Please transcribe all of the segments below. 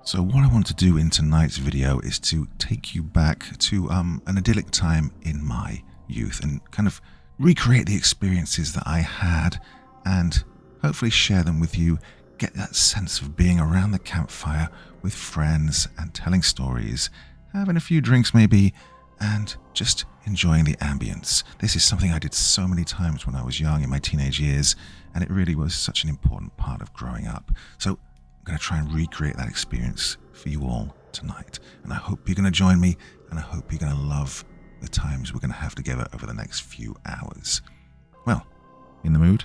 So what I want to do in tonight's video is to take you back to an idyllic time in my youth and kind of recreate the experiences that I had and hopefully share them with you, get that sense of being around the campfire with friends and telling stories, having a few drinks maybe, and just enjoying the ambience. This is something I did so many times when I was young in my teenage years, and it really was such an important part of growing up. So I'm going to try and recreate that experience for you all tonight. And I hope you're going to join me, and I hope you're going to love the times we're going to have together over the next few hours. Well, in the mood?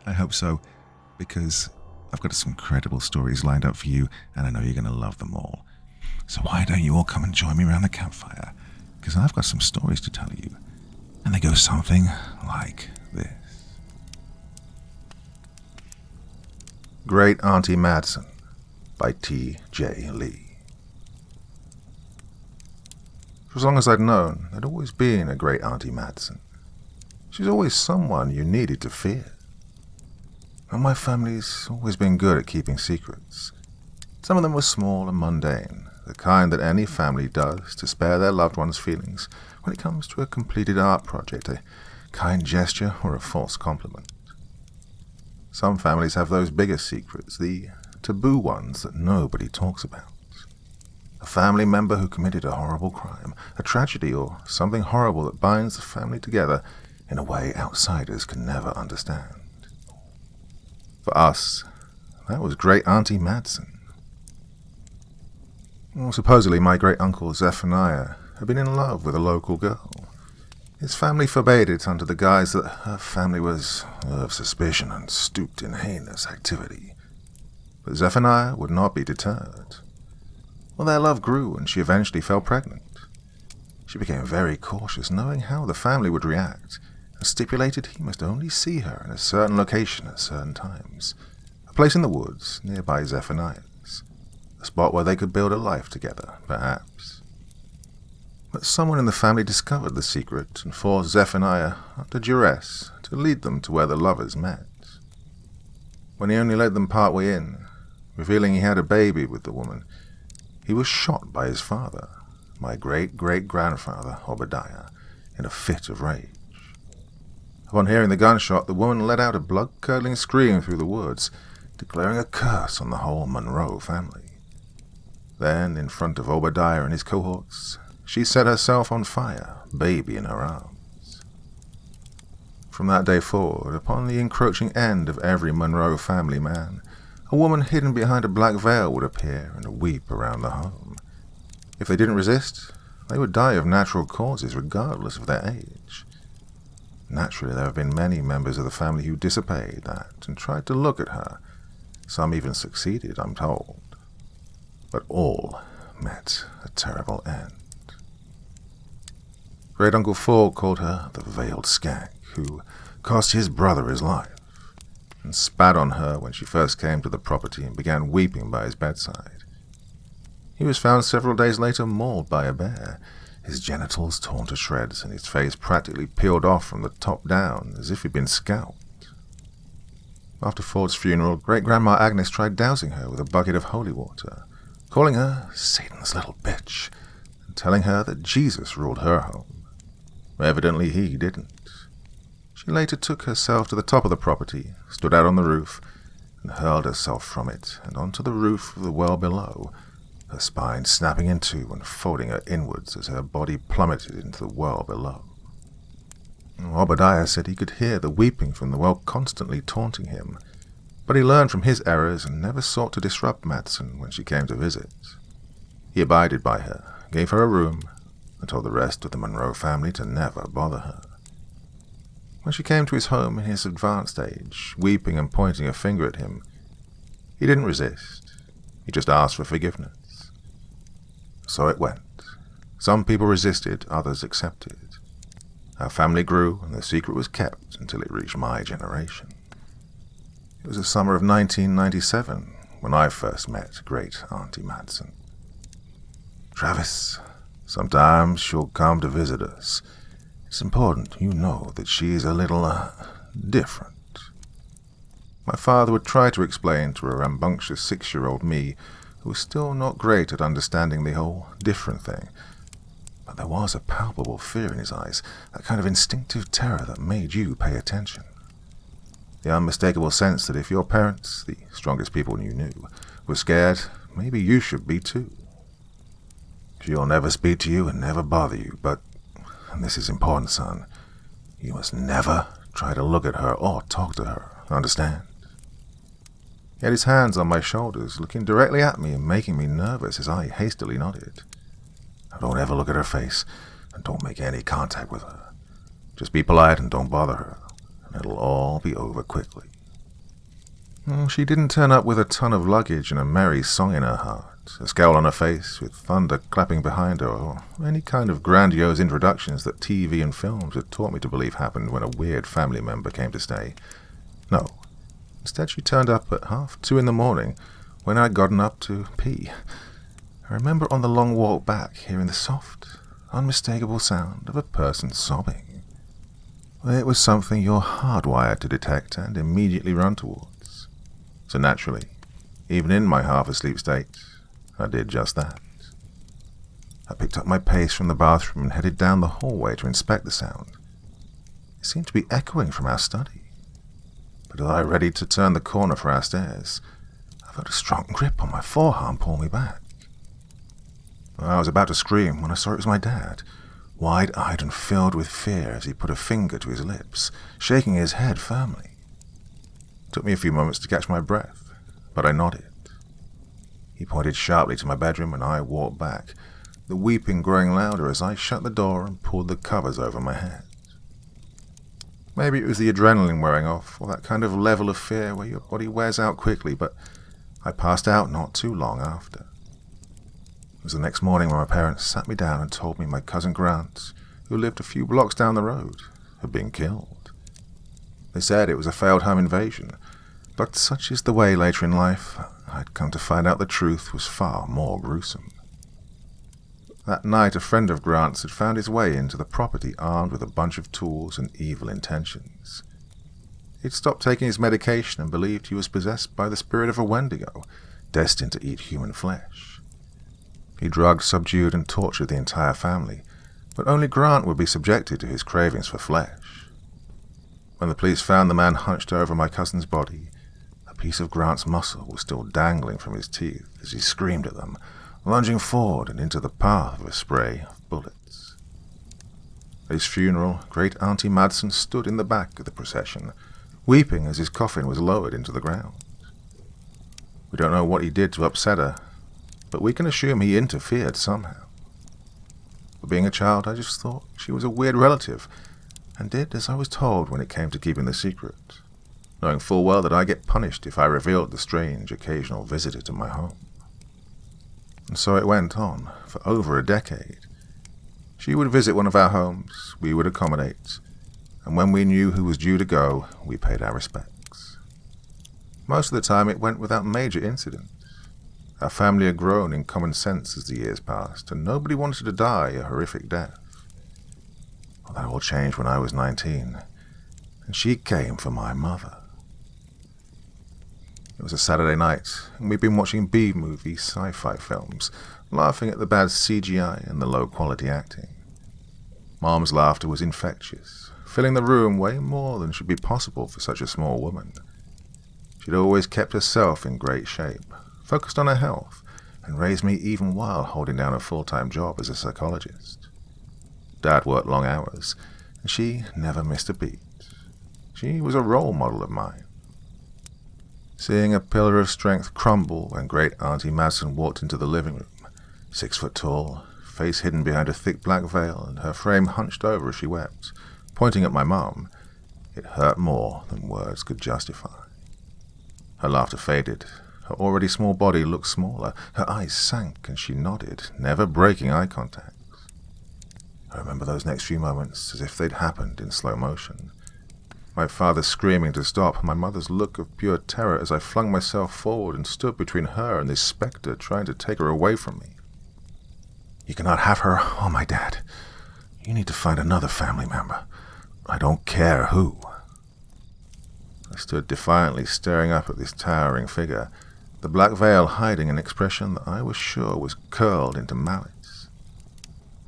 I hope so, because I've got some incredible stories lined up for you, and I know you're going to love them all. So why don't you all come and join me around the campfire? Because I've got some stories to tell you, and they go something like this. Great Auntie Madson by T.J. Lee. For as long as I'd known, there'd always been a great Auntie Madson. She's always someone you needed to fear. And my family's always been good at keeping secrets. Some of them were small and mundane, the kind that any family does to spare their loved ones' feelings when it comes to a completed art project, a kind gesture, or a false compliment. Some families have those bigger secrets, the taboo ones that nobody talks about. A family member who committed a horrible crime, a tragedy, or something horrible that binds the family together in a way outsiders can never understand. For us, that was Great Auntie Madson. Well, supposedly my great-uncle Zephaniah had been in love with a local girl. His family forbade it under the guise that her family was of suspicion and stooped in heinous activity. But Zephaniah would not be deterred. Well, their love grew and she eventually fell pregnant. She became very cautious, knowing how the family would react, and stipulated he must only see her in a certain location at certain times, a place in the woods nearby Zephaniah's, a spot where they could build a life together, perhaps. But someone in the family discovered the secret and forced Zephaniah, under duress, to lead them to where the lovers met. When he only let them part way in, revealing he had a baby with the woman, he was shot by his father, my great-great-grandfather, Obadiah, in a fit of rage. Upon hearing the gunshot, the woman let out a blood-curdling scream through the woods, declaring a curse on the whole Monroe family. Then, in front of Obadiah and his cohorts, she set herself on fire, baby in her arms. From that day forward, upon the encroaching end of every Monroe family man, a woman hidden behind a black veil would appear and weep around the home. If they didn't resist, they would die of natural causes regardless of their age. Naturally, there have been many members of the family who disobeyed that and tried to look at her. Some even succeeded, I'm told. But all met a terrible end. Great Uncle Ford called her the veiled skank, who cost his brother his life, and spat on her when she first came to the property and began weeping by his bedside. He was found several days later mauled by a bear, his genitals torn to shreds and his face practically peeled off from the top down as if he'd been scalped. After Ford's funeral, Great-Grandma Agnes tried dousing her with a bucket of holy water, calling her Satan's little bitch, and telling her that Jesus ruled her home. Evidently he didn't. She later took herself to the top of the property, stood out on the roof, and hurled herself from it and onto the roof of the well below, her spine snapping in two and folding her inwards as her body plummeted into the well below. Obadiah said he could hear the weeping from the well constantly taunting him, but he learned from his errors and never sought to disrupt Madson when she came to visit. He abided by her, gave her a room, and told the rest of the Monroe family to never bother her. When she came to his home in his advanced age, weeping and pointing a finger at him, he didn't resist. He just asked for forgiveness. So it went. Some people resisted, others accepted. Our family grew, and the secret was kept until it reached my generation. It was the summer of 1997 when I first met Great Auntie Madson. Travis, sometimes she'll come to visit us. It's important you know that she's a little, different. My father would try to explain to a rambunctious 6-year-old me, who was still not great at understanding the whole different thing. But there was a palpable fear in his eyes, that kind of instinctive terror that made you pay attention. The unmistakable sense that if your parents, the strongest people you knew, were scared, maybe you should be too. She'll never speak to you and never bother you, but, and this is important, son, you must never try to look at her or talk to her, understand? He had his hands on my shoulders, looking directly at me and making me nervous as I hastily nodded. Now don't ever look at her face, and don't make any contact with her. Just be polite and don't bother her, and it'll all be over quickly. She didn't turn up with a ton of luggage and a merry song in her heart, a scowl on her face with thunder clapping behind her, or any kind of grandiose introductions that TV and films had taught me to believe happened when a weird family member came to stay. No. Instead, she turned up at 2:30 in the morning when I'd gotten up to pee. I remember on the long walk back hearing the soft, unmistakable sound of a person sobbing. It was something you're hardwired to detect and immediately run towards. So naturally, even in my half-asleep state, I did just that. I picked up my pace from the bathroom and headed down the hallway to inspect the sound. It seemed to be echoing from our study. But as I ready to turn the corner for our stairs, I felt a strong grip on my forearm pull me back. I was about to scream when I saw it was my dad, wide-eyed and filled with fear as he put a finger to his lips, shaking his head firmly. It took me a few moments to catch my breath, but I nodded. He pointed sharply to my bedroom and I walked back, the weeping growing louder as I shut the door and pulled the covers over my head. Maybe it was the adrenaline wearing off, or that kind of level of fear where your body wears out quickly, but I passed out not too long after. It was the next morning when my parents sat me down and told me my cousin Grant, who lived a few blocks down the road, had been killed. They said it was a failed home invasion, but such is the way later in life, I'd come to find out the truth was far more gruesome. That night, a friend of Grant's had found his way into the property armed with a bunch of tools and evil intentions. He'd stopped taking his medication and believed he was possessed by the spirit of a Wendigo, destined to eat human flesh. He drugged, subdued, and tortured the entire family, but only Grant would be subjected to his cravings for flesh. When the police found the man hunched over my cousin's body, a piece of Grant's muscle was still dangling from his teeth as he screamed at them, lunging forward and into the path of a spray of bullets. At his funeral, great auntie Madson stood in the back of the procession, weeping as his coffin was lowered into the ground. We don't know what he did to upset her, but we can assume he interfered somehow. For being a child, I just thought she was a weird relative, and did as I was told when it came to keeping the secret, knowing full well that I get punished if I revealed the strange occasional visitor to my home. And so it went on, for over a decade. She would visit one of our homes, we would accommodate, and when we knew who was due to go, we paid our respects. Most of the time it went without major incident. Our family had grown in common sense as the years passed, and nobody wanted to die a horrific death. Well, that all changed when I was 19, and she came for my mother. It was a Saturday night, and we'd been watching B-movie sci-fi films, laughing at the bad CGI and the low-quality acting. Mom's laughter was infectious, filling the room way more than should be possible for such a small woman. She'd always kept herself in great shape, focused on her health, and raised me even while holding down a full-time job as a psychologist. Dad worked long hours, and she never missed a beat. She was a role model of mine. Seeing a pillar of strength crumble when great auntie Madson walked into the living room, 6 foot tall, face hidden behind a thick black veil and her frame hunched over as she wept, pointing at my mum, it hurt more than words could justify. Her laughter faded, her already small body looked smaller, her eyes sank and she nodded, never breaking eye contact. I remember those next few moments as if they'd happened in slow motion. My father screaming to stop, my mother's look of pure terror as I flung myself forward and stood between her and this spectre trying to take her away from me. You cannot have her or my dad. You need to find another family member. I don't care who. I stood defiantly staring up at this towering figure, the black veil hiding an expression that I was sure was curled into malice.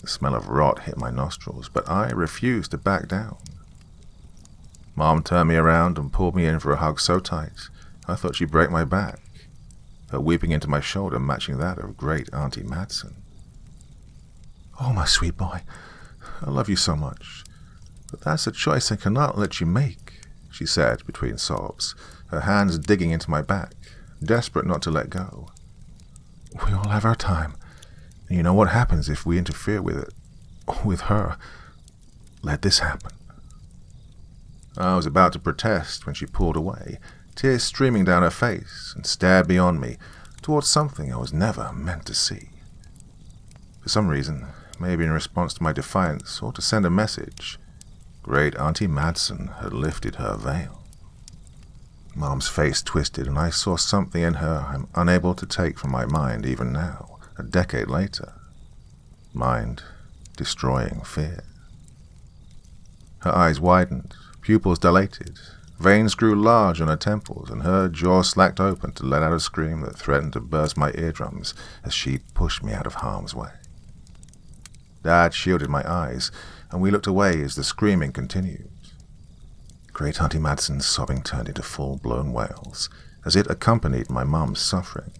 The smell of rot hit my nostrils, but I refused to back down. Mom turned me around and pulled me in for a hug so tight, I thought she'd break my back, her weeping into my shoulder matching that of great Auntie Madson. "Oh, my sweet boy, I love you so much, but that's a choice I cannot let you make," she said between sobs, her hands digging into my back, desperate not to let go. "We all have our time, and you know what happens if we interfere with it, with her. Let this happen." I was about to protest when she pulled away, tears streaming down her face, and stared beyond me, towards something I was never meant to see. For some reason, maybe in response to my defiance or to send a message, great Auntie Madson had lifted her veil. Mom's face twisted, and I saw something in her I'm unable to take from my mind even now, a decade later. Mind-destroying fear. Her eyes widened, pupils dilated, veins grew large on her temples, and her jaw slacked open to let out a scream that threatened to burst my eardrums as she pushed me out of harm's way. Dad shielded my eyes, and we looked away as the screaming continued. Great Auntie Madson's sobbing turned into full-blown wails, as it accompanied my mum's suffering.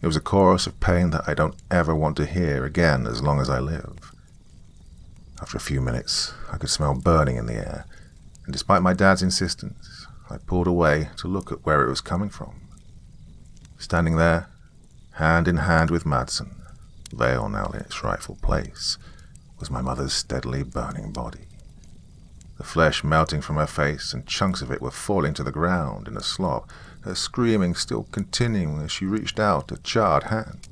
It was a chorus of pain that I don't ever want to hear again as long as I live. After a few minutes, I could smell burning in the air, and despite my dad's insistence, I pulled away to look at where it was coming from. Standing there, hand in hand with Madson, veil now in its rightful place, was my mother's steadily burning body. The flesh melting from her face, and chunks of it were falling to the ground in a slob, her screaming still continuing as she reached out a charred hand.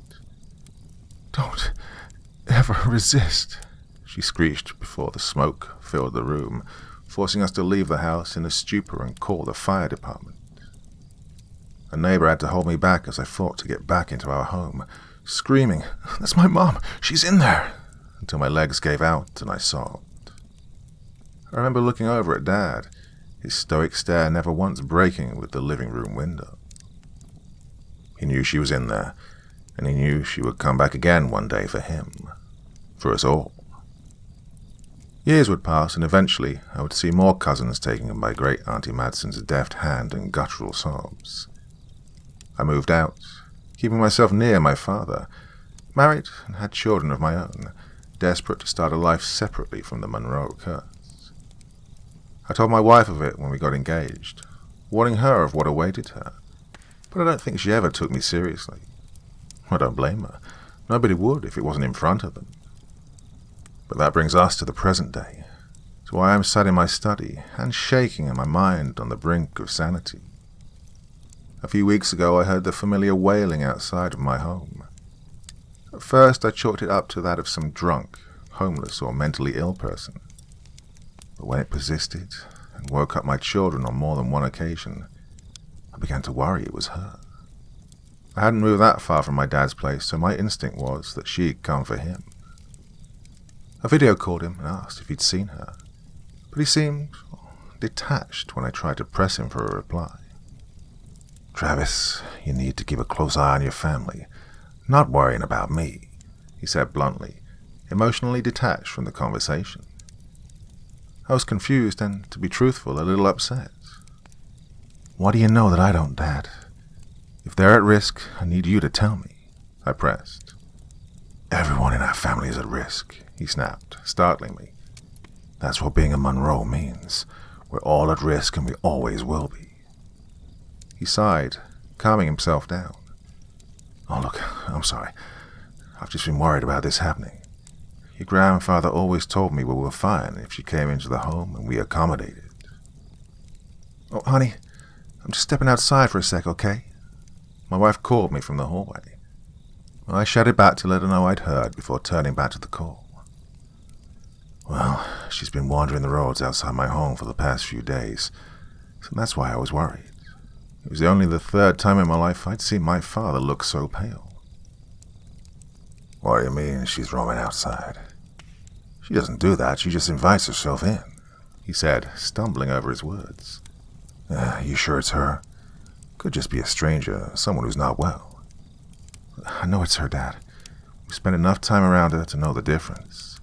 "Don't ever resist," she screeched before the smoke filled the room, forcing us to leave the house in a stupor and call the fire department. A neighbor had to hold me back as I fought to get back into our home, screaming, "That's my mom! She's in there!" until my legs gave out and I sobbed. I remember looking over at Dad, his stoic stare never once breaking with the living room window. He knew she was in there, and he knew she would come back again one day for him, for us all. Years would pass, and eventually I would see more cousins taken by great Auntie Madson's deft hand and guttural sobs. I moved out, keeping myself near my father, married and had children of my own, desperate to start a life separately from the Monroe curse. I told my wife of it when we got engaged, warning her of what awaited her, but I don't think she ever took me seriously. I don't blame her. Nobody would if it wasn't in front of them. But that brings us to the present day, to why I'm sat in my study and shaking in my mind on the brink of sanity. A few weeks ago I heard the familiar wailing outside of my home. At first I chalked it up to that of some drunk, homeless or mentally ill person. But when it persisted and woke up my children on more than one occasion, I began to worry it was her. I hadn't moved that far from my dad's place, so my instinct was that she'd come for him. I video called him and asked if he'd seen her, but he seemed detached when I tried to press him for a reply. "Travis, you need to keep a close eye on your family, not worrying about me," he said bluntly, emotionally detached from the conversation. I was confused and, to be truthful, a little upset. "What do you know that I don't, Dad? If they're at risk, I need you to tell me," I pressed. "Everyone in our family is at risk," he snapped, startling me. "That's what being a Monroe means. We're all at risk and we always will be." He sighed, calming himself down. "Oh, look, I'm sorry. I've just been worried about this happening. Your grandfather always told me we were fine if she came into the home and we accommodated." "Oh, honey, I'm just stepping outside for a sec, okay?" My wife called me from the hallway. I shouted back to let her know I'd heard before turning back to the call. "Well, she's been wandering the roads outside my home for the past few days, so that's why I was worried. It was only the third time in my life I'd seen my father look so pale." "What do you mean she's roaming outside?" "She doesn't do that, she just invites herself in," he said, stumbling over his words. You sure it's her? Could just be a stranger, someone who's not well. I know it's her, Dad. We spent enough time around her to know the difference.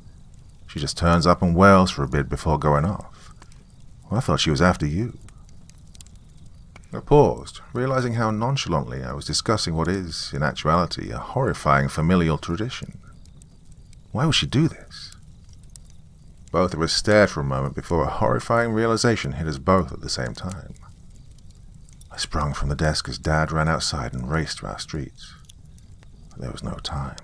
She just turns up and wails for a bit before going off. Well, I thought she was after you. I paused, realizing how nonchalantly I was discussing what is, in actuality, a horrifying familial tradition. Why would she do this? Both of us stared for a moment before a horrifying realization hit us both at the same time. I sprung from the desk as Dad ran outside and raced to our streets. But there was no time.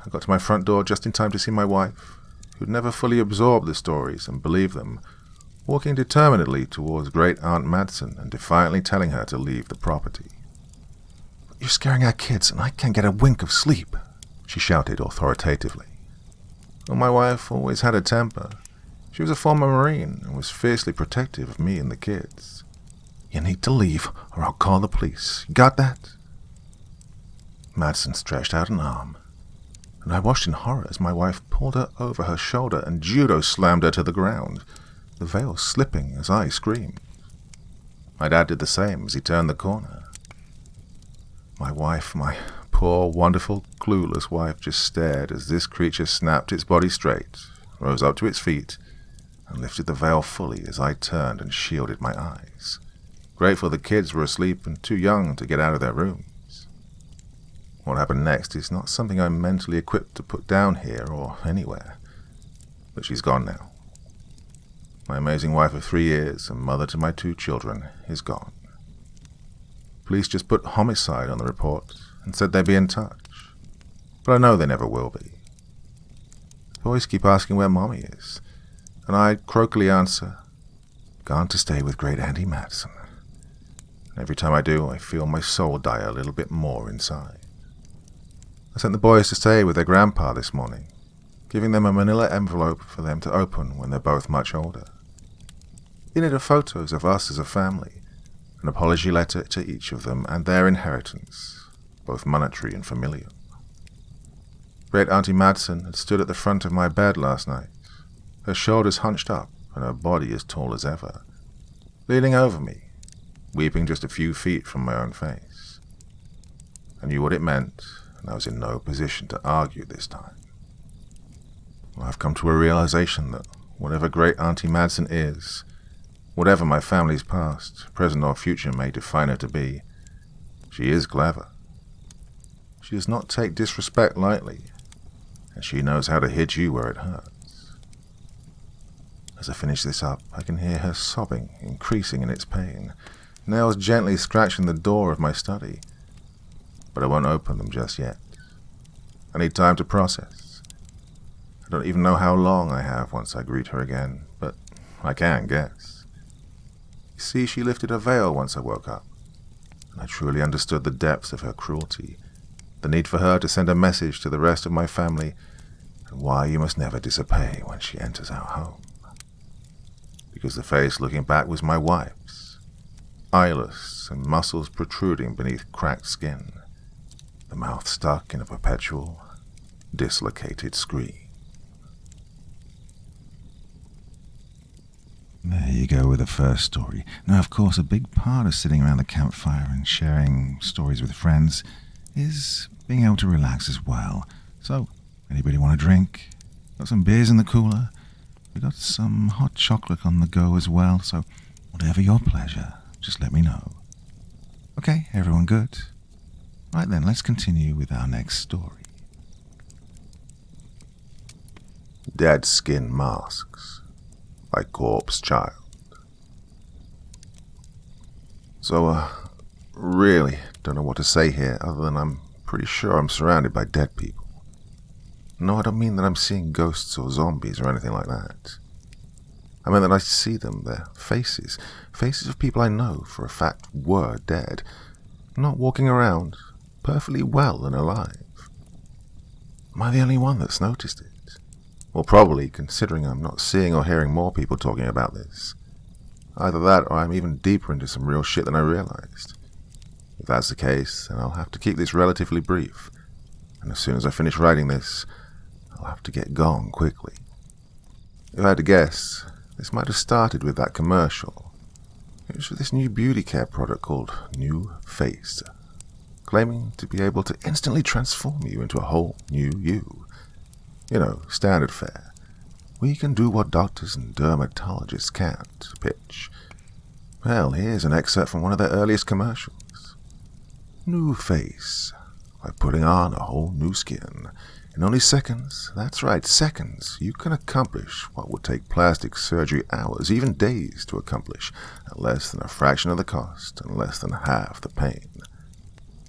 I got to my front door just in time to see my wife, who'd never fully absorbed the stories and believed them, walking determinedly towards Great Aunt Madson and defiantly telling her to leave the property. "You're scaring our kids, and I can't get a wink of sleep," she shouted authoritatively. Well, my wife always had a temper. She was a former Marine and was fiercely protective of me and the kids. "You need to leave, or I'll call the police. You got that?" Madson stretched out an arm, and I watched in horror as my wife pulled her over her shoulder and judo slammed her to the ground, the veil slipping as I screamed. My dad did the same as he turned the corner. My wife, my poor, wonderful, clueless wife, just stared as this creature snapped its body straight, rose up to its feet, and lifted the veil fully as I turned and shielded my eyes, grateful the kids were asleep and too young to get out of their rooms. What happened next is not something I'm mentally equipped to put down here or anywhere, but she's gone now. My amazing wife of 3 years and mother to my 2 children is gone. Police just put homicide on the report and said they'd be in touch, but I know they never will be. The boys keep asking where Mommy is, and I croakily answer, "Gone to stay with Great Auntie Madson." And every time I do, I feel my soul die a little bit more inside. I sent the boys to stay with their grandpa this morning, giving them a manila envelope for them to open when they're both much older. In it are photos of us as a family, an apology letter to each of them and their inheritance, both monetary and familial. Great Auntie Madson had stood at the front of my bed last night, her shoulders hunched up and her body as tall as ever, leaning over me, weeping just a few feet from my own face. I knew what it meant, and I was in no position to argue this time. I've come to a realization that whatever Great Auntie Madson is, whatever my family's past, present or future may define her to be, she is clever. She does not take disrespect lightly, and she knows how to hit you where it hurts. As I finish this up, I can hear her sobbing, increasing in its pain, nails gently scratching the door of my study, but I won't open them just yet. I need time to process. I don't even know how long I have once I greet her again, but I can guess. You see, she lifted her veil once I woke up, and I truly understood the depths of her cruelty, the need for her to send a message to the rest of my family, and why you must never disobey when she enters our home. Because the face looking back was my wife's, eyeless and muscles protruding beneath cracked skin, the mouth stuck in a perpetual, dislocated scream. There you go with the first story. Now, of course, a big part of sitting around the campfire and sharing stories with friends is being able to relax as well. So, anybody want a drink? Got some beers in the cooler? We got some hot chocolate on the go as well, so whatever your pleasure, just let me know. Okay, everyone good? Right then, let's continue with our next story. Dead Skin Masks by Corpse Child. So, really don't know what to say here other than I'm pretty sure I'm surrounded by dead people. No, I don't mean that I'm seeing ghosts or zombies or anything like that. I mean that I see them, their faces of people I know for a fact were dead, not walking around, perfectly well and alive. Am I the only one that's noticed it? Well, probably, considering I'm not seeing or hearing more people talking about this. Either that or I'm even deeper into some real shit than I realized. If that's the case, then I'll have to keep this relatively brief, and as soon as I finish writing this, I'll have to get gone quickly. If I had to guess, this might have started with that commercial. It was for this new beauty care product called New Face, claiming to be able to instantly transform you into a whole new you. You know, standard fare. We can do what doctors and dermatologists can't pitch. Well, here's an excerpt from one of their earliest commercials. New face. By putting on a whole new skin. In only seconds, that's right, seconds, you can accomplish what would take plastic surgery hours, even days to accomplish, at less than a fraction of the cost and less than half the pain.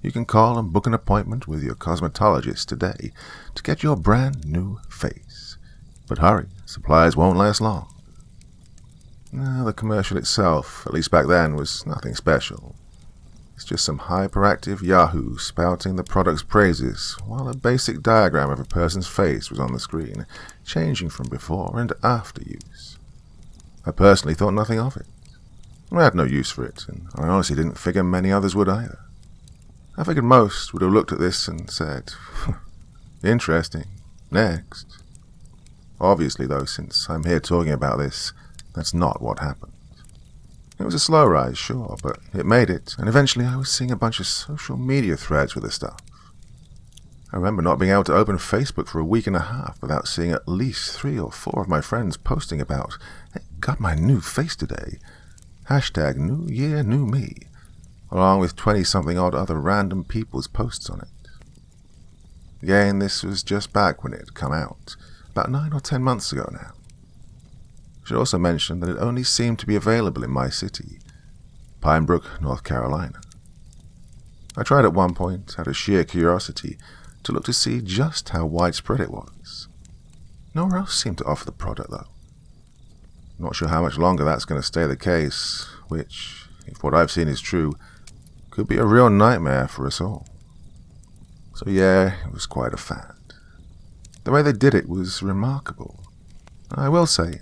You can call and book an appointment with your cosmetologist today to get your brand new face. But hurry, supplies won't last long. Now, the commercial itself, at least back then, was nothing special. It's just some hyperactive yahoo spouting the product's praises, while a basic diagram of a person's face was on the screen, changing from before and after use. I personally thought nothing of it. I had no use for it, and I honestly didn't figure many others would either. I figured most would have looked at this and said, interesting, next. Obviously, though, since I'm here talking about this, that's not what happened. It was a slow rise, sure, but it made it, and eventually I was seeing a bunch of social media threads with the stuff. I remember not being able to open Facebook for a week and a half without seeing at least 3 or 4 of my friends posting about, "Hey, got my new face today," hashtag New Year, New Me, along with 20-something odd other random people's posts on it. Again, this was just back when it had come out, about 9 or 10 months ago now. I should also mention that it only seemed to be available in my city, Pine Brook, North Carolina. I tried at one point, out of sheer curiosity, to look to see just how widespread it was. Nowhere else seemed to offer the product, though. Not sure how much longer that's going to stay the case, which, if what I've seen is true, could be a real nightmare for us all. So yeah, it was quite a fad. The way they did it was remarkable. I will say,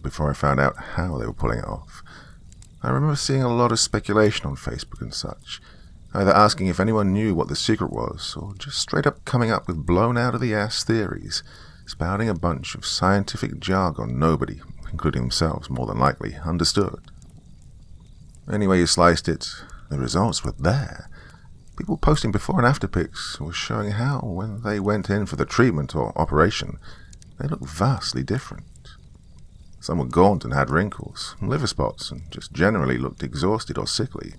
before I found out how they were pulling it off, I remember seeing a lot of speculation on Facebook and such, either asking if anyone knew what the secret was, or just straight up coming up with blown-out-of-the-ass theories, spouting a bunch of scientific jargon nobody, including themselves more than likely, understood. Any way you sliced it, the results were there. People posting before and after pics were showing how, when they went in for the treatment or operation, they looked vastly different. Some were gaunt and had wrinkles, liver spots, and just generally looked exhausted or sickly.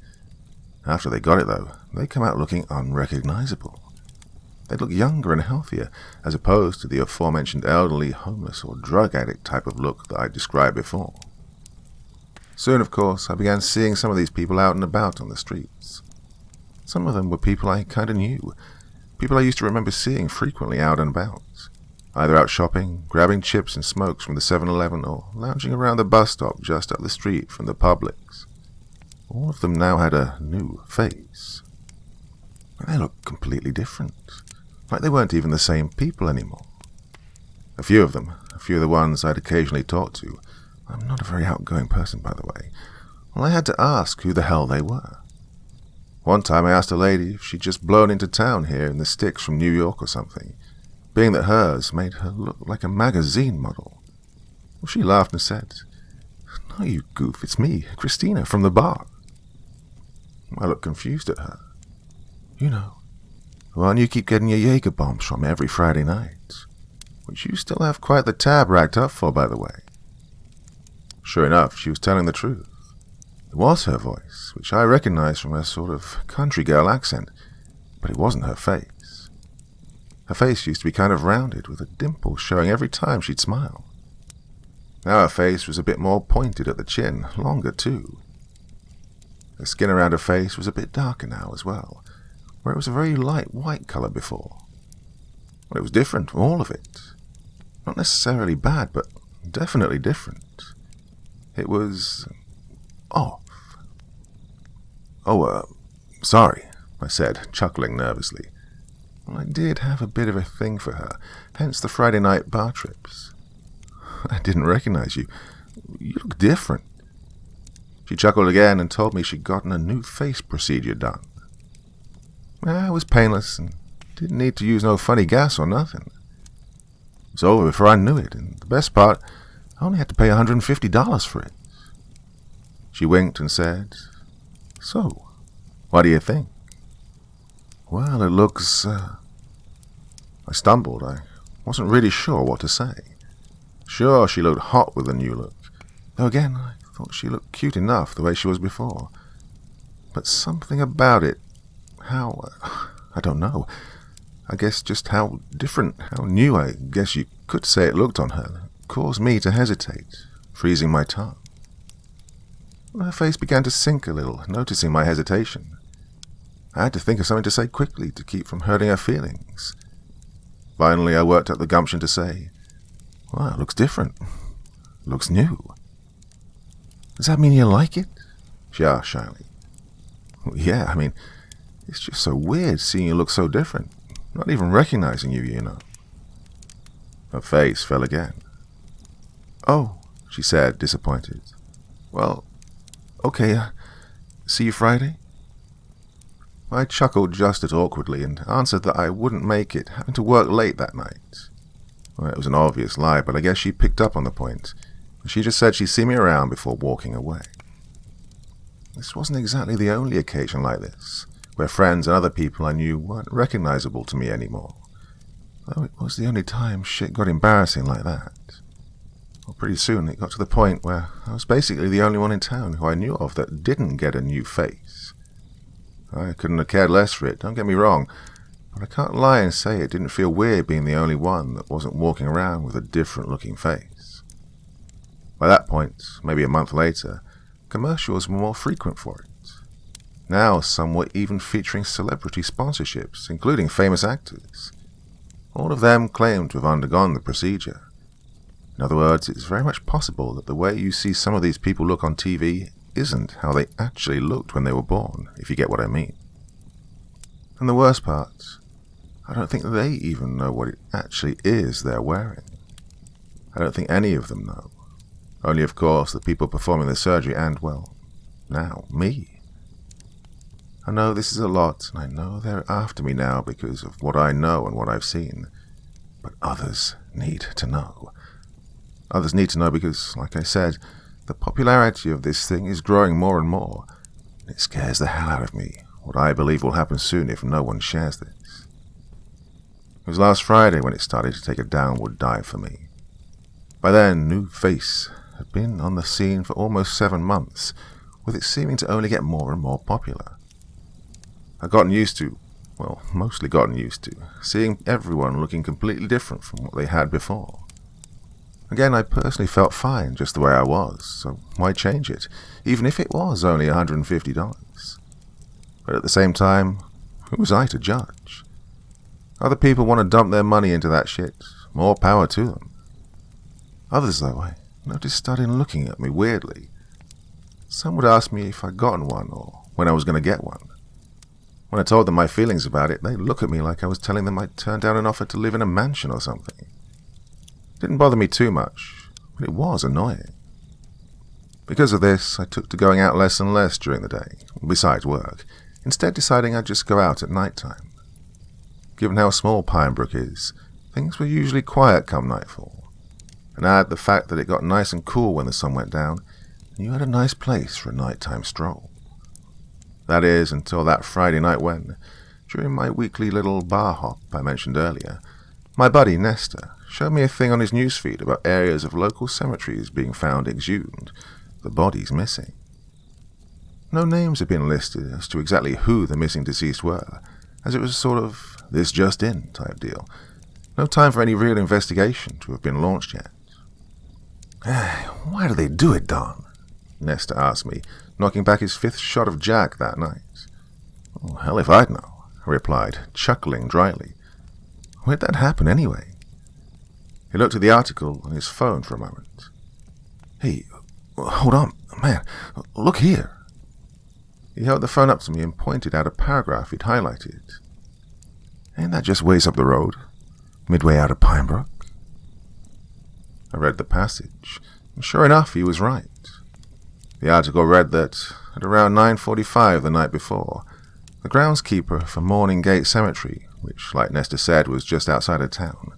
After they got it, though, they come out looking unrecognizable. They'd look younger and healthier, as opposed to the aforementioned elderly, homeless, or drug addict type of look that I described before. Soon, of course, I began seeing some of these people out and about on the streets. Some of them were people I kinda knew, people I used to remember seeing frequently out and about. Either out shopping, grabbing chips and smokes from the 7-Eleven, or lounging around the bus stop just up the street from the Publix. All of them now had a new face. And they looked completely different, like they weren't even the same people anymore. A few of the ones I'd occasionally talk to, I'm not a very outgoing person, by the way, well, I had to ask who the hell they were. One time I asked a lady if she'd just blown into town here in the sticks from New York or something, being that hers made her look like a magazine model. Well, she laughed and said, "No, you goof, it's me, Christina, from the bar." I looked confused at her. "You know, the one you keep getting your Jaeger bombs from every Friday night, which you still have quite the tab racked up for, by the way." Sure enough, she was telling the truth. It was her voice, which I recognized from her sort of country girl accent, but it wasn't her face. Her face used to be kind of rounded, with a dimple showing every time she'd smile. Now her face was a bit more pointed at the chin, longer too. The skin around her face was a bit darker now as well, where it was a very light white color before. Well, it was different, all of it. Not necessarily bad, but definitely different. It was off. Sorry, I said, chuckling nervously. Well, I did have a bit of a thing for her, hence the Friday night bar trips. "I didn't recognize you. You look different." She chuckled again and told me she'd gotten a new face procedure done. It was painless and didn't need to use no funny gas or nothing. It was over before I knew it, and the best part, I only had to pay $150 for it. She winked and said, "So, what do you think?" "Well, it looks, I stumbled. I wasn't really sure what to say. Sure, she looked hot with the new look, though again, I thought she looked cute enough the way she was before. But something about it, I don't know. I guess just how different, how new, I guess you could say it looked on her, caused me to hesitate, freezing my tongue. Her face began to sink a little, noticing my hesitation. I had to think of something to say quickly to keep from hurting her feelings. Finally, I worked up the gumption to say, "Well, it looks different. Looks new." "Does that mean you like it?" she asked shyly. "Well, yeah, I mean, it's just so weird seeing you look so different. Not even recognizing you, you know." Her face fell again. "Oh," she said, disappointed. "Well, okay, see you Friday?" I chuckled just as awkwardly and answered that I wouldn't make it, having to work late that night. Well, it was an obvious lie, but I guess she picked up on the point. She just said she'd see me around before walking away. This wasn't exactly the only occasion like this, where friends and other people I knew weren't recognizable to me anymore, though it was the only time shit got embarrassing like that. Well, pretty soon it got to the point where I was basically the only one in town who I knew of that didn't get a new face. I couldn't have cared less for it, don't get me wrong, but I can't lie and say it didn't feel weird being the only one that wasn't walking around with a different-looking face. By that point, maybe a month later, commercials were more frequent for it. Now some were even featuring celebrity sponsorships, including famous actors. All of them claimed to have undergone the procedure. In other words, it's very much possible that the way you see some of these people look on TV isn't how they actually looked when they were born, if you get what I mean. And the worst part, I don't think they even know what it actually is they're wearing. I don't think any of them know. Only, of course, the people performing the surgery and, well, now, me. I know this is a lot, and I know they're after me now because of what I know and what I've seen. But others need to know. Others need to know because, like I said, the popularity of this thing is growing more and more. And it scares the hell out of me, what I believe will happen soon if no one shares this. It was last Friday when it started to take a downward dive for me. By then, New Face had been on the scene for almost 7 months, with it seeming to only get more and more popular. I'd gotten used to, well, mostly gotten used to, seeing everyone looking completely different from what they had before. Again, I personally felt fine just the way I was, so why change it, even if it was only $150? But at the same time, who was I to judge? Other people want to dump their money into that shit, more power to them. Others, though, I noticed started looking at me weirdly. Some would ask me if I'd gotten one, or when I was going to get one. When I told them my feelings about it, they'd look at me like I was telling them I'd turned down an offer to live in a mansion or something. It didn't bother me too much, but it was annoying. Because of this, I took to going out less and less during the day, besides work, instead deciding I'd just go out at night time. Given how small Pine Brook is, things were usually quiet come nightfall, and add the fact that it got nice and cool when the sun went down, and you had a nice place for a nighttime stroll. That is, until that Friday night when, during my weekly little bar hop I mentioned earlier, my buddy Nestor showed me a thing on his newsfeed about areas of local cemeteries being found exhumed, the bodies missing. No names had been listed as to exactly who the missing deceased were, as it was sort of this just in type deal. No time for any real investigation to have been launched yet. "Why do they do it, Don?" Nestor asked me, knocking back his 5th shot of Jack that night. "Oh, hell if I'd know," I replied, chuckling dryly. "Where'd that happen anyway?" He looked at the article on his phone for a moment. "Hey, hold on, man, look here." He held the phone up to me and pointed out a paragraph he'd highlighted. "Ain't that just ways up the road, midway out of Pine Brook?" I read the passage, and sure enough, he was right. The article read that, at around 9:45 the night before, the groundskeeper for Morning Gate Cemetery, which, like Nestor said, was just outside of town,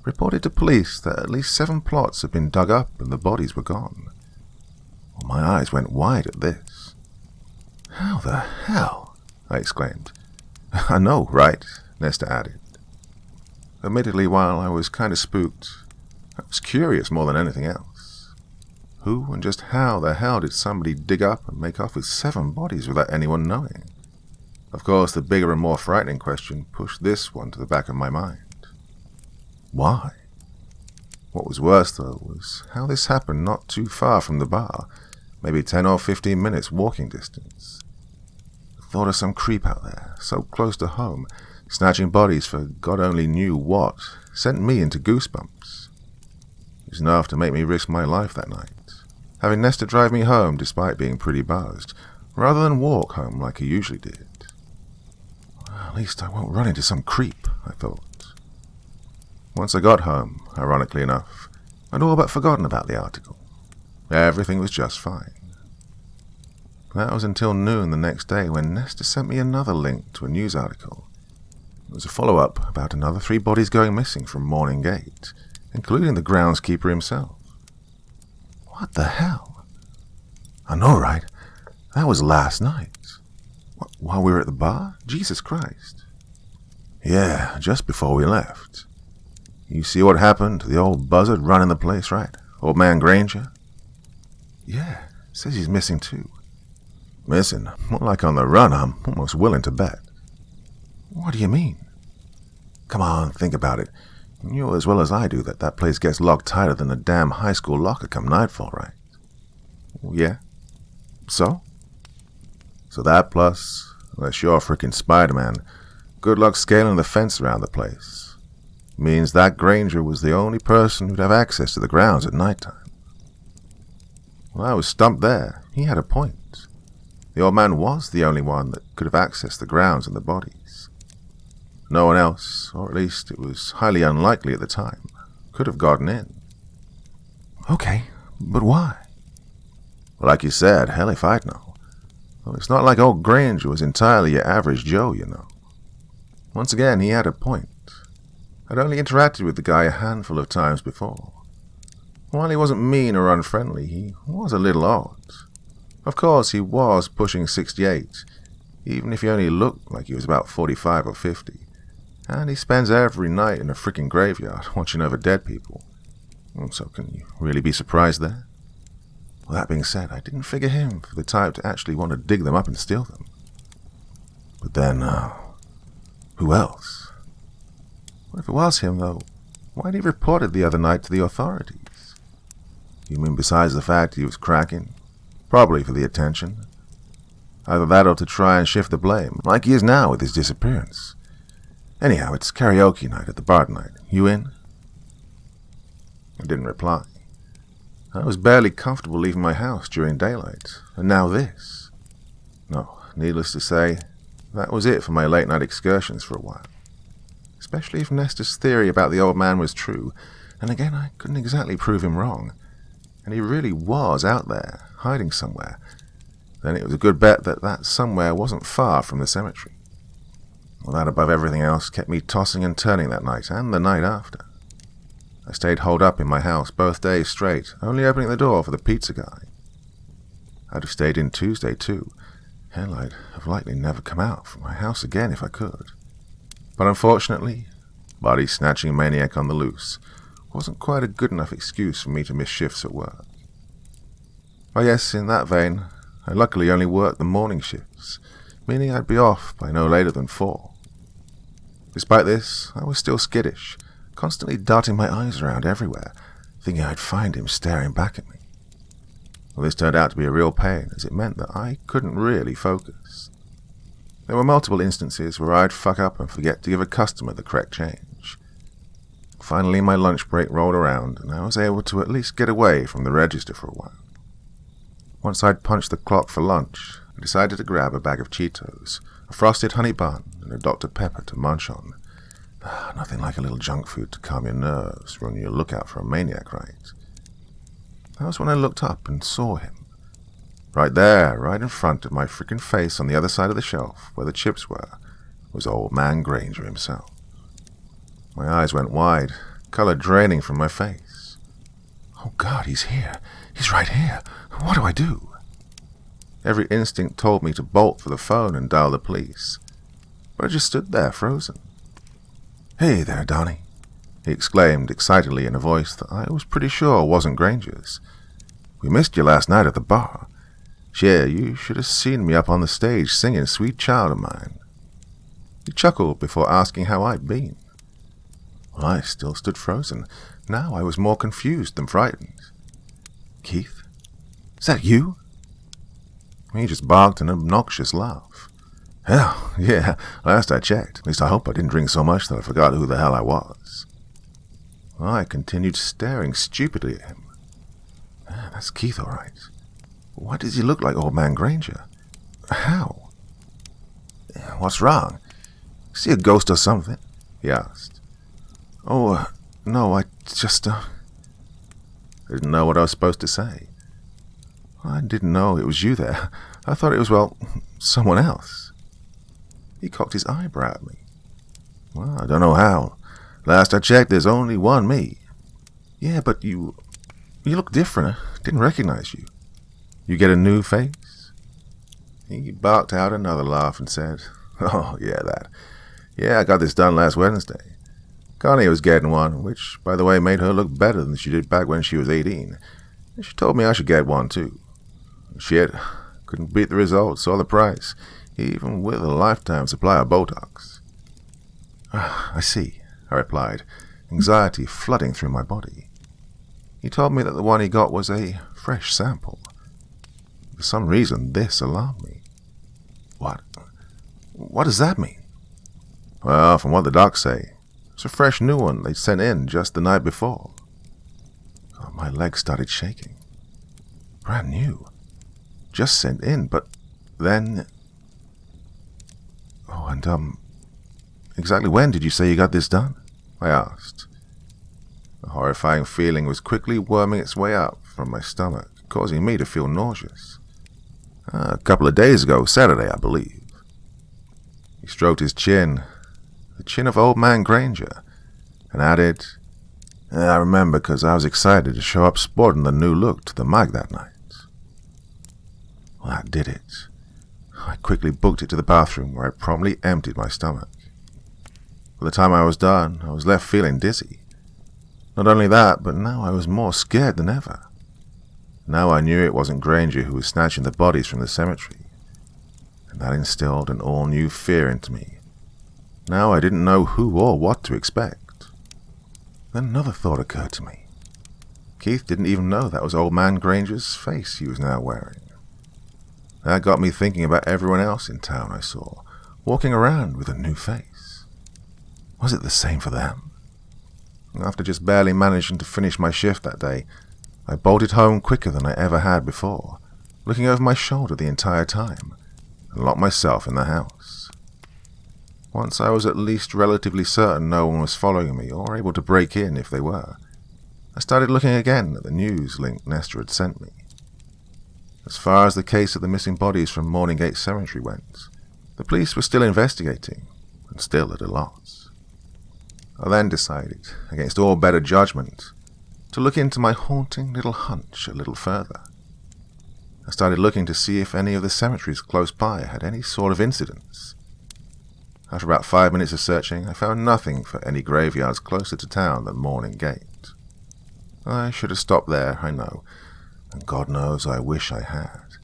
reported to police that at least 7 plots had been dug up and the bodies were gone. Well, my eyes went wide at this. "How the hell?" I exclaimed. "I know, right?" Nesta added. Admittedly, while I was kind of spooked, I was curious more than anything else. Who and just how the hell did somebody dig up and make off with 7 bodies without anyone knowing? Of course, the bigger and more frightening question pushed this one to the back of my mind. Why? What was worse, though, was how this happened not too far from the bar, maybe 10 or 15 minutes walking distance. The thought of some creep out there, so close to home, snatching bodies for God only knew what, sent me into goosebumps. It was enough to make me risk my life that night, having Nesta drive me home despite being pretty buzzed, rather than walk home like he usually did. At least I won't run into some creep, I thought. Once I got home, ironically enough, I'd all but forgotten about the article. Everything was just fine. That was until noon the next day when Nesta sent me another link to a news article. It was a follow-up about another 3 bodies going missing from Morning Gate, including the groundskeeper himself. What the hell? I know, right? That was last night. While we were at the bar? Jesus Christ. Yeah, just before we left. You see what happened to the old buzzard running the place, right? Old man Granger? Yeah, says he's missing too. Missing? More like on the run, I'm almost willing to bet. What do you mean? Come on, think about it. You know as well as I do that place gets locked tighter than a damn high school locker come nightfall, right? Yeah. So? So that plus, unless you're frickin' Spider-Man, good luck scaling the fence around the place. Means that Granger was the only person who'd have access to the grounds at nighttime. Well, I was stumped there. He had a point. The old man was the only one that could have accessed the grounds and the bodies. No one else, or at least it was highly unlikely at the time, could have gotten in. Okay, but why? Well, like you said, hell if I'd know. Well, it's not like old Granger was entirely your average Joe, you know. Once again, he had a point. I'd only interacted with the guy a handful of times before. While he wasn't mean or unfriendly, he was a little odd. Of course, he was pushing 68, even if he only looked like he was about 45 or 50. And he spends every night in a frickin' graveyard watching over dead people. So can you really be surprised there? Well, that being said, I didn't figure him for the type to actually want to dig them up and steal them. But then, who else? Well, if it was him, though, why'd he report it the other night to the authorities? You mean besides the fact he was cracking? Probably for the attention. Either that or to try and shift the blame, like he is now with his disappearance. Anyhow, it's karaoke night at the bar tonight. You in? I didn't reply. I was barely comfortable leaving my house during daylight, and now this. No, needless to say, that was it for my late-night excursions for a while. Especially if Nesta's theory about the old man was true, and again I couldn't exactly prove him wrong, and he really was out there, hiding somewhere, then it was a good bet that somewhere wasn't far from the cemetery. Well, that above everything else kept me tossing and turning that night, and the night after. I stayed holed up in my house both days straight, only opening the door for the pizza guy. I'd have stayed in Tuesday too. Hell, I'd have likely never come out from my house again if I could. But unfortunately, body-snatching maniac on the loose wasn't quite a good enough excuse for me to miss shifts at work. I guess in that vein, I luckily only worked the morning shifts, meaning I'd be off by no later than 4. Despite this, I was still skittish, constantly darting my eyes around everywhere, thinking I'd find him staring back at me. Well, this turned out to be a real pain, as it meant that I couldn't really focus. There were multiple instances where I'd fuck up and forget to give a customer the correct change. Finally, my lunch break rolled around, and I was able to at least get away from the register for a while. Once I'd punched the clock for lunch, I decided to grab a bag of Cheetos, a frosted honey bun, and a Dr. Pepper to munch on. Nothing like a little junk food to calm your nerves when you look out for a maniac, right? That was when I looked up and saw him. Right there, right in front of my freaking face on the other side of the shelf, where the chips were, was old man Granger himself. My eyes went wide, color draining from my face. Oh God, he's here. He's right here. What do I do? Every instinct told me to bolt for the phone and dial the police, but I just stood there, frozen. "Hey there, Donnie," he exclaimed excitedly in a voice that I was pretty sure wasn't Granger's. "We missed you last night at the bar. Yeah, you should have seen me up on the stage singing Sweet Child of Mine." He chuckled before asking how I'd been. Well, I still stood frozen. Now I was more confused than frightened. "Keith? Is that you?" He just barked an obnoxious laugh. "Hell, yeah, last I checked. At least I hope I didn't drink so much that I forgot who the hell I was." I continued staring stupidly at him. That's Keith, all right. Why does he look like Old Man Granger? How? "What's wrong? See a ghost or something?" he asked. "Oh, no, I just, I didn't know what I was supposed to say. I didn't know it was you there. I thought it was, well, someone else." He cocked his eyebrow at me. "Well, I don't know how. Last I checked, there's only one me." "Yeah, but you look different. I didn't recognize you. You get a new face?" He barked out another laugh and said, "Oh, yeah, that. Yeah, I got this done last Wednesday. Connie was getting one, which, by the way, made her look better than she did back when she was 18. And she told me I should get one, too. Shit, couldn't beat the results or the price, even with a lifetime supply of Botox." "I see," I replied, anxiety flooding through my body. He told me that the one he got was a fresh sample. For some reason, this alarmed me. What? What does that mean?" "Well, from what the docs say, it's a fresh new one they sent in just the night before." My legs started shaking. Brand new. Just sent in, but then... "Oh, and, exactly when did you say you got this done?" I asked. A horrifying feeling was quickly worming its way up from my stomach, causing me to feel nauseous. "A couple of days ago, Saturday, I believe." He stroked his chin, the chin of Old Man Granger, and added, "I remember because I was excited to show up sporting the new look to the mag that night." Well, that did it. I quickly booked it to the bathroom, where I promptly emptied my stomach. By the time I was done, I was left feeling dizzy. Not only that, but now I was more scared than ever. Now I knew it wasn't Granger who was snatching the bodies from the cemetery, and that instilled an all-new fear into me. Now I didn't know who or what to expect. Then another thought occurred to me. Keith didn't even know that was Old Man Granger's face he was now wearing. That got me thinking about everyone else in town I saw, walking around with a new face. Was it the same for them? After just barely managing to finish my shift that day, I bolted home quicker than I ever had before, looking over my shoulder the entire time, and locked myself in the house. Once I was at least relatively certain no one was following me or able to break in if they were, I started looking again at the news link Nestor had sent me. As far as the case of the missing bodies from Morninggate Cemetery went, the police were still investigating, and still at a loss. I then decided, against all better judgment, to look into my haunting little hunch a little further. I started looking to see if any of the cemeteries close by had any sort of incidents. After about 5 minutes of searching, I found nothing for any graveyards closer to town than Morninggate. I should have stopped there, I know, and God knows I wish I had.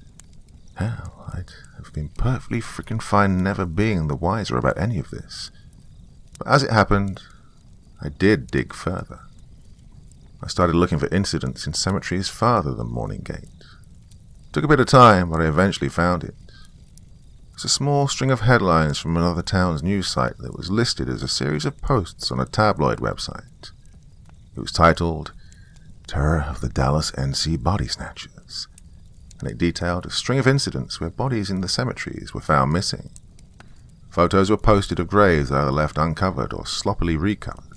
Hell, I'd have been perfectly frickin' fine never being the wiser about any of this. But as it happened, I did dig further. I started looking for incidents in cemeteries farther than Morninggate. Took a bit of time, but I eventually found it. It's a small string of headlines from another town's news site that was listed as a series of posts on a tabloid website. It was titled, "Terror of the Dallas NC Body Snatchers," and it detailed a string of incidents where bodies in the cemeteries were found missing. Photos were posted of graves either left uncovered or sloppily recovered.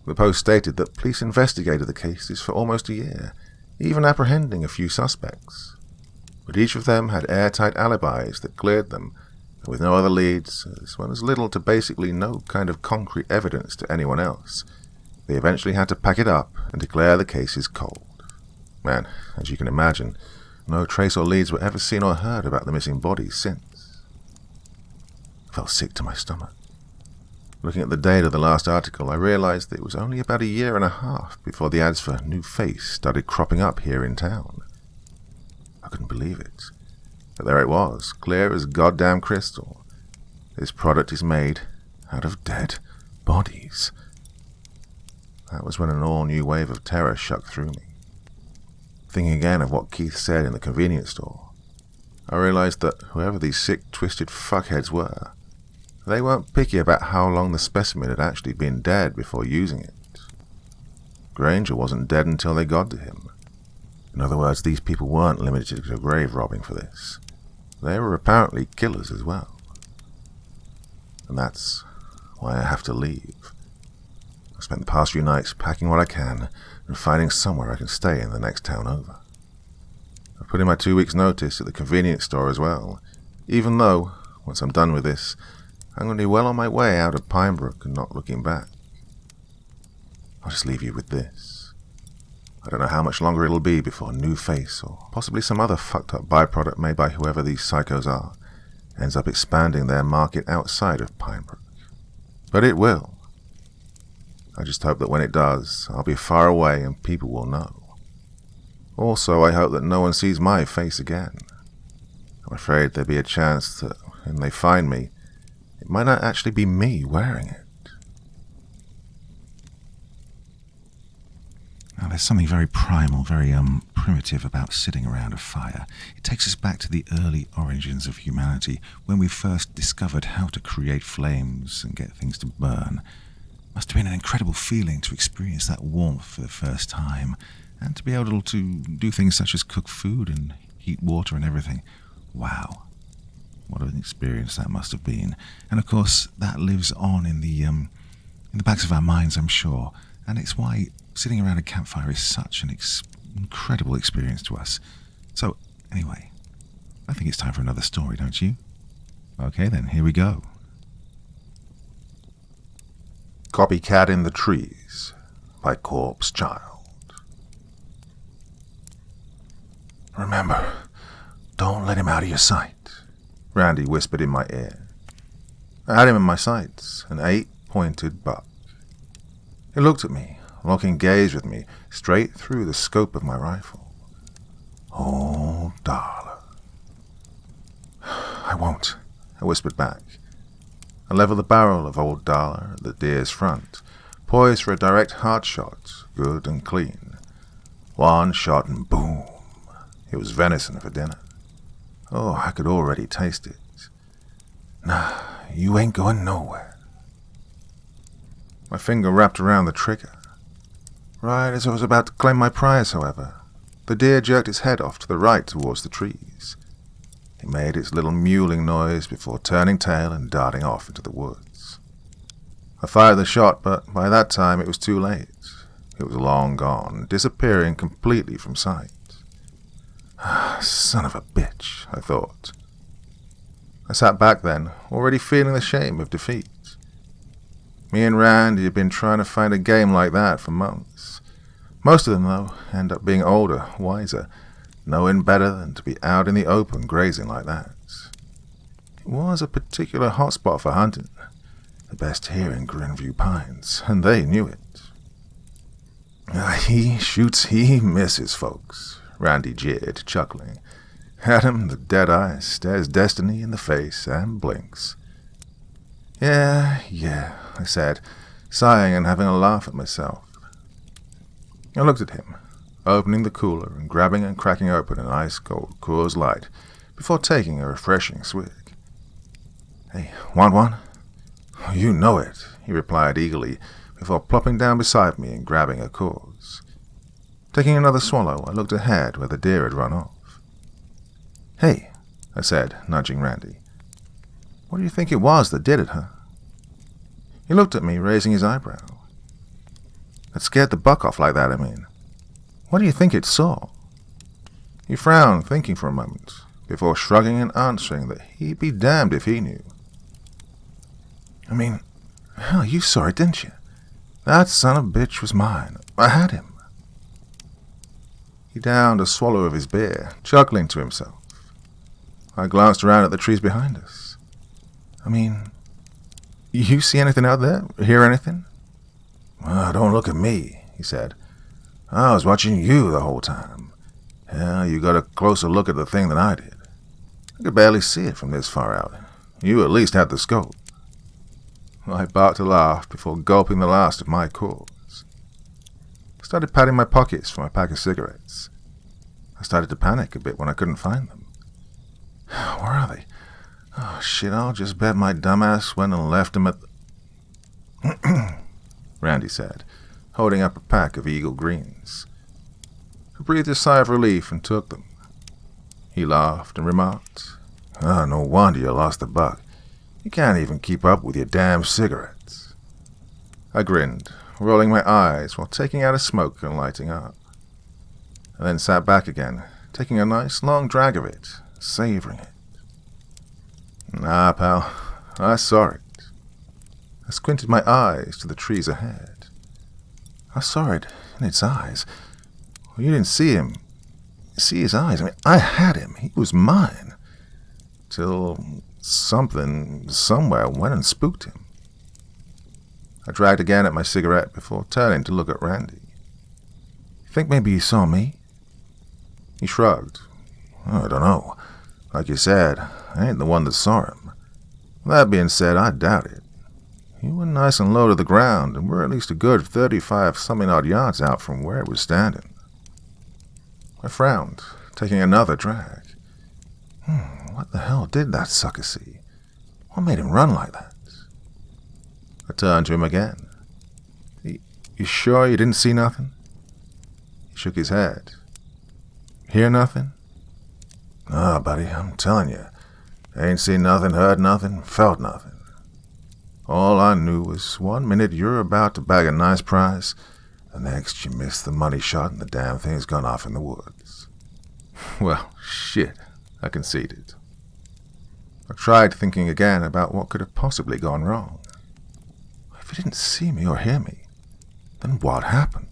The post stated that police investigated the cases for almost a year, even apprehending a few suspects. But each of them had airtight alibis that cleared them, and with no other leads, as well as little to basically no kind of concrete evidence to anyone else, They eventually had to pack it up and declare the cases cold. And, as you can imagine, no trace or leads were ever seen or heard about the missing bodies since. I felt sick to my stomach. Looking at the date of the last article, I realized that it was only about 1.5 years before the ads for New Face started cropping up here in town. I couldn't believe it. But there it was, clear as goddamn crystal. This product is made out of dead bodies. That was when an all-new wave of terror shook through me. Thinking again of what Keith said in the convenience store, I realized that whoever these sick, twisted fuckheads were, they weren't picky about how long the specimen had actually been dead before using it. Granger wasn't dead until they got to him. In other words, these people weren't limited to grave robbing for this. They were apparently killers as well. And that's why I have to leave. I spent the past few nights packing what I can and finding somewhere I can stay in the next town over. I've put in my 2 weeks' notice at the convenience store as well, even though, once I'm done with this, I'm going to be well on my way out of Pinebrook and not looking back. I'll just leave you with this. I don't know how much longer it'll be before New Face, or possibly some other fucked up byproduct made by whoever these psychos are, ends up expanding their market outside of Pinebrook. But it will. I just hope that when it does, I'll be far away and people will know. Also, I hope that no one sees my face again. I'm afraid there'd be a chance that when they find me, it might not actually be me wearing it. Now, there's something very primal, very primitive about sitting around a fire. It takes us back to the early origins of humanity, when we first discovered how to create flames and get things to burn. Must have been an incredible feeling to experience that warmth for the first time, and to be able to do things such as cook food and heat water and everything. Wow. What an experience that must have been. And of course, that lives on in the backs of our minds, I'm sure. And it's why sitting around a campfire is such an incredible experience to us. So, anyway, I think it's time for another story, don't you? Okay then, here we go. Copycat in the Trees by Corpse Child. Remember, don't let him out of your sight, Randy whispered in my ear. I had him in my sights, an 8-pointed buck. He looked at me, locking gaze with me straight through the scope of my rifle. Oh, darling. I won't, I whispered back. I leveled the barrel of Old Darla at the deer's front, poised for a direct heart shot, good and clean. One shot and boom. It was venison for dinner. Oh, I could already taste it. Nah, you ain't going nowhere. My finger wrapped around the trigger. Right as I was about to claim my prize, however, the deer jerked its head off to the right towards the trees. It made its little mewling noise before turning tail and darting off into the woods. I fired the shot, but by that time it was too late. It was long gone, disappearing completely from sight. Son of a bitch, I thought. I sat back then, already feeling the shame of defeat. Me and Randy had been trying to find a game like that for months. Most of them, though, end up being older, wiser, knowing better than to be out in the open grazing like that. It was a particular hotspot for hunting, the best here in Greenview Pines, and they knew it. He shoots, he misses, folks, Randy jeered, chuckling. Adam, the dead-eye, stares destiny in the face and blinks. Yeah, I said, sighing and having a laugh at myself. I looked at him, opening the cooler and grabbing and cracking open an ice-cold Coors Light before taking a refreshing swig. Hey, want one? You know it, he replied eagerly before plopping down beside me and grabbing a Coors. Taking another swallow, I looked ahead where the deer had run off. Hey, I said, nudging Randy. What do you think it was that did it, huh? He looked at me, raising his eyebrow. That scared the buck off like that, I mean. What do you think it saw? He frowned, thinking for a moment, before shrugging and answering that he'd be damned if he knew. I mean, hell, you saw it, didn't you? That son of a bitch was mine. I had him. He downed a swallow of his beer, chuckling to himself. I glanced around at the trees behind us. I mean, you see anything out there? Hear anything? Don't look at me, he said. I was watching you the whole time. Hell, you got a closer look at the thing than I did. I could barely see it from this far out. You at least had the scope. I barked a laugh before gulping the last of my cords. I started patting my pockets for my pack of cigarettes. I started to panic a bit when I couldn't find them. Where are they? Oh, shit, I'll just bet my dumbass went and left them at the... Randy said, holding up a pack of Eagle Greens. I breathed a sigh of relief and took them. He laughed and remarked, no wonder you lost the buck. You can't even keep up with your damn cigarettes. I grinned, rolling my eyes while taking out a smoke and lighting up. I then sat back again, taking a nice long drag of it, savoring it. Nah, pal, I saw it. I squinted my eyes to the trees ahead. I saw it in its eyes. Well, you didn't see him. See his eyes? I mean, I had him. He was mine. Till something, somewhere, went and spooked him. I dragged again at my cigarette before turning to look at Randy. You think maybe he saw me? He shrugged. I don't know. Like you said, I ain't the one that saw him. That being said, I doubt it. He went nice and low to the ground, and we're at least a good 35-something-odd yards out from where it was standing. I frowned, taking another drag. What the hell did that sucker see? What made him run like that? I turned to him again. You sure you didn't see nothing? He shook his head. Hear nothing? Nah, buddy, I'm telling you. Ain't seen nothing, heard nothing, felt nothing. All I knew was 1 minute you're about to bag a nice prize, the next you miss the money shot and the damn thing's gone off in the woods. Well, shit, I conceded. I tried thinking again about what could have possibly gone wrong. If he didn't see me or hear me, then what happened?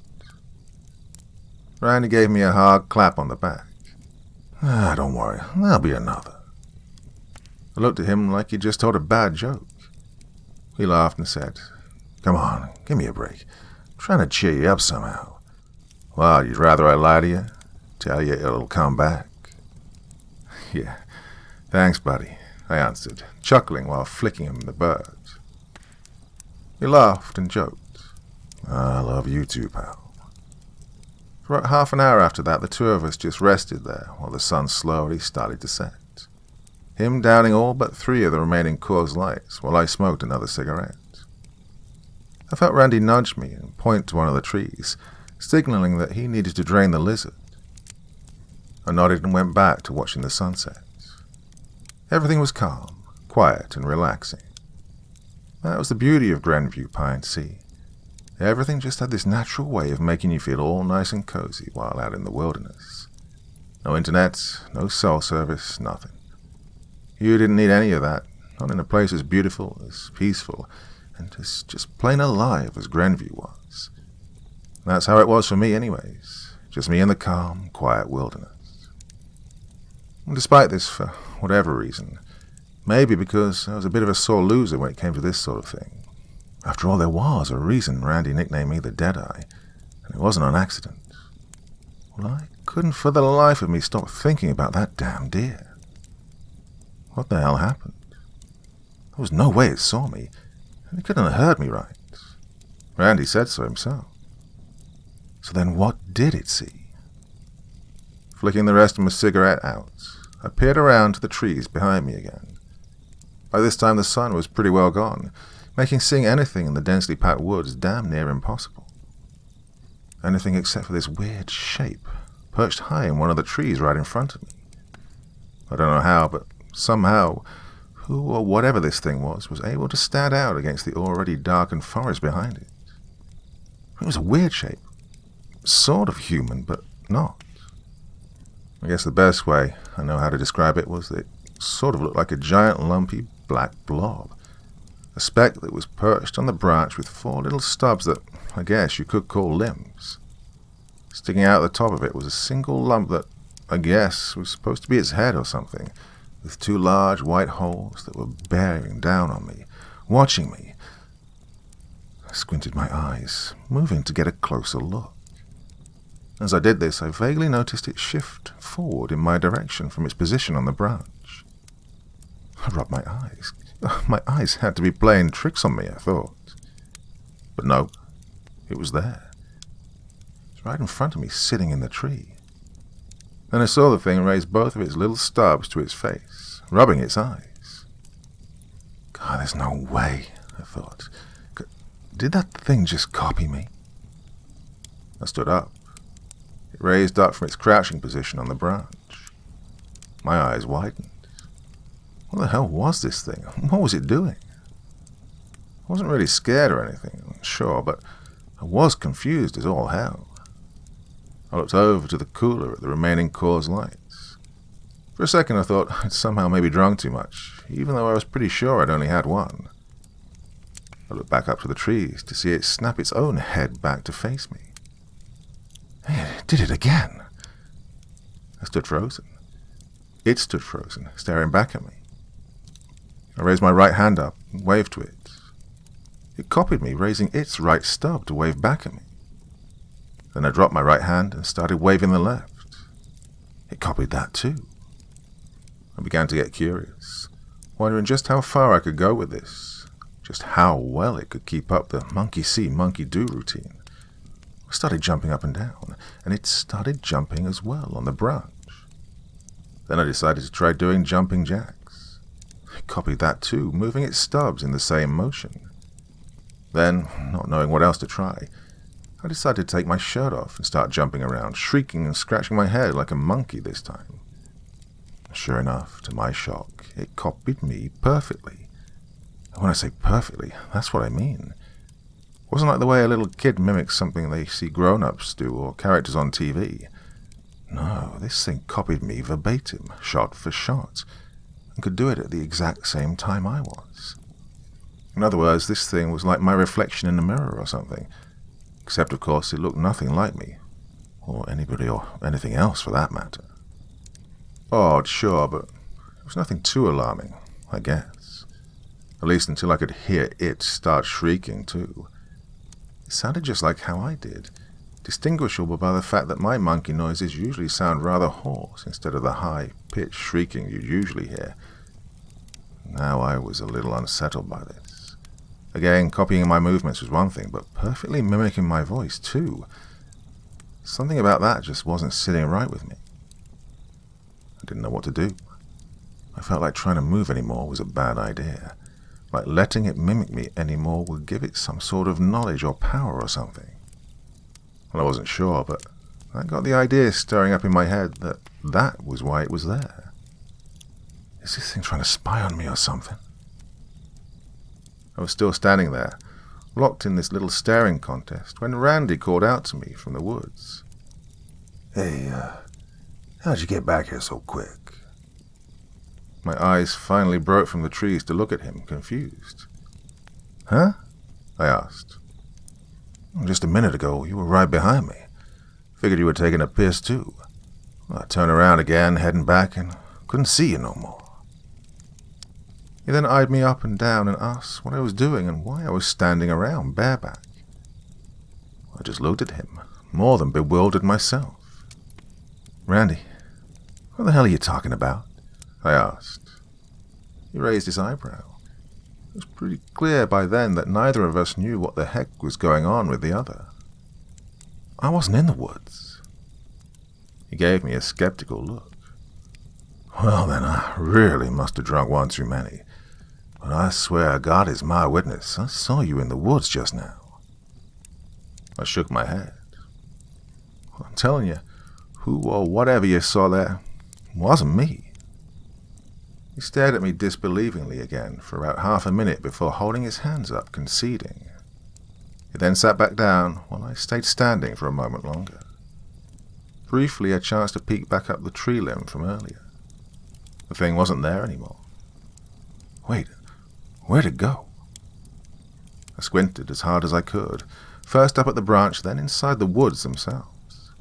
Randy gave me a hard clap on the back. Don't worry, there'll be another. I looked at him like he just told a bad joke. He laughed and said, Come on, give me a break. I'm trying to cheer you up somehow. Well, you'd rather I lie to you? Tell you it'll come back? Yeah, thanks, buddy, I answered, chuckling while flicking him the bird. He laughed and joked. I love you too, pal. For about half an hour after that, the two of us just rested there while the sun slowly started to set. Him downing all but 3 of the remaining Coors Lights while I smoked another cigarette. I felt Randy nudge me and point to one of the trees, signaling that he needed to drain the lizard. I nodded and went back to watching the sunset. Everything was calm, quiet, and relaxing. That was the beauty of Glenview Pine Sea. Everything just had this natural way of making you feel all nice and cozy while out in the wilderness. No internet, no cell service, nothing. You didn't need any of that, not in a place as beautiful, as peaceful, and as just plain alive as Glenview was. That's how it was for me anyways, just me in the calm, quiet wilderness. And despite this, for whatever reason, maybe because I was a bit of a sore loser when it came to this sort of thing. After all, there was a reason Randy nicknamed me the Deadeye, and it wasn't an accident. Well, I couldn't for the life of me stop thinking about that damn deer. What the hell happened? There was no way it saw me, and it couldn't have heard me right. Randy said so himself. So then what did it see? Flicking the rest of my cigarette out, I peered around to the trees behind me again. By this time the sun was pretty well gone, making seeing anything in the densely packed woods damn near impossible. Anything except for this weird shape, perched high in one of the trees right in front of me. I don't know how, but somehow, who or whatever this thing was able to stand out against the already darkened forest behind it. It was a weird shape. Sort of human, but not. I guess the best way I know how to describe it was that it sort of looked like a giant lumpy black blob. A speck that was perched on the branch with 4 little stubs that I guess you could call limbs. Sticking out the top of it was a single lump that I guess was supposed to be its head or something, with 2 large white holes that were bearing down on me, watching me. I squinted my eyes, moving to get a closer look. As I did this, I vaguely noticed it shift forward in my direction from its position on the branch. I rubbed my eyes. My eyes had to be playing tricks on me, I thought. But no, it was there. It was right in front of me, sitting in the tree. Then I saw the thing raise both of its little stubs to its face, rubbing its eyes. God, there's no way, I thought. Did that thing just copy me? I stood up. It raised up from its crouching position on the branch. My eyes widened. What the hell was this thing? What was it doing? I wasn't really scared or anything, sure, but I was confused as all hell. I looked over to the cooler at the remaining Coors Lights. For a second I thought I'd somehow maybe drunk too much, even though I was pretty sure I'd only had one. I looked back up to the trees to see it snap its own head back to face me. Hey, it did it again. I stood frozen. It stood frozen, staring back at me. I raised my right hand up and waved to it. It copied me, raising its right stub to wave back at me. Then I dropped my right hand and started waving the left. It copied that too. I began to get curious, wondering just how far I could go with this, just how well it could keep up the monkey see, monkey do routine. I started jumping up and down, and it started jumping as well on the branch. Then I decided to try doing jumping jacks. It copied that too, moving its stubs in the same motion. Then, not knowing what else to try, I decided to take my shirt off and start jumping around, shrieking and scratching my head like a monkey this time. Sure enough, to my shock, it copied me perfectly. And when I say perfectly, that's what I mean. It wasn't like the way a little kid mimics something they see grown-ups do or characters on TV. No, this thing copied me verbatim, shot for shot, and could do it at the exact same time I was. In other words, this thing was like my reflection in a mirror or something, except of course it looked nothing like me, or anybody or anything else for that matter. Odd, sure, but it was nothing too alarming, I guess. At least until I could hear it start shrieking too. It sounded just like how I did, distinguishable by the fact that my monkey noises usually sound rather hoarse instead of the high-pitched shrieking you usually hear. Now I was a little unsettled by this. Again, copying my movements was one thing, but perfectly mimicking my voice too. Something about that just wasn't sitting right with me. I didn't know what to do. I felt like trying to move anymore was a bad idea. Like letting it mimic me anymore would give it some sort of knowledge or power or something. Well, I wasn't sure, but I got the idea stirring up in my head that that was why it was there. Is this thing trying to spy on me or something? I was still standing there, locked in this little staring contest, when Randy called out to me from the woods. Hey, how'd you get back here so quick? My eyes finally broke from the trees to look at him, confused. Huh? I asked. Just a minute ago, you were right behind me. Figured you were taking a piss too. I turned around again, heading back, and couldn't see you no more. He then eyed me up and down and asked what I was doing and why I was standing around bareback. I just looked at him, more than bewildered myself. Randy, what the hell are you talking about? I asked. He raised his eyebrow. It was pretty clear by then that neither of us knew what the heck was going on with the other. I wasn't in the woods. He gave me a skeptical look. Well then, I really must have drunk one too many. But I swear God is my witness, I saw you in the woods just now. I shook my head. I'm telling you, who or whatever you saw there wasn't me. He stared at me disbelievingly again for about half a minute before holding his hands up, conceding. He then sat back down while I stayed standing for a moment longer. Briefly, I chanced to peek back up the tree limb from earlier. The thing wasn't there anymore. Wait, where'd it go? I squinted as hard as I could, first up at the branch, then inside the woods themselves.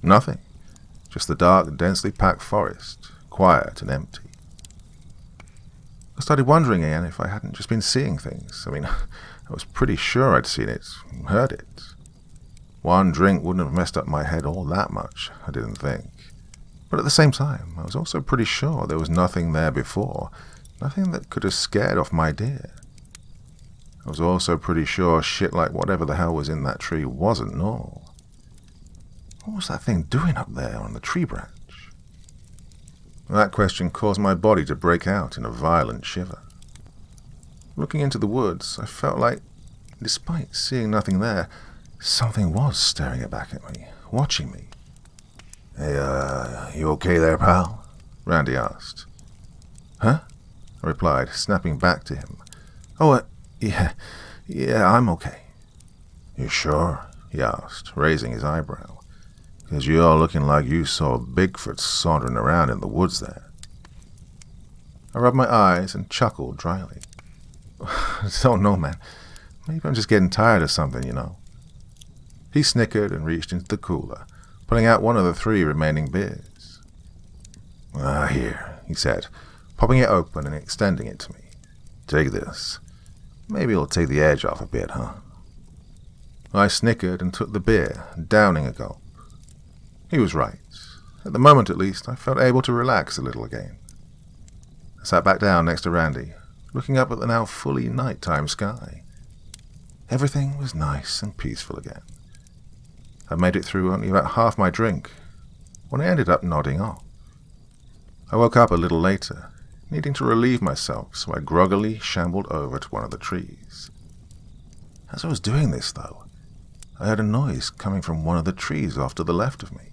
Nothing, just the dark, densely packed forest, quiet and empty. I started wondering again if I hadn't just been seeing things. I mean, I was pretty sure I'd seen it, heard it. One drink wouldn't have messed up my head all that much, I didn't think. But at the same time, I was also pretty sure there was nothing there before, nothing that could have scared off my deer. I was also pretty sure shit like whatever the hell was in that tree wasn't normal. What was that thing doing up there on the tree branch? That question caused my body to break out in a violent shiver. Looking into the woods, I felt like, despite seeing nothing there, something was staring back at me, watching me. Hey, you okay there, pal? Randy asked. Huh? I replied, snapping back to him. Oh, yeah, I'm okay. You sure? He asked, raising his eyebrow. Because you're looking like you saw Bigfoot sauntering around in the woods there. I rubbed my eyes and chuckled dryly. I don't know, man. Maybe I'm just getting tired of something, you know. He snickered and reached into the cooler, pulling out one of the 3 remaining beers. Here, he said, popping it open and extending it to me. Take this. Maybe it'll take the edge off a bit, huh? I snickered and took the beer, downing a gulp. He was right. At the moment, at least, I felt able to relax a little again. I sat back down next to Randy, looking up at the now fully nighttime sky. Everything was nice and peaceful again. I made it through only about half my drink, when I ended up nodding off. I woke up a little later, needing to relieve myself, so I groggily shambled over to one of the trees. As I was doing this, though, I heard a noise coming from one of the trees off to the left of me.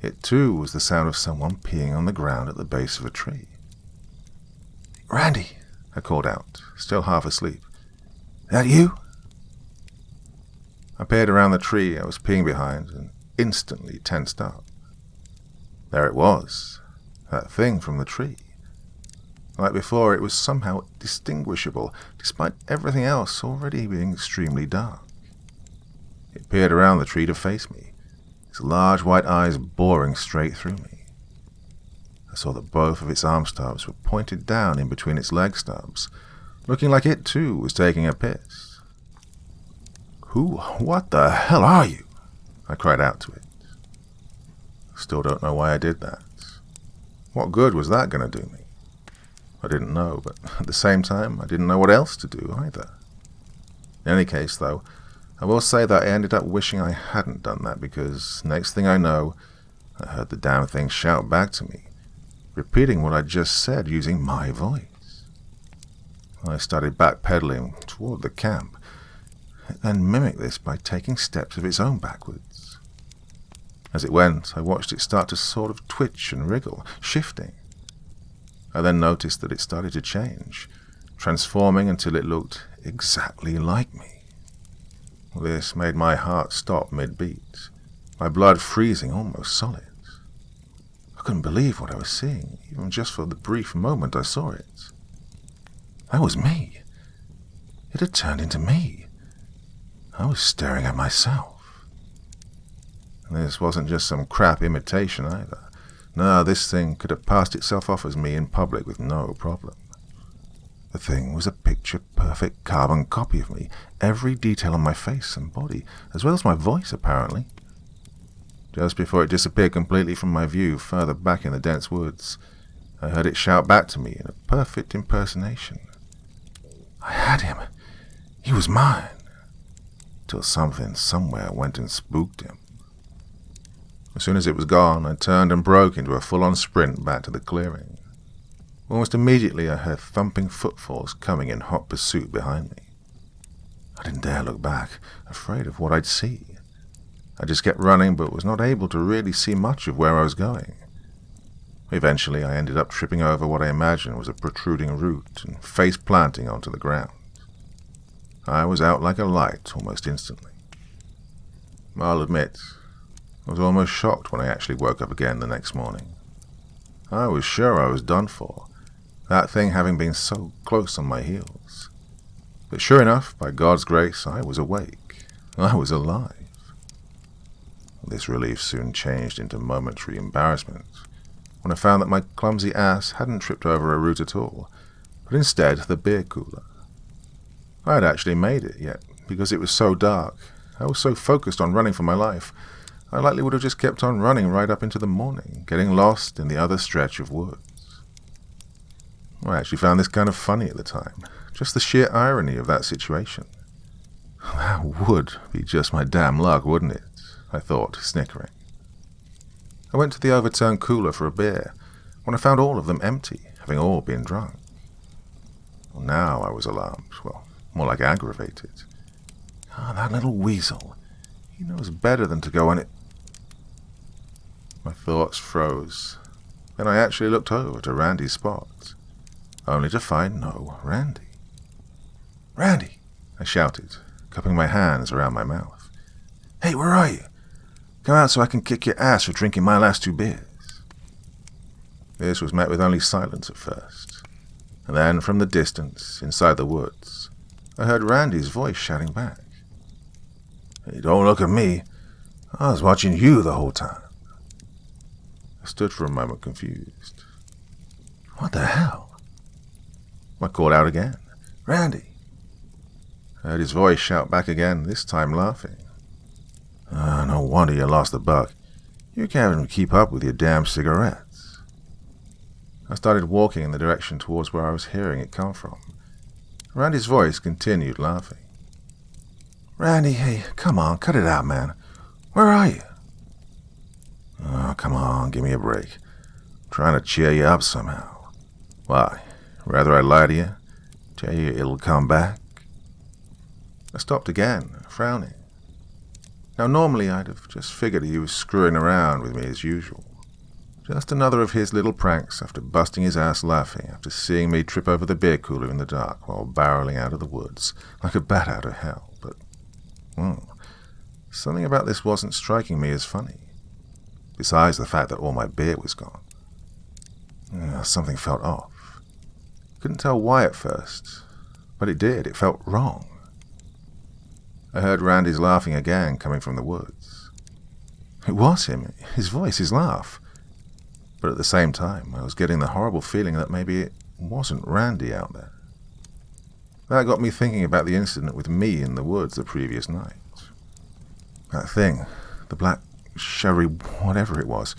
It, too, was the sound of someone peeing on the ground at the base of a tree. "Randy," I called out, still half asleep. "That you?" I peered around the tree I was peeing behind and instantly tensed up. There it was, that thing from the tree. Like before, it was somehow distinguishable, despite everything else already being extremely dark. It peered around the tree to face me, its large white eyes boring straight through me. I saw that both of its arm stubs were pointed down in between its leg stubs, looking like it too was taking a piss. What the hell are you?" I cried out to it. Still don't know why I did that. What good was that going to do me? I didn't know, but at the same time, I didn't know what else to do either. In any case, though, I will say that I ended up wishing I hadn't done that, because next thing I know, I heard the damn thing shout back to me, repeating what I'd just said using my voice. I started backpedaling toward the camp, and mimicked this by taking steps of its own backwards. As it went, I watched it start to sort of twitch and wriggle, shifting. I then noticed that it started to change, transforming until it looked exactly like me. This made my heart stop mid-beat, my blood freezing almost solid. I couldn't believe what I was seeing, even just for the brief moment I saw it. That was me. It had turned into me. I was staring at myself. And this wasn't just some crap imitation either. No, this thing could have passed itself off as me in public with no problem. The thing was a picture-perfect carbon copy of me, every detail on my face and body, as well as my voice, apparently. Just before it disappeared completely from my view further back in the dense woods, I heard it shout back to me in a perfect impersonation. I had him. He was mine. Till something somewhere went and spooked him. As soon as it was gone, I turned and broke into a full-on sprint back to the clearing. Almost immediately I heard thumping footfalls coming in hot pursuit behind me. I didn't dare look back, afraid of what I'd see. I just kept running, but was not able to really see much of where I was going. Eventually I ended up tripping over what I imagined was a protruding root and face-planting onto the ground. I was out like a light almost instantly. I'll admit, I was almost shocked when I actually woke up again the next morning. I was sure I was done for, that thing having been so close on my heels. But sure enough, by God's grace, I was awake. I was alive. This relief soon changed into momentary embarrassment when I found that my clumsy ass hadn't tripped over a root at all, but instead the beer cooler. I had actually made it, yet because it was so dark, I was so focused on running for my life, I likely would have just kept on running right up into the morning, getting lost in the other stretch of woods. I actually found this kind of funny at the time, just the sheer irony of that situation. That would be just my damn luck, wouldn't it? I thought, snickering. I went to the overturned cooler for a beer, when I found all of them empty, having all been drunk. Well, now I was alarmed, well, more like aggravated. That little weasel. He knows better than to go on it. My thoughts froze. Then I actually looked over to Randy's spot, only to find no Randy. "Randy!" I shouted, cupping my hands around my mouth. "Hey, where are you? Come out so I can kick your ass for drinking my last 2 beers." This was met with only silence at first, and then from the distance, inside the woods, I heard Randy's voice shouting back. "Hey, don't look at me. I was watching you the whole time." I stood for a moment confused. What the hell? I called out again. "Randy!" I heard his voice shout back again, this time laughing. No wonder you lost the buck. You can't even keep up with your damn cigarettes." I started walking in the direction towards where I was hearing it come from. Randy's voice continued laughing. "Randy, hey, come on, cut it out, man. Where are you?" "Oh, come on, give me a break. I'm trying to cheer you up somehow. Why, rather I lie to you, tell you it'll come back?" I stopped again, frowning. Now normally I'd have just figured he was screwing around with me as usual. Just another of his little pranks after busting his ass laughing after seeing me trip over the beer cooler in the dark while barreling out of the woods like a bat out of hell. But, something about this wasn't striking me as funny. Besides the fact that all my beer was gone. Something felt off. Couldn't tell why at first, but it did. It felt wrong. I heard Randy's laughing again coming from the woods. It was him, his voice, his laugh. But at the same time, I was getting the horrible feeling that maybe it wasn't Randy out there. That got me thinking about the incident with me in the woods the previous night. That thing, the black, sherry, whatever it was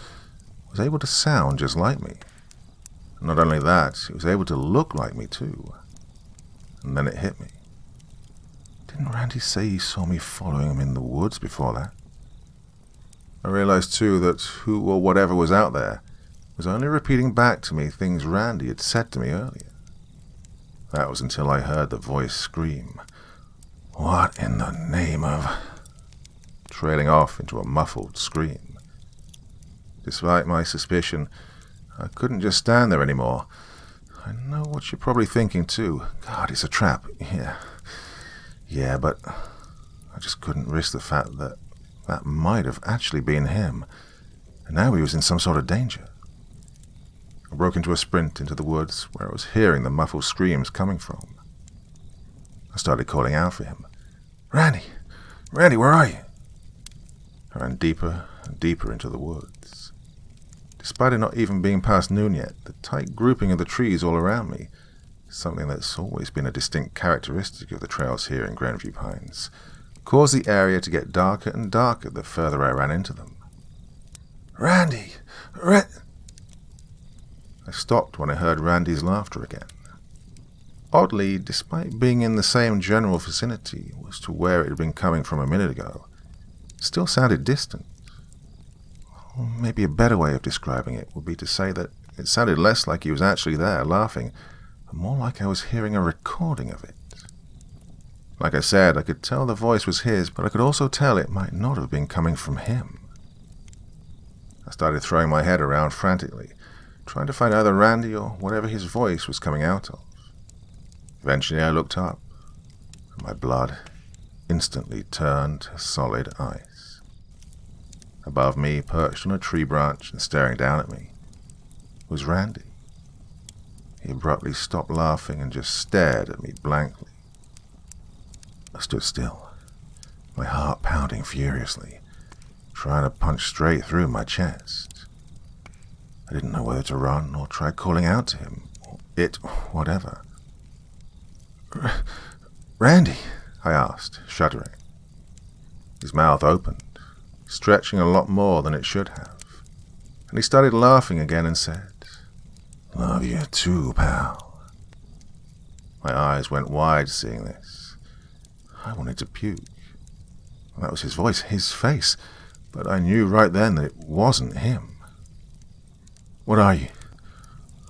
able to sound just like me. Not only that, it was able to look like me too. And then it hit me. Didn't Randy say he saw me following him in the woods before that? I realized too that who or whatever was out there was only repeating back to me things Randy had said to me earlier. That was until I heard the voice scream, "What in the name of..." trailing off into a muffled scream. Despite my suspicion, I couldn't just stand there anymore. I know what you're probably thinking too. God, it's a trap. Yeah, but I just couldn't risk the fact that that might have actually been him, and now he was in some sort of danger. I broke into a sprint into the woods where I was hearing the muffled screams coming from. I started calling out for him. "Randy! Randy, where are you?" I ran deeper and deeper into the woods. Despite it not even being past noon yet, the tight grouping of the trees all around me, something that's always been a distinct characteristic of the trails here in Grandview Pines, caused the area to get darker and darker the further I ran into them. "Randy! I stopped when I heard Randy's laughter again. Oddly, despite being in the same general vicinity as to where it had been coming from a minute ago, it still sounded distant. Or maybe a better way of describing it would be to say that it sounded less like he was actually there laughing, but more like I was hearing a recording of it. Like I said, I could tell the voice was his, but I could also tell it might not have been coming from him. I started throwing my head around frantically, trying to find either Randy or whatever his voice was coming out of. Eventually I looked up, and my blood instantly turned to solid ice. Above me, perched on a tree branch and staring down at me, was Randy. He abruptly stopped laughing and just stared at me blankly. I stood still, my heart pounding furiously, trying to punch straight through my chest. I didn't know whether to run or try calling out to him, or it, whatever. "Randy?" I asked, shuddering. His mouth opened, stretching a lot more than it should have, and he started laughing again and said, "Love you too, pal." My eyes went wide seeing this. I wanted to puke. That was his voice, his face, but I knew right then that it wasn't him. "What are you?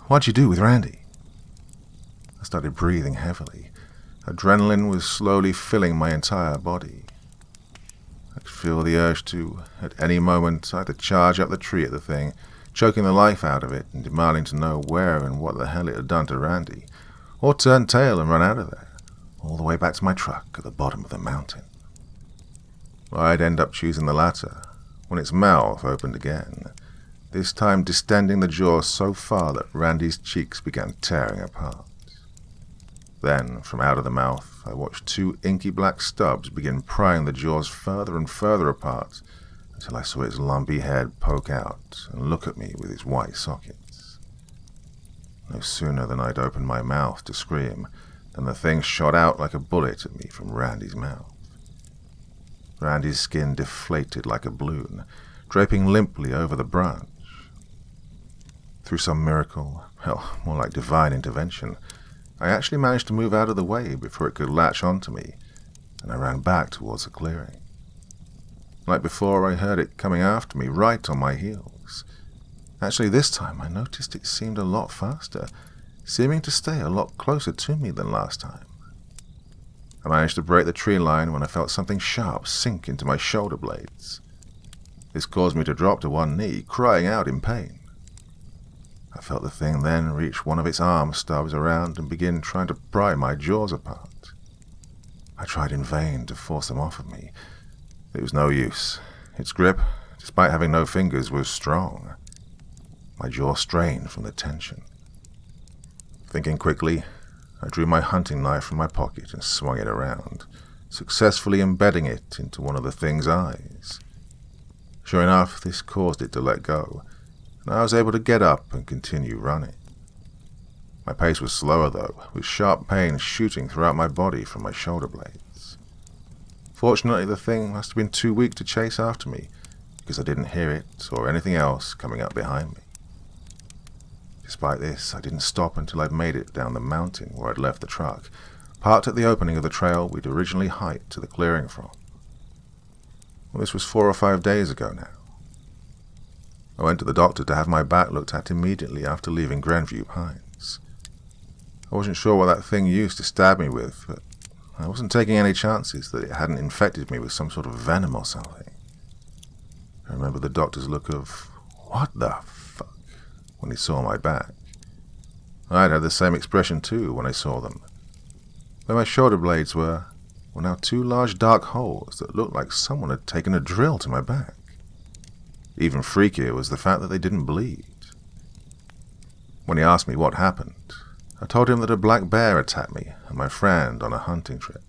What'd you do with Randy?" I started breathing heavily. Adrenaline was slowly filling my entire body. I could feel the urge to, at any moment, either charge up the tree at the thing, choking the life out of it and demanding to know where and what the hell it had done to Randy, or turn tail and run out of there, all the way back to my truck at the bottom of the mountain. I'd end up choosing the latter, when its mouth opened again, this time distending the jaw so far that Randy's cheeks began tearing apart. Then, from out of the mouth, I watched two inky black stubs begin prying the jaws further and further apart until I saw its lumpy head poke out and look at me with its white sockets. No sooner than I'd opened my mouth to scream than the thing shot out like a bullet at me from Randy's mouth. Randy's skin deflated like a balloon, draping limply over the branch. Through some miracle, hell, more like divine intervention, I actually managed to move out of the way before it could latch onto me, and I ran back towards the clearing. Like before, I heard it coming after me, right on my heels. Actually, this time I noticed it seemed a lot faster, seeming to stay a lot closer to me than last time. I managed to break the tree line when I felt something sharp sink into my shoulder blades. This caused me to drop to one knee, crying out in pain. I felt the thing then reach one of its arm stubs around and begin trying to pry my jaws apart. I tried in vain to force them off of me. It was no use. Its grip, despite having no fingers, was strong. My jaw strained from the tension. Thinking quickly, I drew my hunting knife from my pocket and swung it around, successfully embedding it into one of the thing's eyes. Sure enough, this caused it to let go, and I was able to get up and continue running. My pace was slower, though, with sharp pain shooting throughout my body from my shoulder blades. Fortunately, the thing must have been too weak to chase after me, because I didn't hear it or anything else coming up behind me. Despite this, I didn't stop until I'd made it down the mountain where I'd left the truck, parked at the opening of the trail we'd originally hiked to the clearing from. Well, this was 4 or 5 days ago now. I went to the doctor to have my back looked at immediately after leaving Grandview Pines. I wasn't sure what that thing used to stab me with, but I wasn't taking any chances that it hadn't infected me with some sort of venom or something. I remember the doctor's look of, "What the fuck?" when he saw my back. I'd had the same expression too when I saw them. Where my shoulder blades were now 2 large dark holes that looked like someone had taken a drill to my back. Even freakier was the fact that they didn't bleed. When he asked me what happened, I told him that a black bear attacked me and my friend on a hunting trip.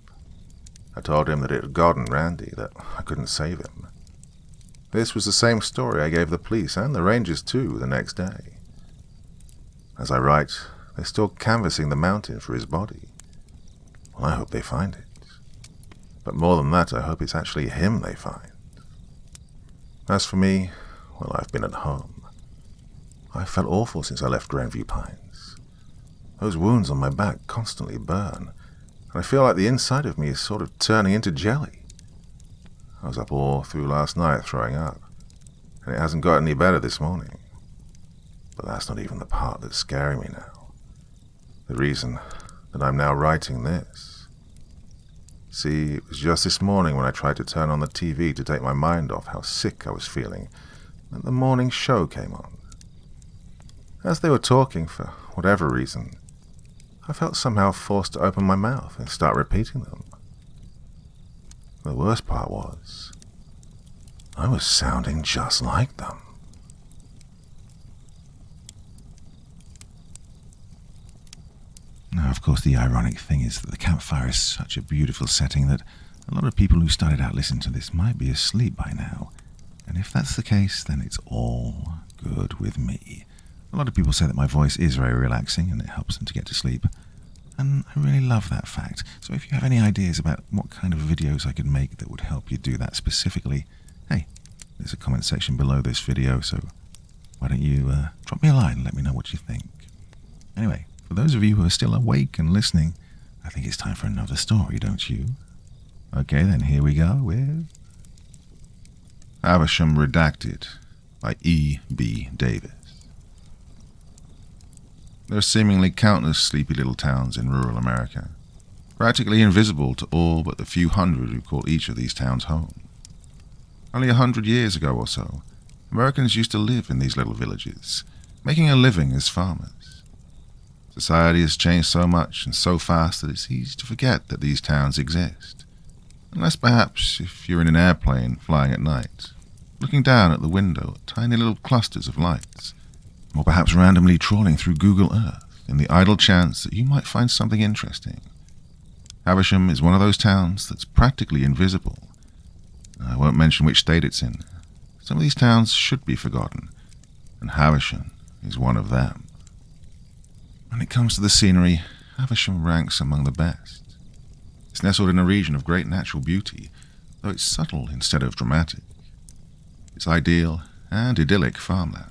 I told him that it had gotten Randy, that I couldn't save him. This was the same story I gave the police and the rangers too the next day. As I write, they're still canvassing the mountain for his body. Well, I hope they find it. But more than that, I hope it's actually him they find. As for me, well, I've been at home. I felt awful since I left Grandview Pines. Those wounds on my back constantly burn, and I feel like the inside of me is sort of turning into jelly. I was up all through last night throwing up, and it hasn't got any better this morning. But that's not even the part that's scaring me now. The reason that I'm now writing this. See, it was just this morning when I tried to turn on the TV to take my mind off how sick I was feeling, that the morning show came on. As they were talking, for whatever reason, I felt somehow forced to open my mouth and start repeating them. The worst part was, I was sounding just like them. Now, of course, the ironic thing is that the campfire is such a beautiful setting that a lot of people who started out listening to this might be asleep by now. And if that's the case, then it's all good with me. A lot of people say that my voice is very relaxing and it helps them to get to sleep. And I really love that fact. So if you have any ideas about what kind of videos I could make that would help you do that specifically, hey, there's a comment section below this video, so why don't you drop me a line and let me know what you think. Anyway, for those of you who are still awake and listening, I think it's time for another story, don't you? Okay, then here we go with Abasham Redacted by E.B. Davis. There are seemingly countless sleepy little towns in rural America, practically invisible to all but the few hundred who call each of these towns home. Only 100 years ago or so, Americans used to live in these little villages, making a living as farmers. Society has changed so much and so fast that it's easy to forget that these towns exist. Unless perhaps if you're in an airplane flying at night, looking down at the window at tiny little clusters of lights, or perhaps randomly trawling through Google Earth in the idle chance that you might find something interesting. Abasham is one of those towns that's practically invisible. I won't mention which state it's in. Some of these towns should be forgotten, and Abasham is one of them. When it comes to the scenery, Abasham ranks among the best. It's nestled in a region of great natural beauty, though it's subtle instead of dramatic. It's ideal and idyllic farmland.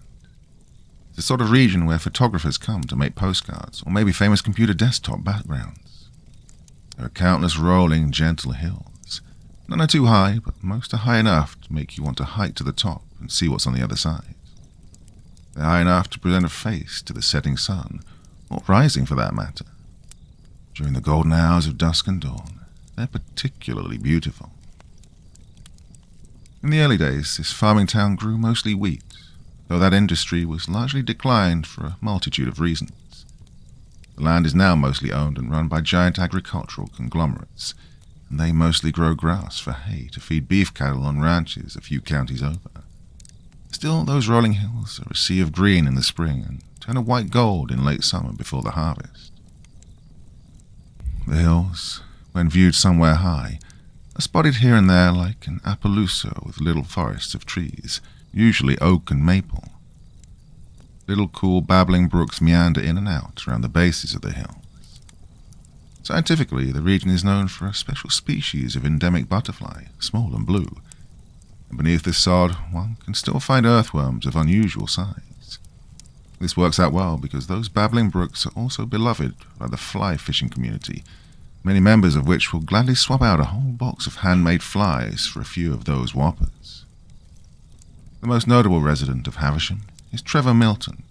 It's the sort of region where photographers come to make postcards, or maybe famous computer desktop backgrounds. There are countless rolling, gentle hills. None are too high, but most are high enough to make you want to hike to the top and see what's on the other side. They're high enough to present a face to the setting sun, or rising for that matter. During the golden hours of dusk and dawn, they're particularly beautiful. In the early days, this farming town grew mostly wheat, though that industry was largely declined for a multitude of reasons. The land is now mostly owned and run by giant agricultural conglomerates, and they mostly grow grass for hay to feed beef cattle on ranches a few counties over. Still, those rolling hills are a sea of green in the spring and turn a white gold in late summer before the harvest. The hills, when viewed somewhere high, are spotted here and there like an Appaloosa with little forests of trees, usually oak and maple. Little cool babbling brooks meander in and out around the bases of the hills. Scientifically, the region is known for a special species of endemic butterfly, small and blue, and beneath this sod one can still find earthworms of unusual size. This works out well because those babbling brooks are also beloved by the fly fishing community, many members of which will gladly swap out a whole box of handmade flies for a few of those whoppers. The most notable resident of Abasham is Trevor Milton.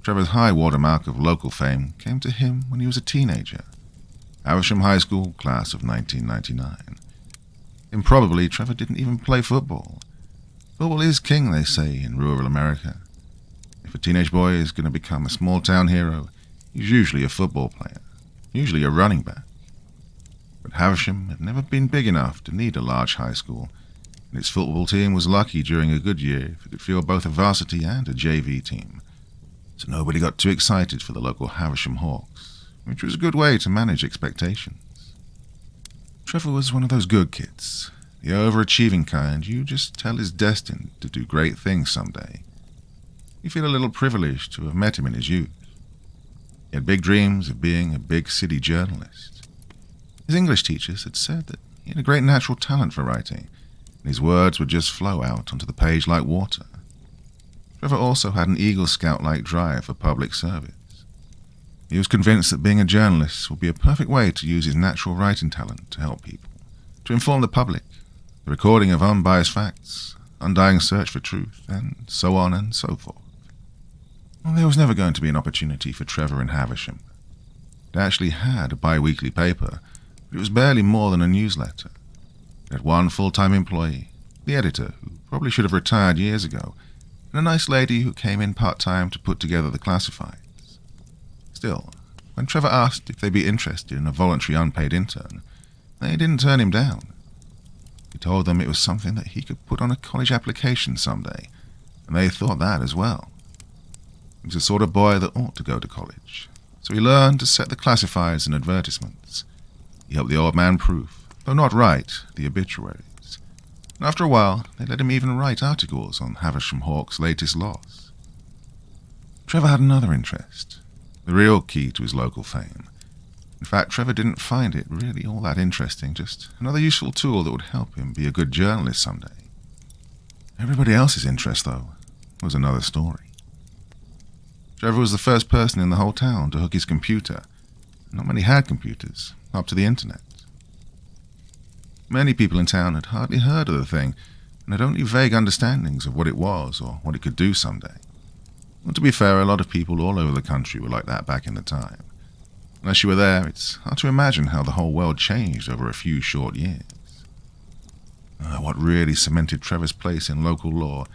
Trevor's high watermark of local fame came to him when he was a teenager. Abasham High School, class of 1999. Improbably, Trevor didn't even play football. Football is king, they say, in rural America. If a teenage boy is going to become a small-town hero, he's usually a football player, usually a running back. But Abasham had never been big enough to need a large high school, and its football team was lucky during a good year if it could field both a varsity and a JV team. So nobody got too excited for the local Abasham Hawks, which was a good way to manage expectations. Trevor was one of those good kids, the overachieving kind you just tell is destined to do great things someday. You feel a little privileged to have met him in his youth. He had big dreams of being a big city journalist. His English teachers had said that he had a great natural talent for writing, and his words would just flow out onto the page like water. Trevor also had an Eagle Scout-like drive for public service. He was convinced that being a journalist would be a perfect way to use his natural writing talent to help people, to inform the public, the recording of unbiased facts, undying search for truth, and so on and so forth. Well, there was never going to be an opportunity for Trevor in Abasham. It actually had a bi-weekly paper, but it was barely more than a newsletter. It had one full-time employee, the editor, who probably should have retired years ago, and a nice lady who came in part-time to put together the classifieds. Still, when Trevor asked if they'd be interested in a voluntary unpaid intern, they didn't turn him down. He told them it was something that he could put on a college application someday, and they thought that as well. He was the sort of boy that ought to go to college, so he learned to set the classifiers and advertisements. He helped the old man proof, though not write, the obituaries. And after a while, they let him even write articles on Havisham Hawke's latest loss. Trevor had another interest, the real key to his local fame. In fact, Trevor didn't find it really all that interesting, just another useful tool that would help him be a good journalist someday. Everybody else's interest, though, was another story. Trevor was the first person in the whole town to hook his computer. Not many had computers, up to the internet. Many people in town had hardly heard of the thing, and had only vague understandings of what it was or what it could do someday. Well, to be fair, a lot of people all over the country were like that back in the time. Unless you were there, it's hard to imagine how the whole world changed over a few short years. What really cemented Trevor's place in local law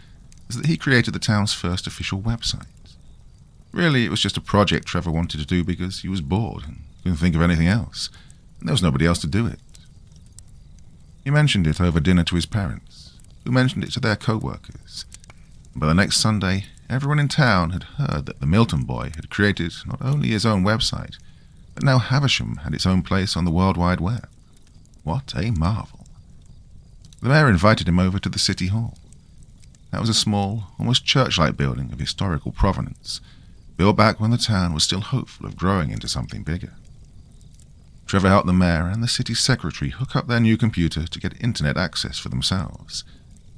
is that he created the town's first official website. Really, it was just a project Trevor wanted to do because he was bored and couldn't think of anything else, and there was nobody else to do it. He mentioned it over dinner to his parents, who mentioned it to their co-workers. And by the next Sunday, everyone in town had heard that the Milton boy had created not only his own website, but now Havisham had its own place on the World Wide Web. What a marvel. The mayor invited him over to the City Hall. That was a small, almost church-like building of historical provenance, built back when the town was still hopeful of growing into something bigger. Trevor helped the mayor and the city secretary hook up their new computer to get internet access for themselves.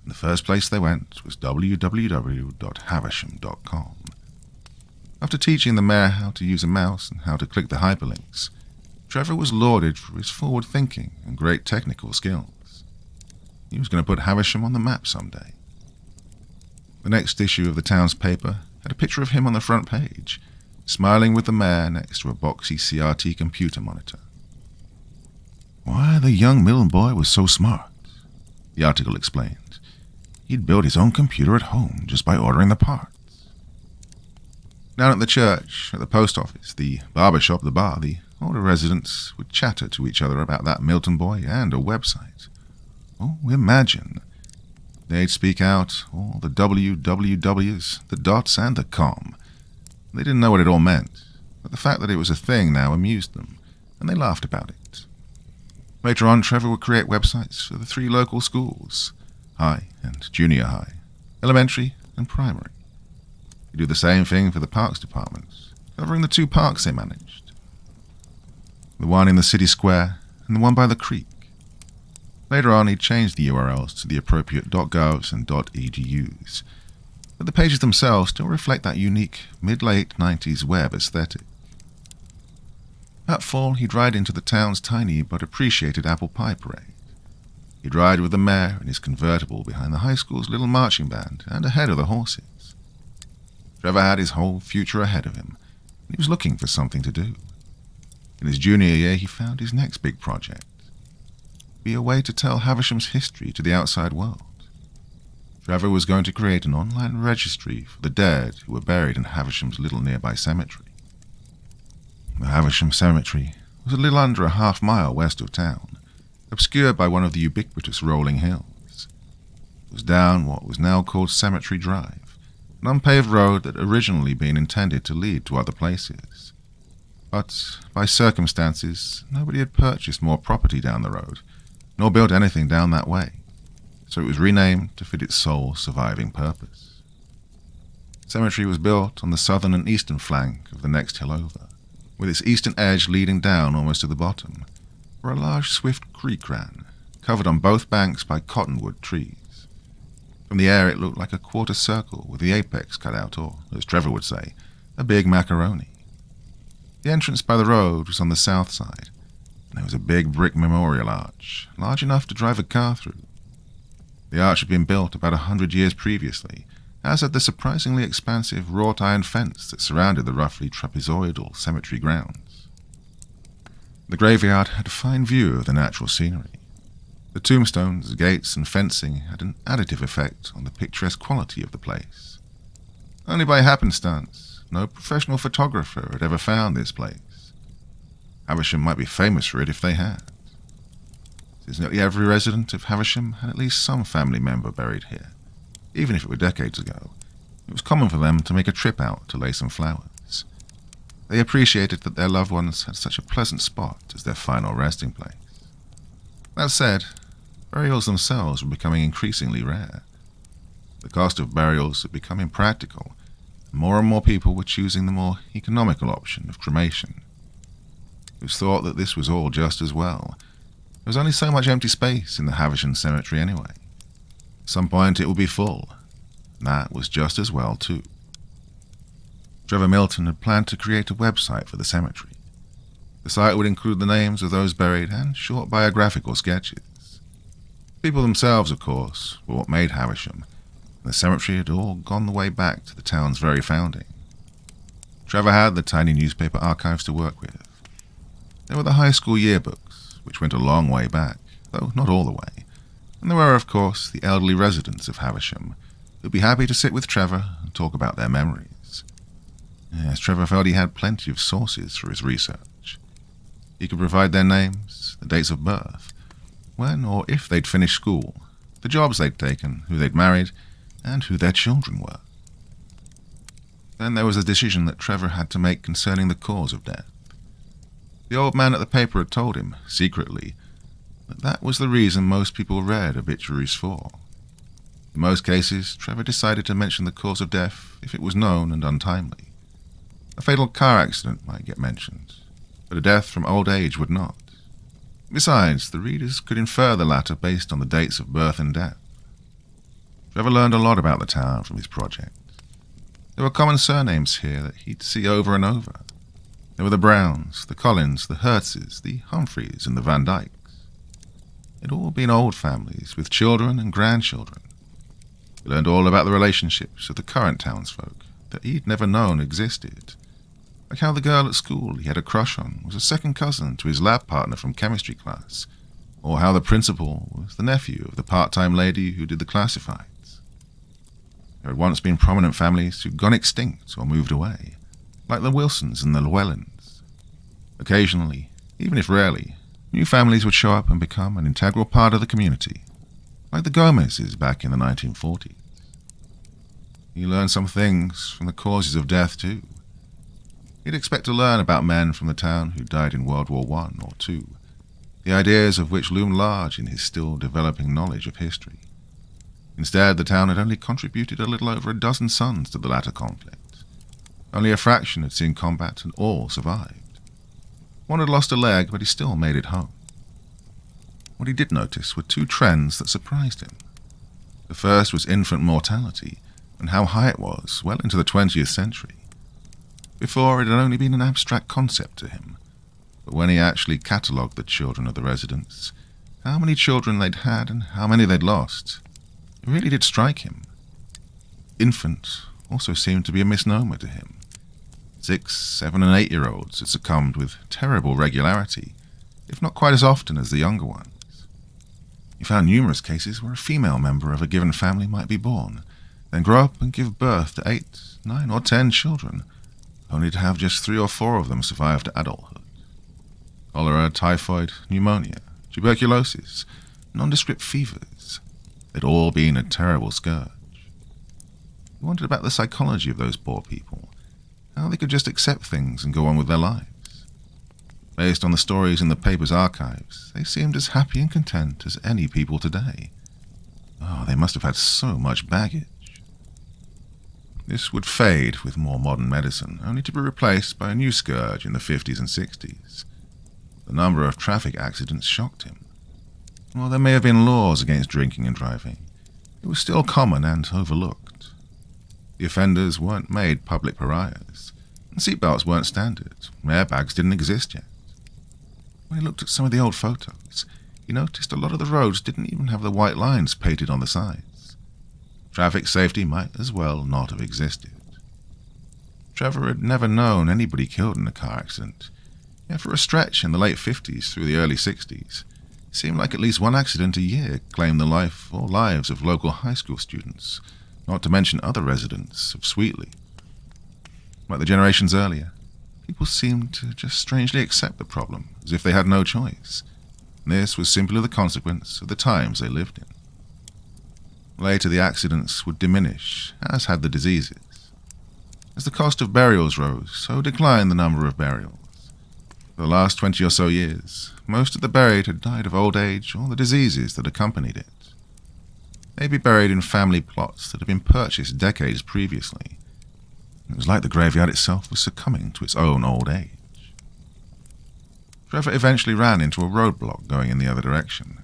And the first place they went was www.havisham.com. After teaching the mayor how to use a mouse and how to click the hyperlinks, Trevor was lauded for his forward thinking and great technical skills. He was going to put Havisham on the map someday. The next issue of the town's paper had a picture of him on the front page, smiling with the mayor next to a boxy CRT computer monitor. Why, the young Milton boy was so smart, the article explained. He'd built his own computer at home just by ordering the parts. Down at the church, at the post office, the barber shop, the bar, the older residents would chatter to each other about that Milton boy and a website. Oh, imagine. They'd speak out all the wwws, the dots, and the com. They didn't know what it all meant, but the fact that it was a thing now amused them, and they laughed about it. Later on, Trevor would create websites for the 3 local schools, high and junior high, elementary and primary. He'd do the same thing for the parks department, covering the 2 parks they managed. The one in the city square and the one by the creek. Later on, he'd changed the URLs to the appropriate .govs and .edus, but the pages themselves still reflect that unique mid-late 90s web aesthetic. That fall, he'd ride into the town's tiny but appreciated apple pie parade. He'd ride with the mayor in his convertible behind the high school's little marching band and ahead of the horses. Trevor had his whole future ahead of him, and he was looking for something to do. In his junior year, he found his next big project. Be a way to tell Havisham's history to the outside world. Trevor was going to create an online registry for the dead who were buried in Havisham's little nearby cemetery. The Havisham Cemetery was a little under a half-mile west of town, obscured by one of the ubiquitous rolling hills. It was down what was now called Cemetery Drive, an unpaved road that had originally been intended to lead to other places. But, by circumstances, nobody had purchased more property down the road, nor built anything down that way, so it was renamed to fit its sole surviving purpose. The cemetery was built on the southern and eastern flank of the next hill over, with its eastern edge leading down almost to the bottom, where a large swift creek ran, covered on both banks by cottonwood trees. From the air it looked like a quarter circle with the apex cut out, or, as Trevor would say, a big macaroni. The entrance by the road was on the south side, and there was a big brick memorial arch, large enough to drive a car through. The arch had been built about 100 years previously, as had the surprisingly expansive wrought iron fence that surrounded the roughly trapezoidal cemetery grounds. The graveyard had a fine view of the natural scenery. The tombstones, gates, and fencing had an additive effect on the picturesque quality of the place. Only by happenstance, no professional photographer had ever found this place. Havisham might be famous for it if they had, since nearly every resident of Havisham had at least some family member buried here. Even if it were decades ago, it was common for them to make a trip out to lay some flowers. They appreciated that their loved ones had such a pleasant spot as their final resting place. That said, burials themselves were becoming increasingly rare. The cost of burials had become impractical, and more people were choosing the more economical option of cremation. It was thought that this was all just as well. There was only so much empty space in the Havisham cemetery anyway. At some point it would be full. That was just as well too. Trevor Milton had planned to create a website for the cemetery. The site would include the names of those buried and short biographical sketches. People themselves, of course, were what made Havisham, and the cemetery had all gone the way back to the town's very founding. Trevor had the tiny newspaper archives to work with. There were the high school yearbooks, which went a long way back, though not all the way, and there were, of course, the elderly residents of Havisham, who'd be happy to sit with Trevor and talk about their memories. Yes, Trevor felt he had plenty of sources for his research. He could provide their names, the dates of birth, when or if they'd finished school, the jobs they'd taken, who they'd married, and who their children were. Then there was a decision that Trevor had to make concerning the cause of death. The old man at the paper had told him, secretly, that was the reason most people read obituaries for. In most cases, Trevor decided to mention the cause of death if it was known and untimely. A fatal car accident might get mentioned, but a death from old age would not. Besides, the readers could infer the latter based on the dates of birth and death. Trevor learned a lot about the town from his project. There were common surnames here that he'd see over and over. There were the Browns, the Collins, the Hertzes, the Humphreys, and the Van Dykes. They'd all been old families with children and grandchildren. He learned all about the relationships of the current townsfolk that he'd never known existed. Like how the girl at school he had a crush on was a second cousin to his lab partner from chemistry class, or how the principal was the nephew of the part-time lady who did the classifieds. There had once been prominent families who'd gone extinct or moved away, like the Wilsons and the Llewellyns. Occasionally, even if rarely, new families would show up and become an integral part of the community, like the Gomez's back in the 1940s. He learned some things from the causes of death, too. He'd expect to learn about men from the town who died in World War I or II, the ideas of which loomed large in his still developing knowledge of history. Instead, the town had only contributed a little over a dozen sons to the latter conflict. Only a fraction had seen combat, and all survived. One had lost a leg, but he still made it home. What he did notice were two trends that surprised him. The first was infant mortality, and how high it was well into the 20th century. Before, it had only been an abstract concept to him, but when he actually catalogued the children of the residents, how many children they'd had and how many they'd lost, it really did strike him. Infant also seemed to be a misnomer to him. 6, 7, and 8-year-olds had succumbed with terrible regularity, if not quite as often as the younger ones. He found numerous cases where a female member of a given family might be born, then grow up and give birth to 8, 9, or 10 children, only to have just 3 or 4 of them survive to adulthood. Cholera, typhoid, pneumonia, tuberculosis, nondescript fevers, they'd all been a terrible scourge. He wondered about the psychology of those poor people, how they could just accept things and go on with their lives. Based on the stories in the paper's archives, they seemed as happy and content as any people today. Oh, they must have had so much baggage. This would fade with more modern medicine, only to be replaced by a new scourge in the 50s and 60s. The number of traffic accidents shocked him. While there may have been laws against drinking and driving, it was still common and overlooked. The offenders weren't made public pariahs, and seatbelts weren't standard. Airbags didn't exist yet. When he looked at some of the old photos, he noticed a lot of the roads didn't even have the white lines painted on the sides. Traffic safety might as well not have existed. Trevor had never known anybody killed in a car accident, yet for a stretch in the late 50s through the early 60s, it seemed like at least one accident a year claimed the life or lives of local high school students, not to mention other residents of Sweetly. Like the generations earlier, people seemed to just strangely accept the problem, as if they had no choice. This was simply the consequence of the times they lived in. Later, the accidents would diminish, as had the diseases. As the cost of burials rose, so declined the number of burials. For the last 20 or so years, most of the buried had died of old age or the diseases that accompanied it. They'd be buried in family plots that had been purchased decades previously. It was like the graveyard itself was succumbing to its own old age. Trevor eventually ran into a roadblock going in the other direction,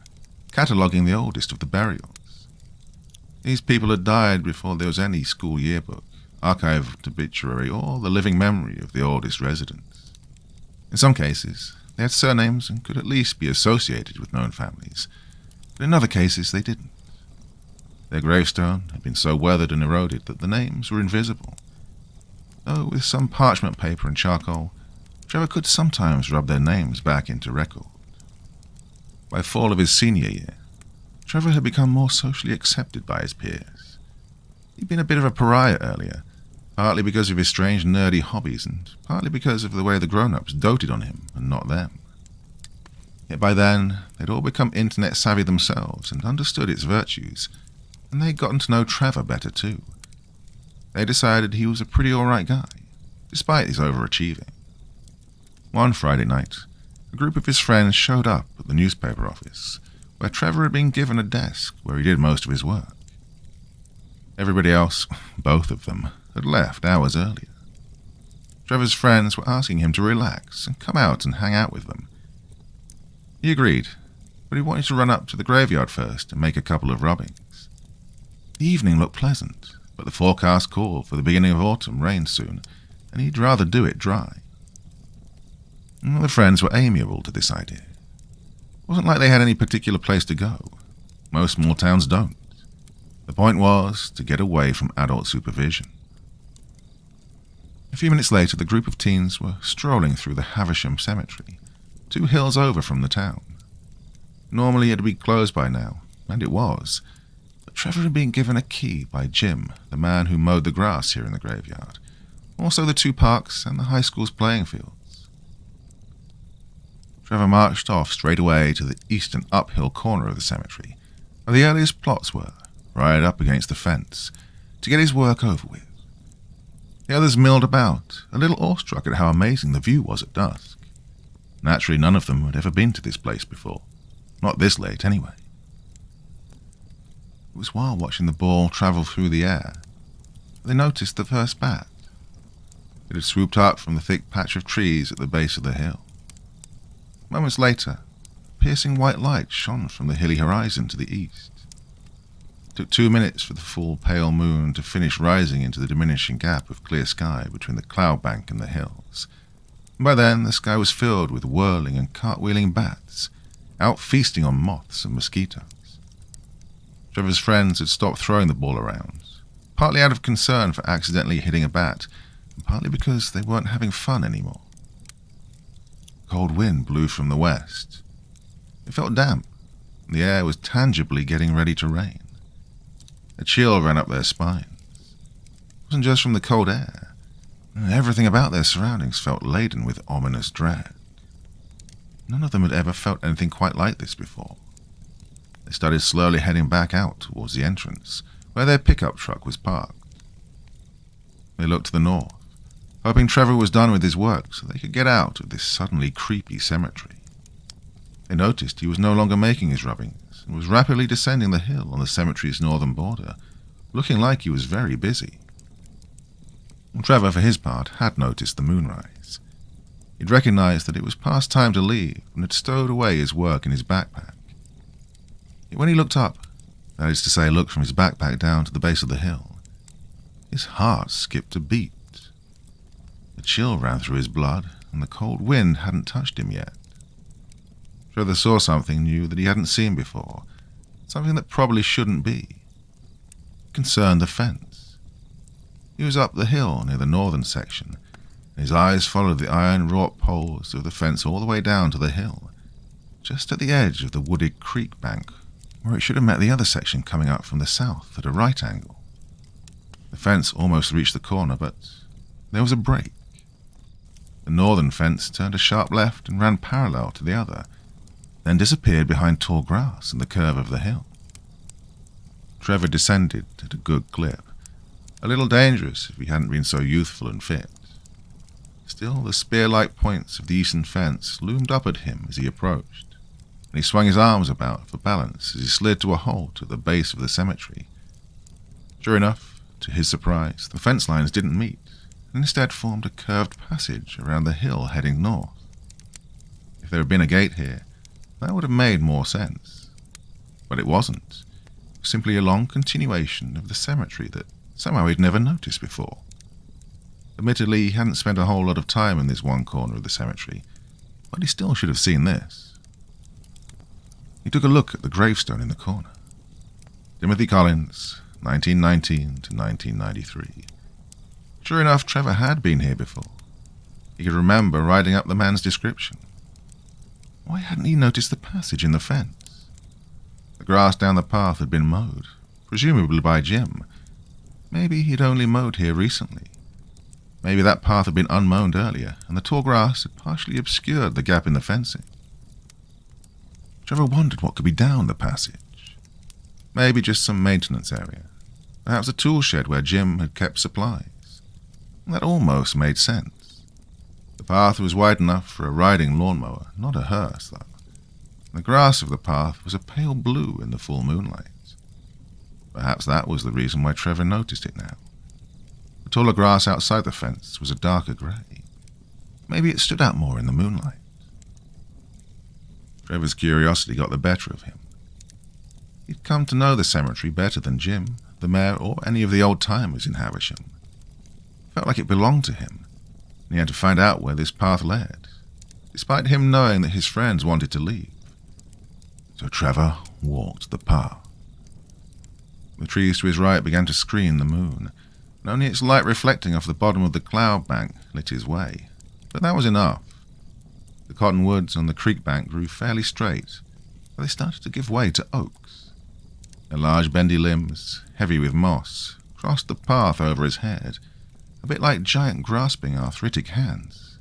cataloguing the oldest of the burials. These people had died before there was any school yearbook, archived obituary, or the living memory of the oldest residents. In some cases, they had surnames and could at least be associated with known families, but in other cases they didn't. Their gravestone had been so weathered and eroded that the names were invisible. Though with some parchment paper and charcoal, Trevor could sometimes rub their names back into record. By fall of his senior year, Trevor had become more socially accepted by his peers. He'd been a bit of a pariah earlier, partly because of his strange nerdy hobbies and partly because of the way the grown-ups doted on him and not them. Yet by then, they'd all become internet savvy themselves and understood its virtues, and they'd gotten to know Trevor better too. They decided he was a pretty alright guy, despite his overachieving. One Friday night, a group of his friends showed up at the newspaper office, where Trevor had been given a desk where he did most of his work. Everybody else, both of them, had left hours earlier. Trevor's friends were asking him to relax and come out and hang out with them. He agreed, but he wanted to run up to the graveyard first and make a couple of rubbings. The evening looked pleasant, but the forecast called for the beginning of autumn rain soon, and he'd rather do it dry. The friends were amiable to this idea. It wasn't like they had any particular place to go. Most small towns don't. The point was to get away from adult supervision. A few minutes later, the group of teens were strolling through the Abasham cemetery, 2 hills over from the town. Normally it'd be closed by now, and it was, but Trevor had been given a key by Jim, the man who mowed the grass here in the graveyard, also the 2 parks and the high school's playing fields. Trevor marched off straight away to the eastern uphill corner of the cemetery, where the earliest plots were, right up against the fence, to get his work over with. The others milled about, a little awestruck at how amazing the view was at dusk. Naturally, none of them had ever been to this place before. Not this late, anyway. It was while watching the ball travel through the air that they noticed the first bat. It had swooped up from the thick patch of trees at the base of the hill. Moments later, a piercing white light shone from the hilly horizon to the east. It took 2 minutes for the full pale moon to finish rising into the diminishing gap of clear sky between the cloud bank and the hills. And by then, the sky was filled with whirling and cartwheeling bats, out feasting on moths and mosquitoes. Trevor's friends had stopped throwing the ball around, partly out of concern for accidentally hitting a bat, and partly because they weren't having fun anymore. A cold wind blew from the west. It felt damp, and the air was tangibly getting ready to rain. A chill ran up their spines. It wasn't just from the cold air. Everything about their surroundings felt laden with ominous dread. None of them had ever felt anything quite like this before. They started slowly heading back out towards the entrance, where their pickup truck was parked. They looked to the north, hoping Trevor was done with his work so they could get out of this suddenly creepy cemetery. They noticed he was no longer making his rubbings and was rapidly descending the hill on the cemetery's northern border, looking like he was very busy. Trevor, for his part, had noticed the moonrise. He'd recognized that it was past time to leave and had stowed away his work in his backpack. Yet when he looked up, that is to say, looked from his backpack down to the base of the hill, his heart skipped a beat. A chill ran through his blood, and the cold wind hadn't touched him yet. Trevor saw something new that he hadn't seen before, something that probably shouldn't be. It concerned the fence. He was up the hill near the northern section, and his eyes followed the iron-wrought poles of the fence all the way down to the hill, just at the edge of the wooded creek bank, where it should have met the other section coming up from the south at a right angle. The fence almost reached the corner, but there was a break. The northern fence turned a sharp left and ran parallel to the other, then disappeared behind tall grass in the curve of the hill. Trevor descended at a good clip, A little dangerous if he hadn't been so youthful and fit. Still, the spear-like points of the eastern fence loomed up at him as he approached, and he swung his arms about for balance as he slid to a halt at the base of the cemetery. Sure enough, to his surprise, the fence lines didn't meet, and instead formed a curved passage around the hill heading north. If there had been a gate here, that would have made more sense. But it wasn't. It was simply a long continuation of the cemetery that somehow he'd never noticed before. Admittedly, he hadn't spent a whole lot of time in this one corner of the cemetery, but he still should have seen this. He took a look at the gravestone in the corner. Timothy Collins, 1919 to 1993. Sure enough, Trevor had been here before. He could remember writing up the man's description. Why hadn't he noticed the passage in the fence? The grass down the path had been mowed, presumably by Jim. Maybe he'd only mowed here recently. Maybe that path had been unmown earlier, and the tall grass had partially obscured the gap in the fencing. Trevor wondered what could be down the passage. Maybe just some maintenance area. Perhaps a tool shed where Jim had kept supplies. That almost made sense. The path was wide enough for a riding lawnmower, not a hearse, though. The grass of the path was a pale blue in the full moonlight. Perhaps that was the reason why Trevor noticed it now. The taller grass outside the fence was a darker grey. Maybe it stood out more in the moonlight. Trevor's curiosity got the better of him. He'd come to know the cemetery better than Jim, the mayor, or any of the old-timers in Abasham. It felt like it belonged to him, and he had to find out where this path led, despite him knowing that his friends wanted to leave. So Trevor walked the path. The trees to his right began to screen the moon, and only its light reflecting off the bottom of the cloud bank lit his way. But that was enough. The cottonwoods on the creek bank grew fairly straight, but they started to give way to oaks. Their large bendy limbs, heavy with moss, crossed the path over his head, a bit like giant grasping arthritic hands.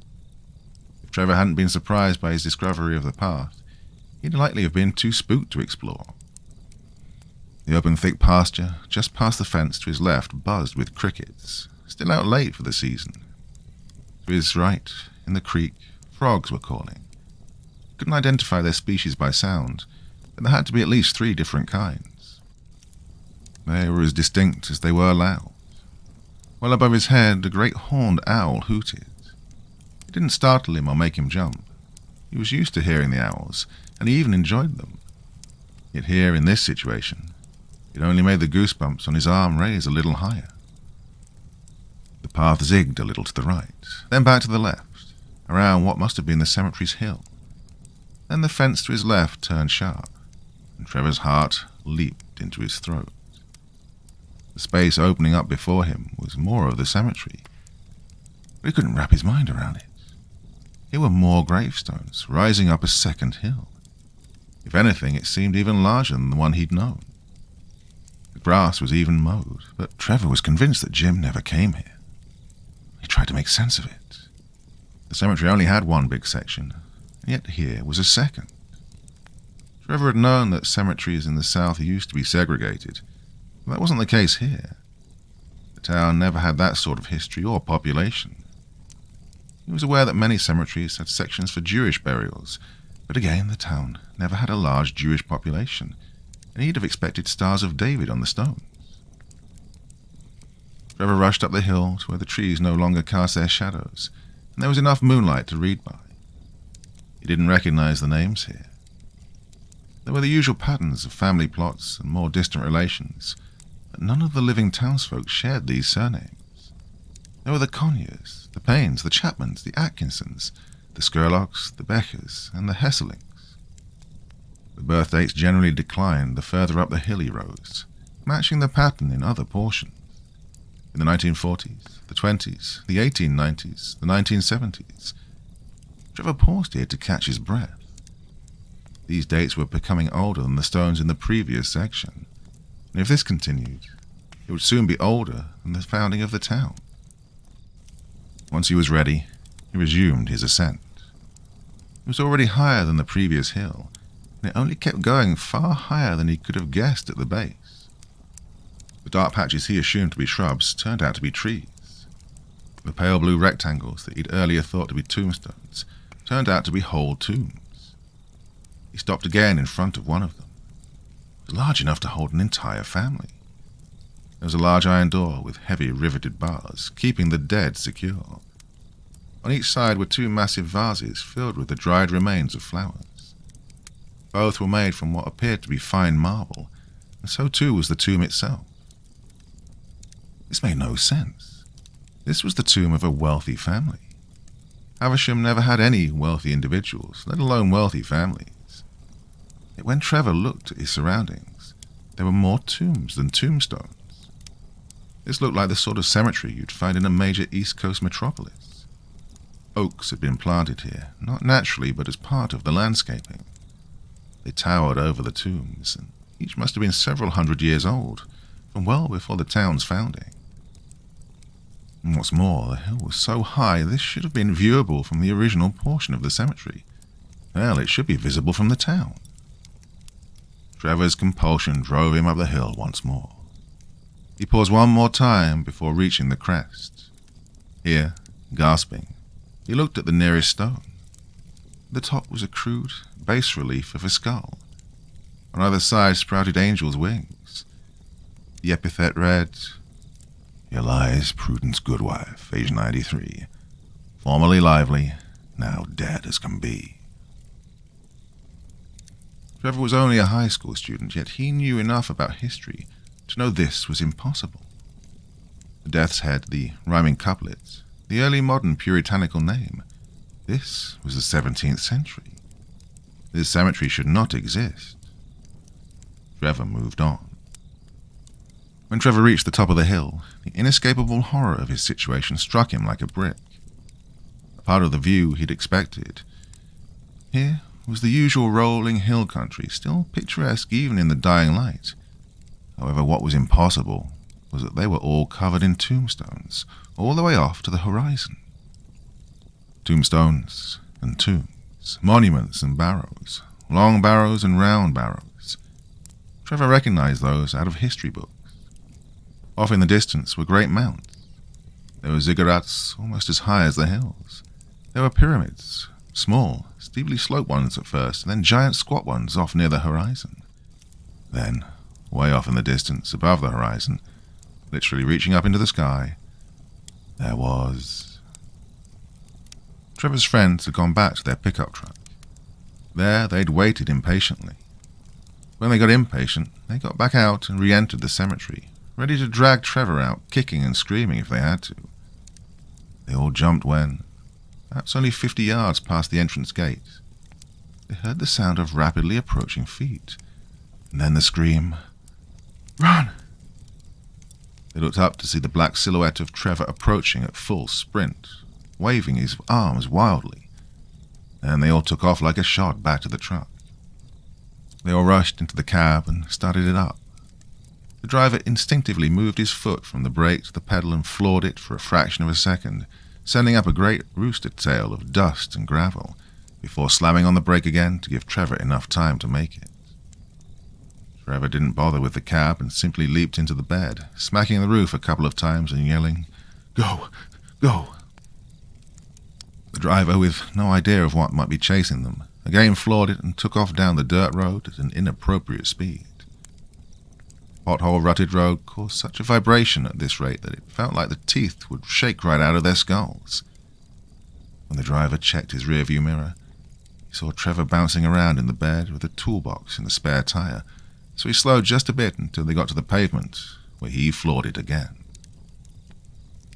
If Trevor hadn't been surprised by his discovery of the path, he'd likely have been too spooked to explore. The open thick pasture just past the fence to his left buzzed with crickets, still out late for the season. To his right, in the creek, frogs were calling. Couldn't identify their species by sound, but there had to be at least 3 different kinds. They were as distinct as they were loud. Well above his head, a great horned owl hooted. It didn't startle him or make him jump. He was used to hearing the owls, and he even enjoyed them. Yet here, in this situation, it only made the goosebumps on his arm raise a little higher. The path zigged a little to the right, then back to the left, around what must have been the cemetery's hill. Then the fence to his left turned sharp, and Trevor's heart leaped into his throat. The space opening up before him was more of the cemetery, but he couldn't wrap his mind around it. Here were more gravestones, rising up a second hill. If anything, it seemed even larger than the one he'd known. The grass was even mowed, but Trevor was convinced that Jim never came here. He tried to make sense of it. The cemetery only had one big section, and yet here was a second. Trevor had known that cemeteries in the south used to be segregated, but that wasn't the case here. The town never had that sort of history or population. He was aware that many cemeteries had sections for Jewish burials, but again, the town never had a large Jewish population, and he'd have expected Stars of David on the stones. Trevor rushed up the hill to where the trees no longer cast their shadows, and there was enough moonlight to read by. He didn't recognize the names here. There were the usual patterns of family plots and more distant relations, but none of the living townsfolk shared these surnames. There were the Conyers, the Paynes, the Chapmans, the Atkinsons, the Skurlocks, the Beckers, and the Hesselings. The birth dates generally declined the further up the hill he rose, matching the pattern in other portions. In the 1940s, the 20s, the 1890s, the 1970s. Trevor paused here to catch his breath. These dates were becoming older than the stones in the previous section, and if this continued, it would soon be older than the founding of the town. Once he was ready, he resumed his ascent. It was already higher than the previous hill, and it only kept going far higher than he could have guessed at the base. The dark patches he assumed to be shrubs turned out to be trees. The pale blue rectangles that he'd earlier thought to be tombstones turned out to be whole tombs. He stopped again in front of one of them. It was large enough to hold an entire family. There was a large iron door with heavy riveted bars, keeping the dead secure. On each side were two massive vases filled with the dried remains of flowers. Both were made from what appeared to be fine marble, and so too was the tomb itself. This made no sense. This was the tomb of a wealthy family. Abasham never had any wealthy individuals, let alone wealthy families. Yet when Trevor looked at his surroundings, there were more tombs than tombstones. This looked like the sort of cemetery you'd find in a major East Coast metropolis. Oaks had been planted here, not naturally but as part of the landscaping. They towered over the tombs, and each must have been several hundred years old, from well before the town's founding. And what's more, the hill was so high this should have been viewable from the original portion of the cemetery. Hell, it should be visible from the town. Trevor's compulsion drove him up the hill once more. He paused one more time before reaching the crest. Here, gasping, he looked at the nearest stone. At the top was a crude bas relief of a skull. On either side sprouted angels' wings. The epithet read, "Here lies Prudence Goodwife, age 93. Formerly lively, now dead as can be." Trevor was only a high school student, yet he knew enough about history to know this was impossible. The death's head, the rhyming couplets, the early modern puritanical name. This was the 17th century. This cemetery should not exist. Trevor moved on. When Trevor reached the top of the hill, the inescapable horror of his situation struck him like a brick. A part of the view he'd expected. Here was the usual rolling hill country, still picturesque even in the dying light. However, what was impossible was that they were all covered in tombstones, all the way off to the horizon. Tombstones and tombs, monuments and barrows, long barrows and round barrows. Trevor recognized those out of history books. Off in the distance were great mounts. There were ziggurats almost as high as the hills. There were pyramids, small, steeply sloped ones at first, and then giant squat ones off near the horizon. Then, way off in the distance, above the horizon, literally reaching up into the sky, there was... Trevor's friends had gone back to their pickup truck. There they'd waited impatiently. When they got impatient, they got back out and re-entered the cemetery, ready to drag Trevor out, kicking and screaming if they had to. They all jumped when, perhaps only 50 yards past the entrance gate, they heard the sound of rapidly approaching feet, and then the scream, "Run!" They looked up to see the black silhouette of Trevor approaching at full sprint, waving his arms wildly, and they all took off like a shot back to the truck. They all rushed into the cab and started it up. The driver instinctively moved his foot from the brake to the pedal and floored it for a fraction of a second, sending up a great rooster tail of dust and gravel, before slamming on the brake again to give Trevor enough time to make it. Trevor didn't bother with the cab and simply leaped into the bed, smacking the roof a couple of times and yelling, "Go! Go!" The driver, with no idea of what might be chasing them, again floored it and took off down the dirt road at an inappropriate speed. The pothole-rutted road caused such a vibration at this rate that it felt like the teeth would shake right out of their skulls. When the driver checked his rearview mirror, he saw Trevor bouncing around in the bed with a toolbox and a spare tire, so he slowed just a bit until they got to the pavement, where he floored it again.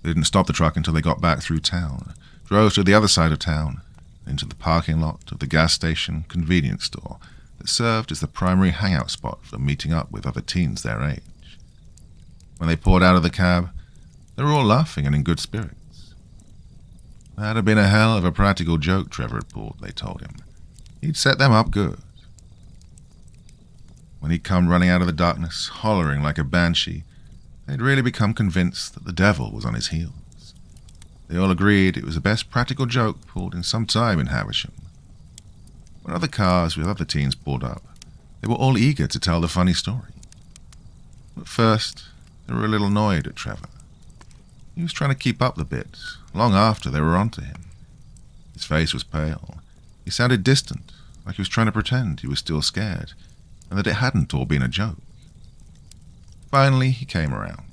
They didn't stop the truck until they got back through town, drove to the other side of town, into the parking lot of the gas station convenience store that served as the primary hangout spot for meeting up with other teens their age. When they poured out of the cab, they were all laughing and in good spirits. That had been a hell of a practical joke Trevor had pulled, they told him. He'd set them up good. When he'd come running out of the darkness, hollering like a banshee, they'd really become convinced that the devil was on his heels. They all agreed it was the best practical joke pulled in some time in Abasham. When other cars with other teens pulled up, they were all eager to tell the funny story. But first, they were a little annoyed at Trevor. He was trying to keep up the bit, long after they were onto him. His face was pale. He sounded distant, like he was trying to pretend he was still scared, and that it hadn't all been a joke. Finally, he came around.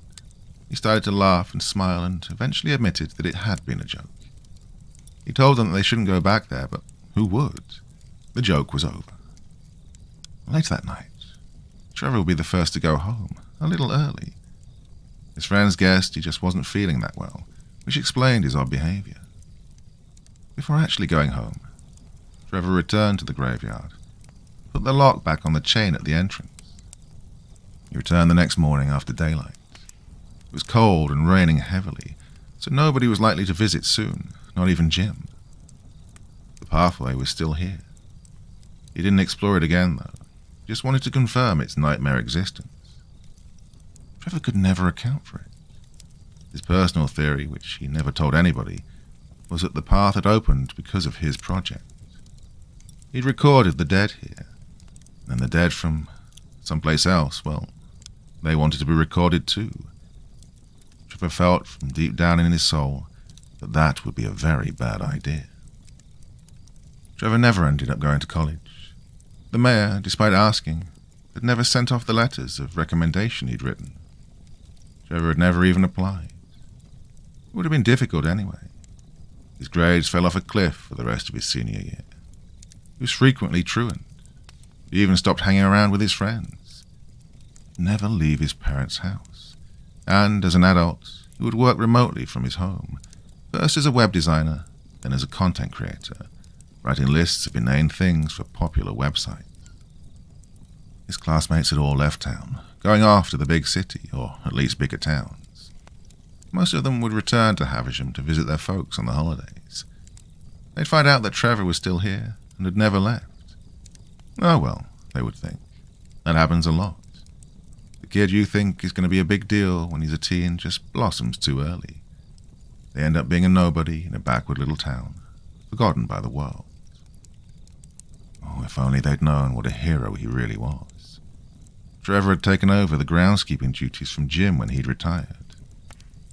He started to laugh and smile and eventually admitted that it had been a joke. He told them that they shouldn't go back there, but who would? The joke was over. Later that night, Trevor would be the first to go home, a little early. His friends guessed he just wasn't feeling that well, which explained his odd behavior. Before actually going home, Trevor returned to the graveyard, put the lock back on the chain at the entrance. He returned the next morning after daylight. It was cold and raining heavily, so nobody was likely to visit soon, not even Jim. The pathway was still here. He didn't explore it again, though. He just wanted to confirm its nightmare existence. Trevor could never account for it. His personal theory, which he never told anybody, was that the path had opened because of his project. He'd recorded the dead here, and the dead from someplace else, well, they wanted to be recorded too. Trevor felt from deep down in his soul that that would be a very bad idea. Trevor never ended up going to college. The mayor, despite asking, had never sent off the letters of recommendation he'd written. Trevor had never even applied. It would have been difficult anyway. His grades fell off a cliff for the rest of his senior year. He was frequently truant. He even stopped hanging around with his friends. He'd never leave his parents' house. And as an adult, he would work remotely from his home, first as a web designer, then as a content creator, writing lists of inane things for popular websites. His classmates had all left town, going off to the big city, or at least bigger towns. Most of them would return to Havisham to visit their folks on the holidays. They'd find out that Trevor was still here and had never left. Oh well, they would think. That happens a lot. The kid you think is going to be a big deal when he's a teen just blossoms too early. They end up being a nobody in a backward little town, forgotten by the world. Oh, if only they'd known what a hero he really was. Trevor had taken over the groundskeeping duties from Jim when he'd retired.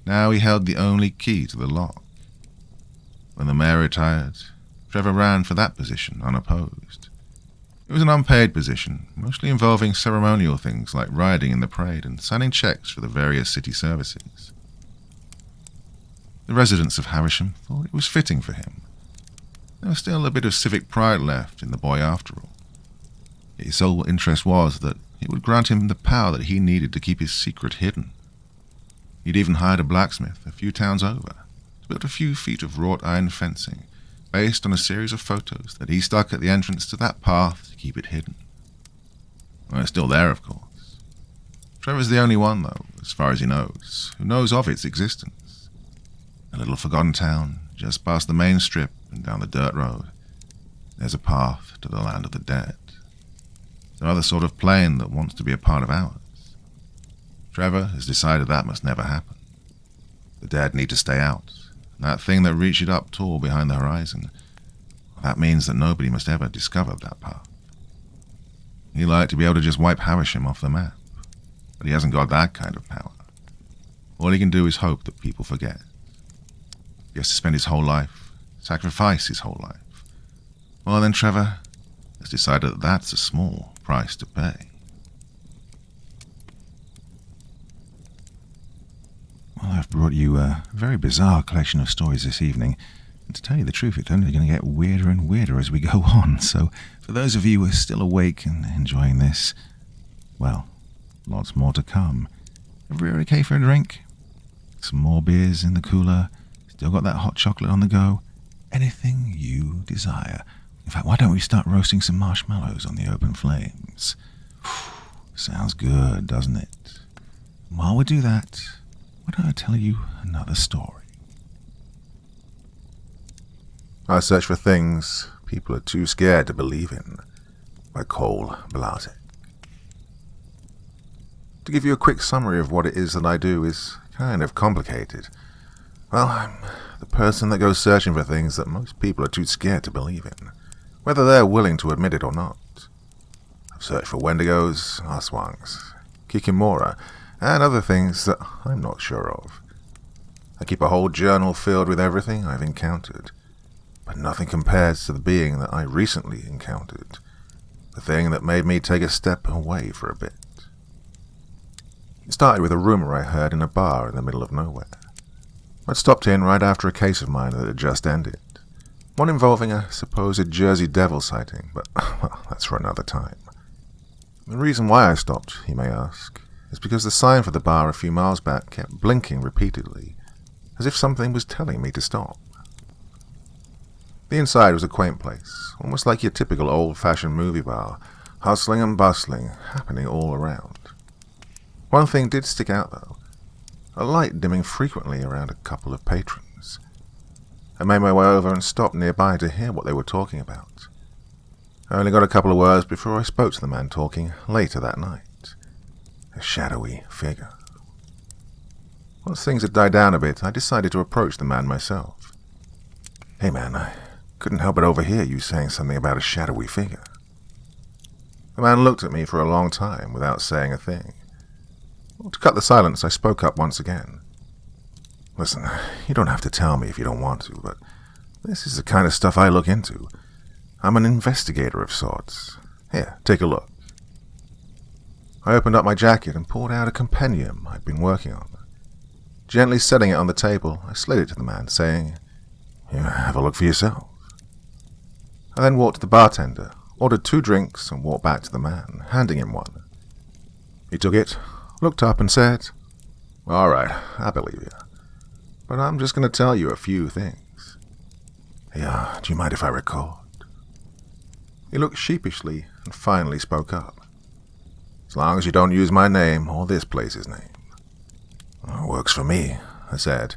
Now he held the only key to the lock. When the mayor retired, Trevor ran for that position unopposed. It was an unpaid position, mostly involving ceremonial things like riding in the parade and signing checks for the various city services. The residents of Havisham thought it was fitting for him. There was still a bit of civic pride left in the boy after all. His sole interest was that it would grant him the power that he needed to keep his secret hidden. He'd even hired a blacksmith a few towns over to build a few feet of wrought iron fencing based on a series of photos that he stuck at the entrance to that path to keep it hidden. Well, it's still there, of course. Trevor's the only one, though, as far as he knows, who knows of its existence. A little forgotten town, just past the main strip and down the dirt road. There's a path to the land of the dead. Some other sort of plane that wants to be a part of ours. Trevor has decided that must never happen. The dead need to stay out. That thing that reached up tall behind the horizon, that means that nobody must ever discover that path. He'd like to be able to just wipe Havisham off the map, but he hasn't got that kind of power. All he can do is hope that people forget. He has to spend his whole life, sacrifice his whole life. Well, then Trevor has decided that that's a small price to pay. Well, I've brought you a very bizarre collection of stories this evening, and to tell you the truth, it's only going to get weirder and weirder as we go on, so for those of you who are still awake and enjoying this, well, lots more to come. Everybody okay for a drink? Some more beers in the cooler? Still got that hot chocolate on the go? Anything you desire. In fact, why don't we start roasting some marshmallows on the open flames? Sounds good, doesn't it? While we do that, why don't I tell you another story? I search for things people are too scared to believe in, by Cole Blazek. To give you a quick summary of what it is that I do is kind of complicated. Well, I'm the person that goes searching for things that most people are too scared to believe in, whether they're willing to admit it or not. I've searched for Wendigos, Aswangs, Kikimora, and other things that I'm not sure of. I keep a whole journal filled with everything I've encountered, but nothing compares to the being that I recently encountered, the thing that made me take a step away for a bit. It started with a rumor I heard in a bar in the middle of nowhere. I'd stopped in right after a case of mine that had just ended, one involving a supposed Jersey Devil sighting, but well, that's for another time. The reason why I stopped, you may ask, is because the sign for the bar a few miles back kept blinking repeatedly, as if something was telling me to stop. The inside was a quaint place, almost like your typical old-fashioned movie bar, hustling and bustling, happening all around. One thing did stick out, though, a light dimming frequently around a couple of patrons. I made my way over and stopped nearby to hear what they were talking about. I only got a couple of words before I spoke to the man talking later that night. A shadowy figure. Once things had died down a bit, I decided to approach the man myself. "Hey man, I couldn't help but overhear you saying something about a shadowy figure." The man looked at me for a long time without saying a thing. To cut the silence, I spoke up once again. "Listen, you don't have to tell me if you don't want to, but this is the kind of stuff I look into. I'm an investigator of sorts. Here, take a look." I opened up my jacket and pulled out a compendium I'd been working on. Gently setting it on the table, I slid it to the man, saying, "Here, have a look for yourself." I then walked to the bartender, ordered 2 drinks, and walked back to the man, handing him one. He took it, looked up and said, "All right, I believe you. But I'm just going to tell you a few things." "Yeah, do you mind if I record?" He looked sheepishly and finally spoke up. "As long as you don't use my name or this place's name." "Works for me," I said,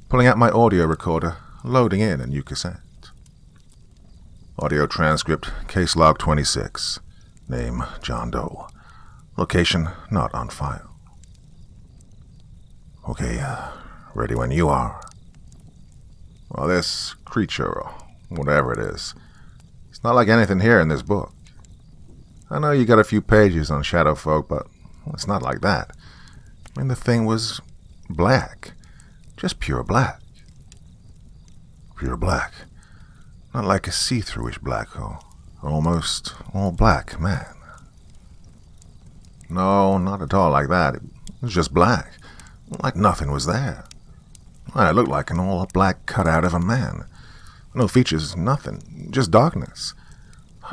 pulling out my audio recorder, loading in a new cassette. Audio transcript, case log 26. Name, John Doe. Location, not on file. "Okay, ready when you are." "Well, this creature, or whatever it is, it's not like anything here in this book. I know you got a few pages on shadow folk, but it's not like that. I mean, the thing was black. Just pure black." "Pure black? Not like a see-throughish black hole. Almost all black, man." "No, not at all like that. It was just black. Like nothing was there. It looked like an all-black cutout of a man. No features, nothing. Just darkness.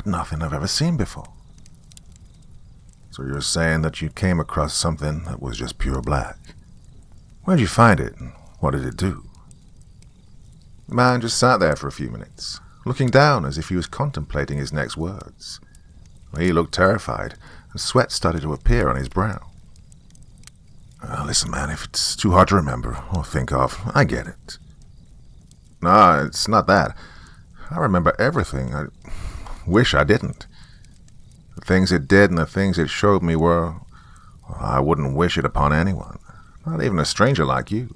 Nothing I've ever seen before." "So you're saying that you came across something that was just pure black. Where'd you find it, and what did it do?" The man just sat there for a few minutes, looking down as if he was contemplating his next words. He looked terrified, and sweat started to appear on his brow. "Listen, man, if it's too hard to remember or think of, I get it." "No, it's not that. I remember everything. I wish I didn't. The things it did and the things it showed me were, well, I wouldn't wish it upon anyone, not even a stranger like you."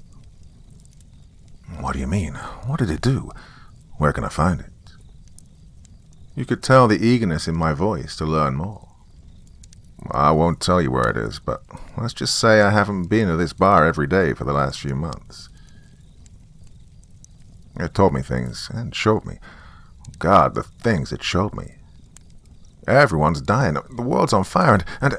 "What do you mean? What did it do? Where can I find it?" You could tell the eagerness in my voice to learn more. "I won't tell you where it is, but let's just say I haven't been to this bar every day for the last few months. It told me things, and showed me. God, the things it showed me. Everyone's dying, the world's on fire, and...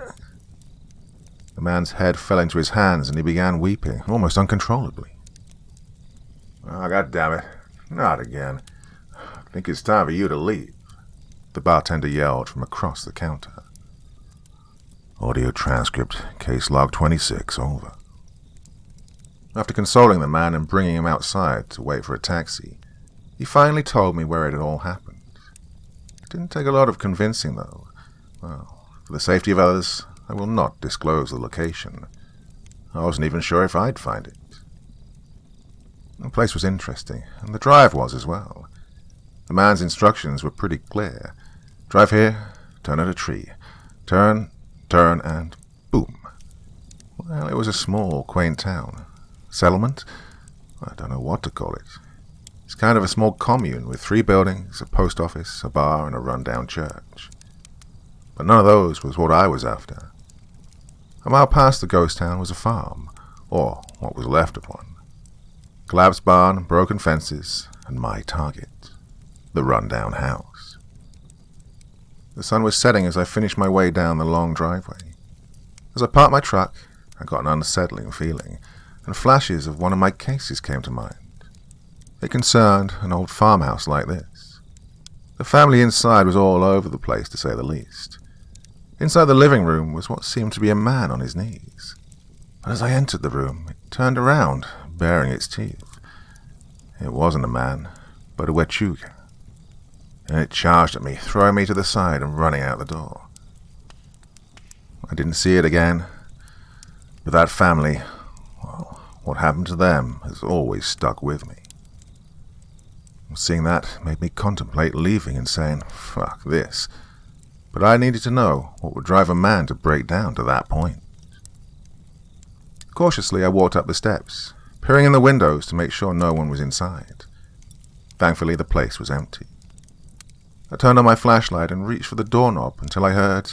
The man's head fell into his hands, and he began weeping, almost uncontrollably. "Oh, God damn it. Not again. I think it's time for you to leave," the bartender yelled from across the counter. Audio transcript, case log 26, over. After consoling the man and bringing him outside to wait for a taxi, he finally told me where it had all happened. It didn't take a lot of convincing, though. Well, for the safety of others, I will not disclose the location. I wasn't even sure if I'd find it. The place was interesting, and the drive was as well. The man's instructions were pretty clear. Drive here, turn at a tree. Turn, and boom. Well, it was a small, quaint town. Settlement? I don't know what to call it. It's kind of a small commune with 3 buildings, a post office, a bar, and a run-down church. But none of those was what I was after. A mile past the ghost town was a farm, or what was left of one. Collapsed barn, broken fences, and my target, the run-down house. The sun was setting as I finished my way down the long driveway. As I parked my truck, I got an unsettling feeling, and flashes of one of my cases came to mind. It concerned an old farmhouse like this. The family inside was all over the place, to say the least. Inside the living room was what seemed to be a man on his knees. But as I entered the room, it turned around, baring its teeth. It wasn't a man, but a wechuga. And it charged at me, throwing me to the side and running out the door. I didn't see it again. But that family, well, what happened to them has always stuck with me. Seeing that made me contemplate leaving and saying, fuck this. But I needed to know what would drive a man to break down to that point. Cautiously, I walked up the steps, peering in the windows to make sure no one was inside. Thankfully, the place was empty. I turned on my flashlight and reached for the doorknob until I heard,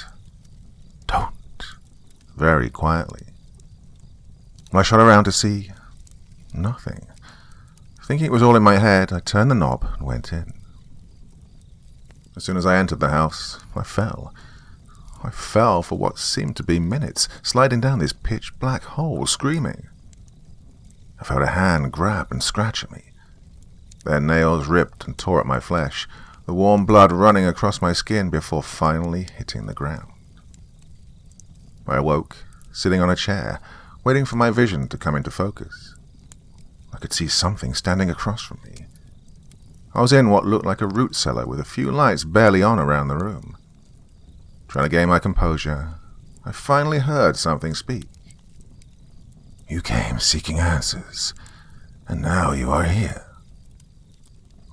"Don't," very quietly. When I shot around to see, nothing. Thinking it was all in my head, I turned the knob and went in. As soon as I entered the house, I fell. I fell for what seemed to be minutes, sliding down this pitch-black hole, screaming. I felt a hand grab and scratch at me. Their nails ripped and tore at my flesh, the warm blood running across my skin before finally hitting the ground. I awoke, sitting on a chair, waiting for my vision to come into focus. I could see something standing across from me. I was in what looked like a root cellar with a few lights barely on around the room. Trying to gain my composure, I finally heard something speak. "You came seeking answers, and now you are here."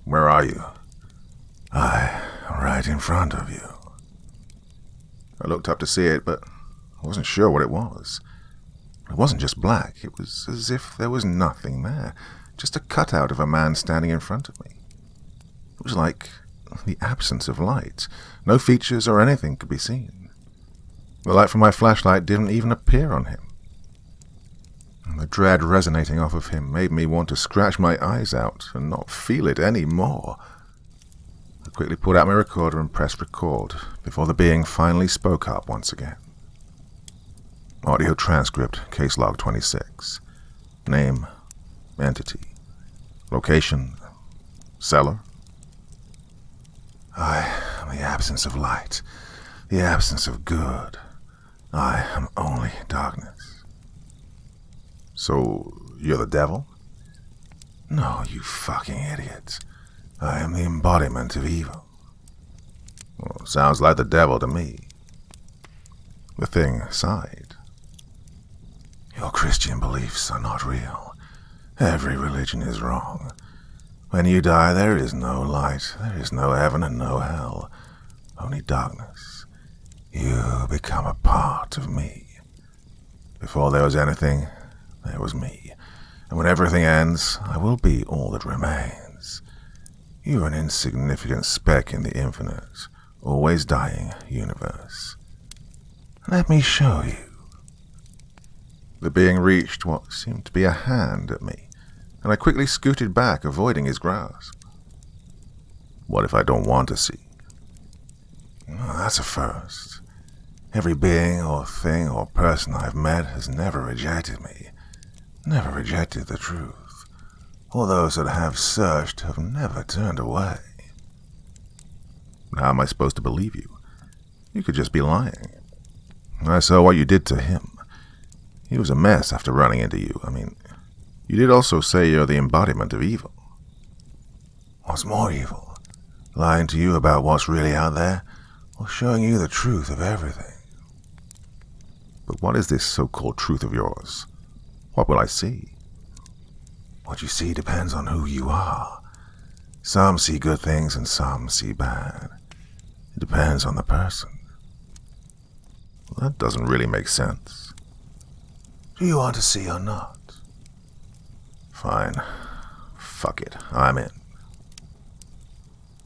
"Where are you?" Right in front of you." I looked up to see it, but I wasn't sure what it was. It wasn't just black. It was as if there was nothing there, just a cutout of a man standing in front of me. It was like the absence of light. No features or anything could be seen. The light from my flashlight didn't even appear on him. And the dread resonating off of him made me want to scratch my eyes out and not feel it any more. I quickly pulled out my recorder and pressed record before the being finally spoke up once again. Audio transcript, case log 26. Name, entity. Location, cellar. "I am the absence of light, the absence of good. I am only darkness." "So, you're the devil?" "No, you fucking idiot. I am the embodiment of evil." "Well, sounds like the devil to me." The thing sighed. "Your Christian beliefs are not real. Every religion is wrong. When you die, there is no light, there is no heaven and no hell, only darkness. You become a part of me. Before there was anything, there was me. And when everything ends, I will be all that remains. You're an insignificant speck in the infinite, always dying universe. Let me show you." The being reached what seemed to be a hand at me, and I quickly scooted back, avoiding his grasp. "What if I don't want to see?" "Oh, that's a first. Every being or thing or person I've met has never rejected me, never rejected the truth. All those that have searched have never turned away." "How am I supposed to believe you? You could just be lying. I saw what you did to him. He was a mess after running into you. I mean, you did also say you're the embodiment of evil." "What's more evil? Lying to you about what's really out there, or showing you the truth of everything?" "But what is this so-called truth of yours? What will I see?" "What you see depends on who you are. Some see good things and some see bad. It depends on the person." Well, that doesn't really make sense. "Do you want to see or not?" "Fine. Fuck it. I'm in."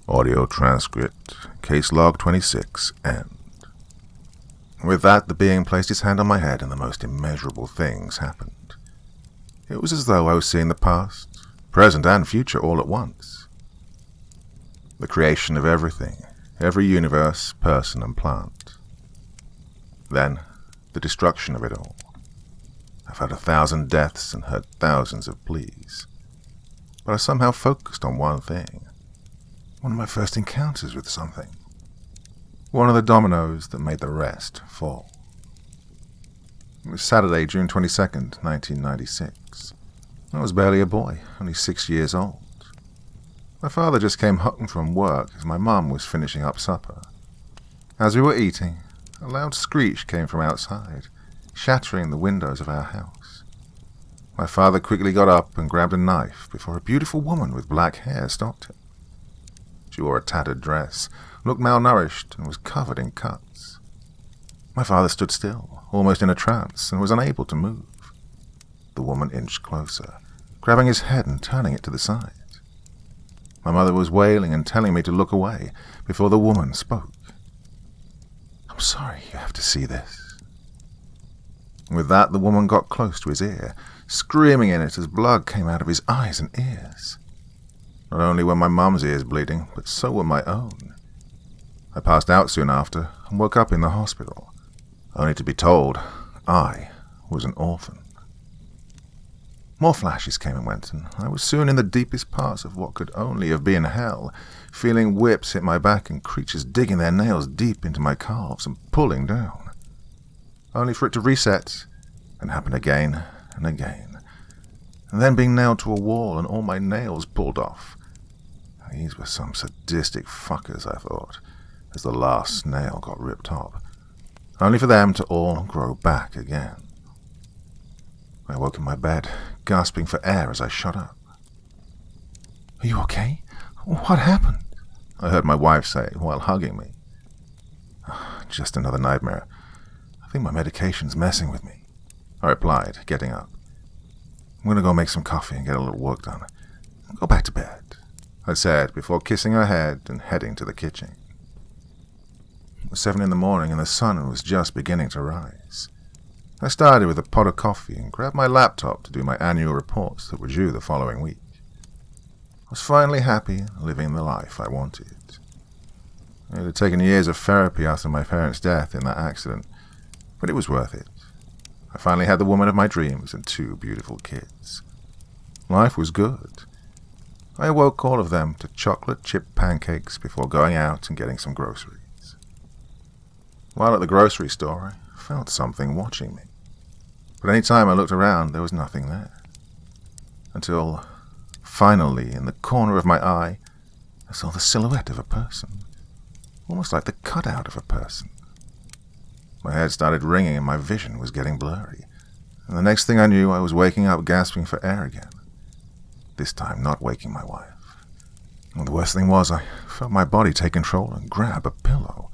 Audio transcript, case log 26, end. With that, the being placed his hand on my head and the most immeasurable things happened. It was as though I was seeing the past, present and future all at once. The creation of everything, every universe, person and plant. Then, the destruction of it all. I've had 1,000 deaths and heard thousands of pleas. But I somehow focused on one thing. One of my first encounters with something. One of the dominoes that made the rest fall. It was Saturday, June 22nd, 1996. I was barely a boy, only 6 years old. My father just came home from work as my mum was finishing up supper. As we were eating, a loud screech came from outside, shattering the windows of our house. My father quickly got up and grabbed a knife before a beautiful woman with black hair stopped him. She wore a tattered dress, looked malnourished, and was covered in cuts. My father stood still, almost in a trance, and was unable to move. The woman inched closer, grabbing his head and turning it to the side. My mother was wailing and telling me to look away before the woman spoke. "I'm sorry you have to see this." With that, the woman got close to his ear, screaming in it as blood came out of his eyes and ears. Not only were my mum's ears bleeding, but so were my own. I passed out soon after and woke up in the hospital, only to be told I was an orphan. More flashes came and went, and I was soon in the deepest parts of what could only have been hell, feeling whips hit my back and creatures digging their nails deep into my calves and pulling down, only for it to reset and happen again and again, and then being nailed to a wall and all my nails pulled off. These were some sadistic fuckers, I thought, as the last nail got ripped off, only for them to all grow back again. I woke in my bed, gasping for air as I shot up. "Are you okay? What happened?" I heard my wife say while hugging me. "Just another nightmare. I think my medication's messing with me," I replied, getting up. "I'm going to go make some coffee and get a little work done. Go back to bed," I said before kissing her head and heading to the kitchen. It was 7 in the morning and the sun was just beginning to rise. I started with a pot of coffee and grabbed my laptop to do my annual reports that were due the following week. I was finally happy, living the life I wanted. It had taken years of therapy after my parents' death in that accident, but it was worth it. I finally had the woman of my dreams and 2 beautiful kids. Life was good. I awoke all of them to chocolate chip pancakes before going out and getting some groceries. While at the grocery store, I felt something watching me. But any time I looked around, there was nothing there. Until, finally, in the corner of my eye, I saw the silhouette of a person, almost like the cutout of a person. My head started ringing and my vision was getting blurry, and the next thing I knew, I was waking up gasping for air again, this time not waking my wife. And the worst thing was, I felt my body take control and grab a pillow.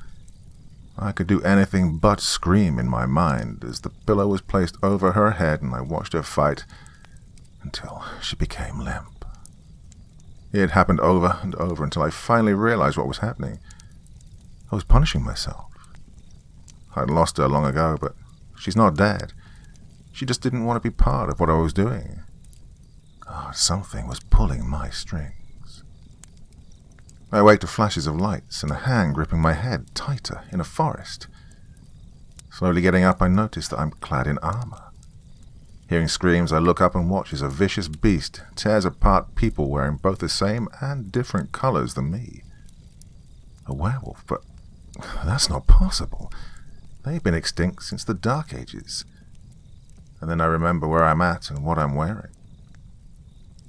I could do anything but scream in my mind as the pillow was placed over her head and I watched her fight until she became limp. It happened over and over until I finally realized what was happening. I was punishing myself. I'd lost her long ago, but she's not dead. She just didn't want to be part of what I was doing. God, something was pulling my strings. I awake to flashes of lights and a hand gripping my head tighter in a forest. Slowly getting up, I notice that I'm clad in armor. Hearing screams, I look up and watch as a vicious beast tears apart people wearing both the same and different colors than me. A werewolf, but that's not possible. They've been extinct since the Dark Ages. And then I remember where I'm at and what I'm wearing.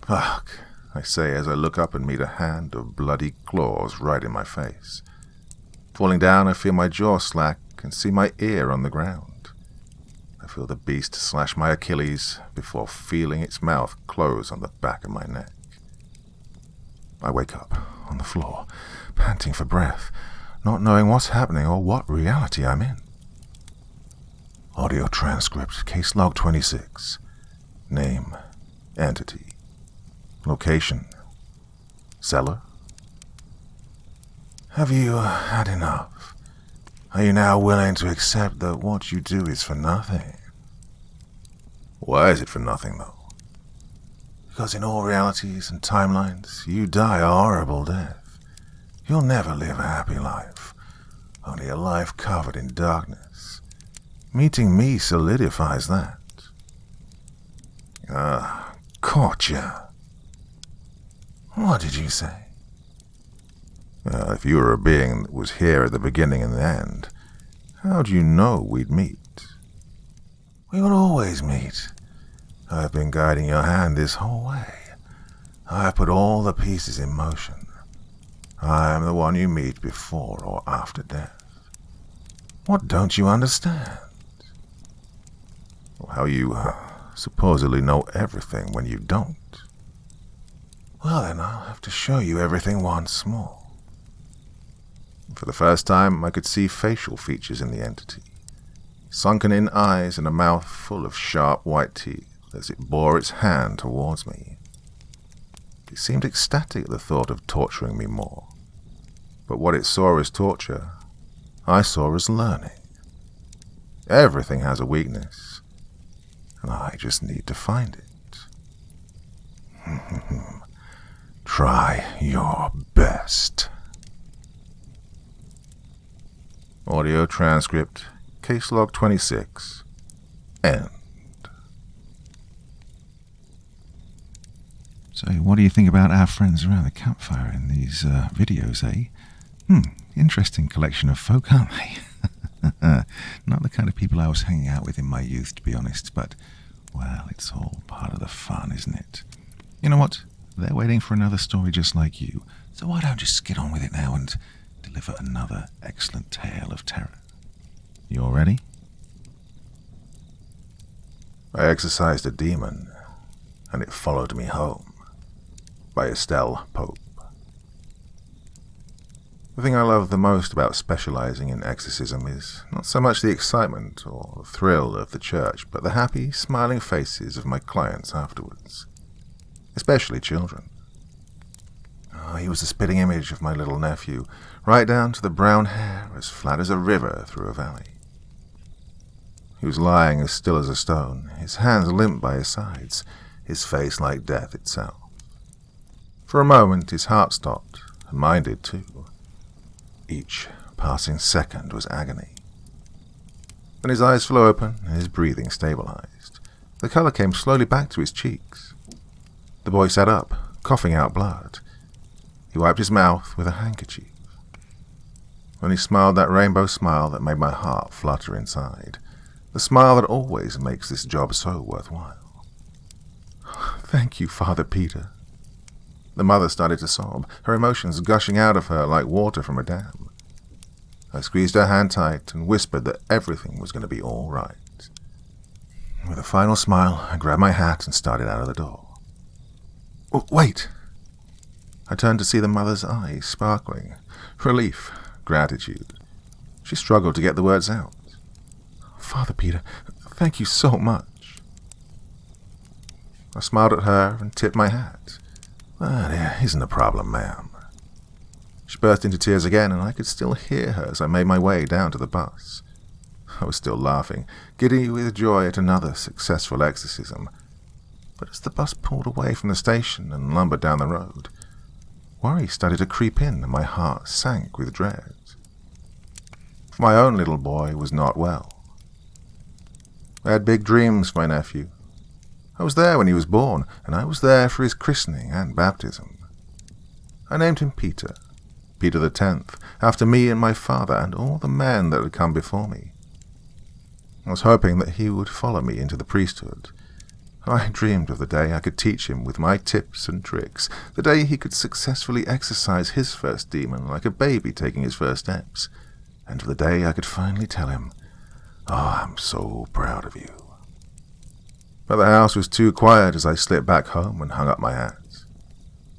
Fuck, I say as I look up and meet a hand of bloody claws right in my face. Falling down, I feel my jaw slack and see my ear on the ground. I feel the beast slash my Achilles before feeling its mouth close on the back of my neck. I wake up on the floor, panting for breath, not knowing what's happening or what reality I'm in. Audio transcript, case log 26. Name, entity. Location, cellar. Have you had enough? Are you now willing to accept that what you do is for nothing? Why is it for nothing, though? Because in all realities and timelines, you die a horrible death. You'll never live a happy life, only a life covered in darkness. Meeting me solidifies that. Caught ya. What did you say? If you were a being that was here at the beginning and the end, how'd you know we'd meet? We will always meet. I've been guiding your hand this whole way. I've put all the pieces in motion. I am the one you meet before or after death. What don't you understand? How you supposedly know everything when you don't. Well then, I'll have to show you everything once more. For the first time, I could see facial features in the entity. Sunken-in eyes and a mouth full of sharp white teeth as it bore its hand towards me. It seemed ecstatic at the thought of torturing me more. But what it saw as torture, I saw as learning. Everything has a weakness, and I just need to find it. Try your best. Audio transcript, case log 26, end. So, what do you think about our friends around the campfire in these videos, eh? Interesting collection of folk, aren't they? Not the kind of people I was hanging out with in my youth, to be honest, but, well, it's all part of the fun, isn't it? You know what? They're waiting for another story just like you, so why don't just get on with it now and deliver another excellent tale of terror? You all ready? I exorcised a demon, and it followed me home. By Estelle Pope. The thing I love the most about specializing in exorcism is not so much the excitement or the thrill of the church, but the happy, smiling faces of my clients afterwards. Especially children. He was a spitting image of my little nephew, right down to the brown hair as flat as a river through a valley. He was lying as still as a stone, his hands limp by his sides, his face like death itself. For a moment his heart stopped, and mine did too. Each passing second was agony. Then his eyes flew open, and his breathing stabilized. The color came slowly back to his cheeks. The boy sat up, coughing out blood. He wiped his mouth with a handkerchief. Then he smiled that rainbow smile that made my heart flutter inside, the smile that always makes this job so worthwhile. "Thank you, Father Peter." The mother started to sob, her emotions gushing out of her like water from a dam. I squeezed her hand tight and whispered that everything was going to be all right. With a final smile, I grabbed my hat and started out of the door. Wait! I turned to see the mother's eyes sparkling. Relief, gratitude. She struggled to get the words out. "Father Peter, thank you so much." I smiled at her and tipped my hat. "There isn't a problem, ma'am." She burst into tears again, and I could still hear her as I made my way down to the bus. I was still laughing, giddy with joy at another successful exorcism. But as the bus pulled away from the station and lumbered down the road, worry started to creep in and my heart sank with dread. For my own little boy was not well. I had big dreams for my nephew. I was there when he was born, and I was there for his christening and baptism. I named him Peter, Peter the 10th, after me and my father and all the men that had come before me. I was hoping that he would follow me into the priesthood. I dreamed of the day I could teach him with my tips and tricks, the day he could successfully exorcise his first demon like a baby taking his first steps, and of the day I could finally tell him, "Oh, I'm so proud of you." But the house was too quiet as I slipped back home and hung up my hat.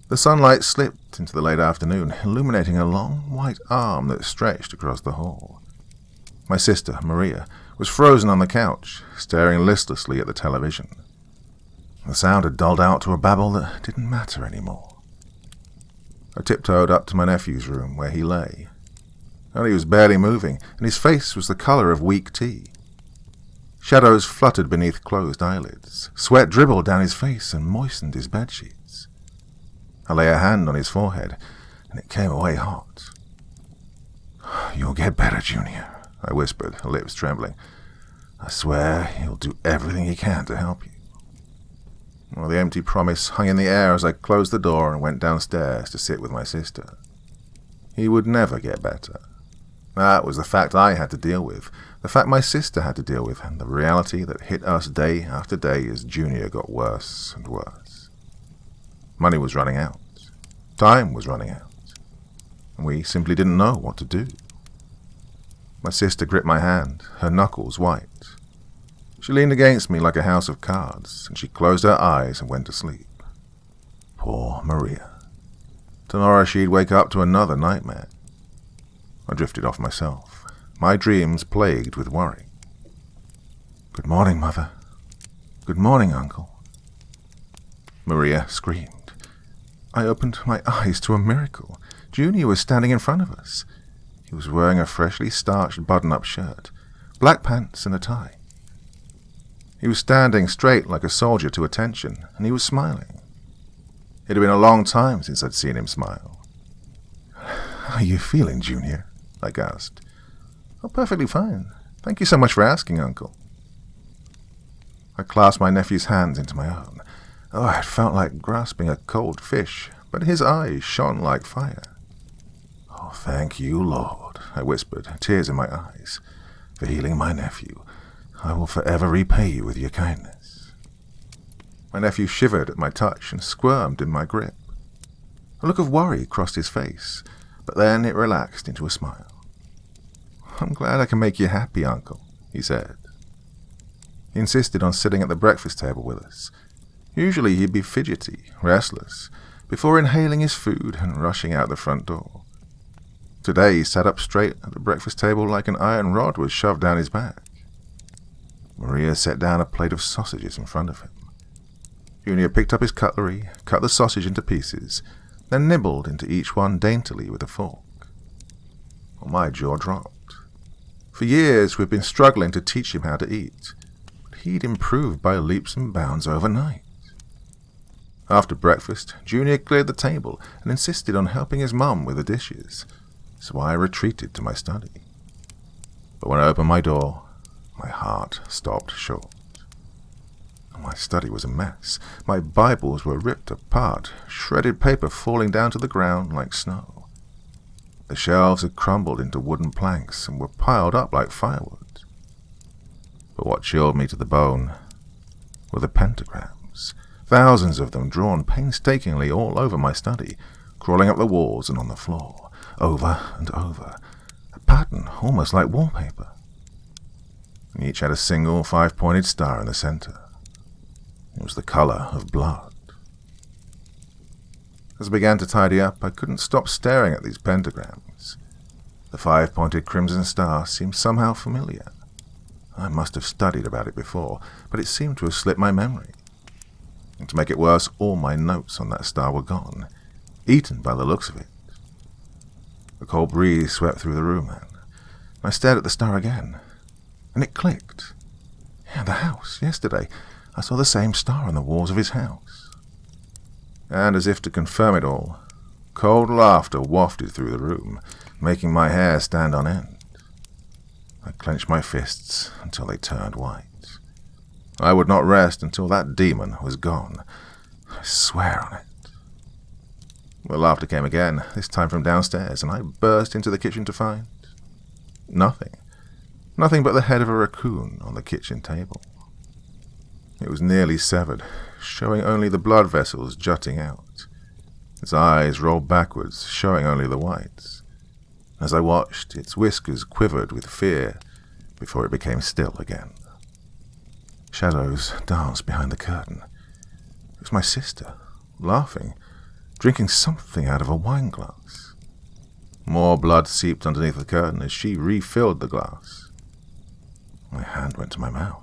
The sunlight slipped into the late afternoon, illuminating a long white arm that stretched across the hall. My sister, Maria, was frozen on the couch, staring listlessly at the television. The sound had dulled out to a babble that didn't matter anymore. I tiptoed up to my nephew's room where he lay. Only he was barely moving, and his face was the colour of weak tea. Shadows fluttered beneath closed eyelids. Sweat dribbled down his face and moistened his bedsheets. I lay a hand on his forehead, and it came away hot. "You'll get better, Junior," I whispered, her lips trembling. "I swear he'll do everything he can to help you." Well, the empty promise hung in the air as I closed the door and went downstairs to sit with my sister. He would never get better. That was the fact I had to deal with, the fact my sister had to deal with, and the reality that hit us day after day as Junior got worse and worse. Money was running out. Time was running out. And we simply didn't know what to do. My sister gripped my hand, her knuckles white. She leaned against me like a house of cards, and she closed her eyes and went to sleep. Poor Maria. Tomorrow she'd wake up to another nightmare. I drifted off myself, my dreams plagued with worry. "Good morning, Mother. Good morning, Uncle." Maria screamed. I opened my eyes to a miracle. Junior was standing in front of us. He was wearing a freshly starched button-up shirt, black pants and a tie. He was standing straight like a soldier to attention, and he was smiling. It had been a long time since I'd seen him smile. "How are you feeling, Junior?" I gasped. "Oh, perfectly fine. Thank you so much for asking, Uncle." I clasped my nephew's hands into my own. Oh, it felt like grasping a cold fish, but his eyes shone like fire. "Oh, thank you, Lord," I whispered, tears in my eyes, "for healing my nephew. I will forever repay you with your kindness." My nephew shivered at my touch and squirmed in my grip. A look of worry crossed his face, but then it relaxed into a smile. "I'm glad I can make you happy, Uncle," he said. He insisted on sitting at the breakfast table with us. Usually he'd be fidgety, restless, before inhaling his food and rushing out the front door. Today he sat up straight at the breakfast table like an iron rod was shoved down his back. Maria set down a plate of sausages in front of him. Junior picked up his cutlery, cut the sausage into pieces, then nibbled into each one daintily with a fork. Well, my jaw dropped. For years we'd been struggling to teach him how to eat, but he'd improved by leaps and bounds overnight. After breakfast, Junior cleared the table and insisted on helping his mum with the dishes, so I retreated to my study. But when I opened my door, my heart stopped short. My study was a mess. My Bibles were ripped apart, shredded paper falling down to the ground like snow. The shelves had crumbled into wooden planks and were piled up like firewood. But what chilled me to the bone were the pentagrams, thousands of them drawn painstakingly all over my study, crawling up the walls and on the floor, over and over, a pattern almost like wallpaper. Each had a single 5-pointed star in the center. It was the color of blood. As I began to tidy up, I couldn't stop staring at these pentagrams. The 5-pointed crimson star seemed somehow familiar. I must have studied about it before, but it seemed to have slipped my memory. And to make it worse, all my notes on that star were gone, eaten by the looks of it. A cold breeze swept through the room, and I stared at the star again, and it clicked. Yeah, the house, yesterday. I saw the same star on the walls of his house. And as if to confirm it all, cold laughter wafted through the room, making my hair stand on end. I clenched my fists until they turned white. I would not rest until that demon was gone. I swear on it. The laughter came again, this time from downstairs, and I burst into the kitchen to find nothing. Nothing but the head of a raccoon on the kitchen table. It was nearly severed, showing only the blood vessels jutting out. Its eyes rolled backwards, showing only the whites. As I watched, its whiskers quivered with fear before it became still again. Shadows danced behind the curtain. It was my sister, laughing, drinking something out of a wine glass. More blood seeped underneath the curtain as she refilled the glass. My hand went to my mouth.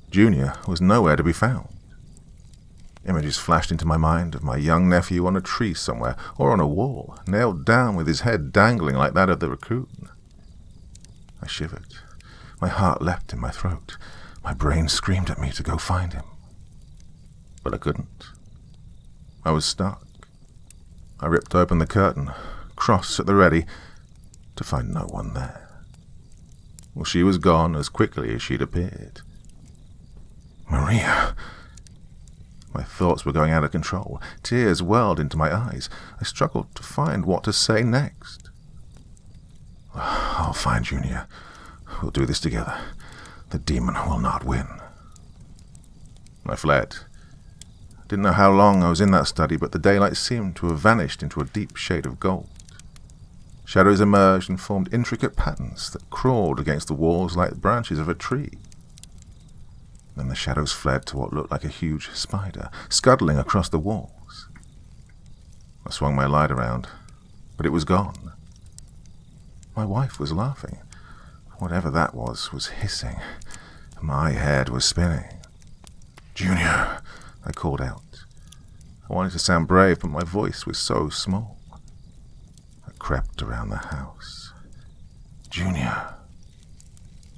Junior was nowhere to be found. Images flashed into my mind of my young nephew on a tree somewhere, or on a wall, nailed down with his head dangling like that of the raccoon. I shivered. My heart leapt in my throat. My brain screamed at me to go find him. But I couldn't. I was stuck. I ripped open the curtain, cross at the ready, to find no one there. Well, she was gone as quickly as she'd appeared. Maria! My thoughts were going out of control. Tears welled into my eyes. I struggled to find what to say next. I'll find Junior. We'll do this together. The demon will not win. I fled. Didn't know how long I was in that study, but the daylight seemed to have vanished into a deep shade of gold. Shadows emerged and formed intricate patterns that crawled against the walls like the branches of a tree. Then the shadows fled to what looked like a huge spider, scuttling across the walls. I swung my light around, but it was gone. My wife was laughing. Whatever that was hissing. My head was spinning. Junior, I called out. I wanted to sound brave, but my voice was so small. I crept around the house. Junior.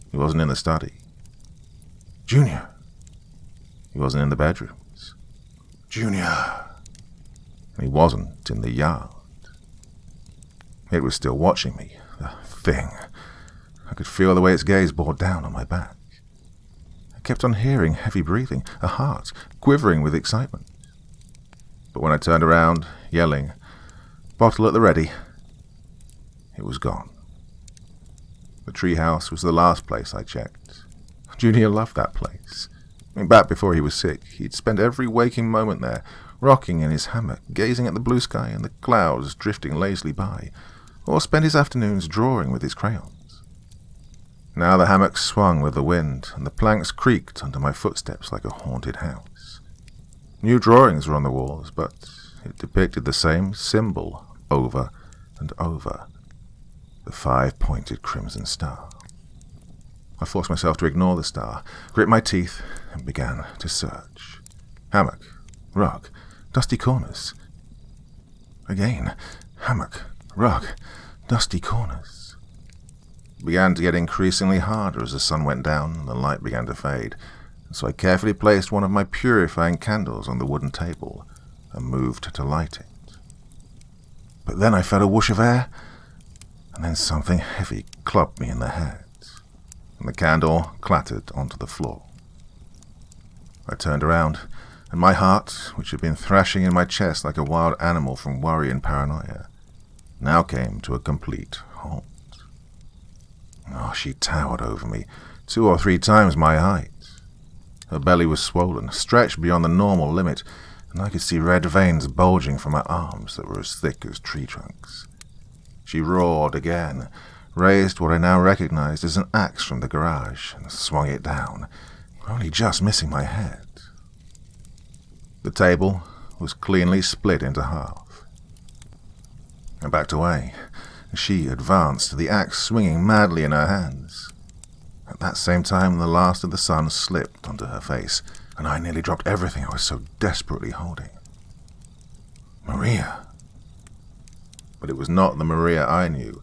He wasn't in the study. Junior. He wasn't in the bedrooms. Junior. He wasn't in the yard. It was still watching me, the thing. I could feel the way its gaze bore down on my back. I kept on hearing heavy breathing, a heart quivering with excitement. But when I turned around, yelling, bottle at the ready, it was gone. The treehouse was the last place I checked. Junior loved that place. Back before he was sick, he'd spend every waking moment there, rocking in his hammock, gazing at the blue sky and the clouds drifting lazily by, or spend his afternoons drawing with his crayons. Now the hammock swung with the wind, and the planks creaked under my footsteps like a haunted house. New drawings were on the walls, but it depicted the same symbol over and over, the 5-pointed crimson star. I forced myself to ignore the star, grit my teeth, and began to search. Hammock, rug, dusty corners. Again, hammock, rug, dusty corners. It began to get increasingly harder as the sun went down and the light began to fade, and so I carefully placed one of my purifying candles on the wooden table and moved to light it. But then I felt a whoosh of air, and then something heavy clubbed me in the head, and the candle clattered onto the floor. I turned around, and my heart, which had been thrashing in my chest like a wild animal from worry and paranoia, now came to a complete halt. Oh, she towered over me, 2 or 3 times my height. Her belly was swollen, stretched beyond the normal limit, and I could see red veins bulging from her arms that were as thick as tree trunks. She roared again, raised what I now recognized as an axe from the garage, and swung it down, only just missing my head. The table was cleanly split into half. I backed away, and she advanced, the axe swinging madly in her hands. At that same time, the last of the sun slipped onto her face, and I nearly dropped everything I was so desperately holding. Maria. But it was not the Maria I knew.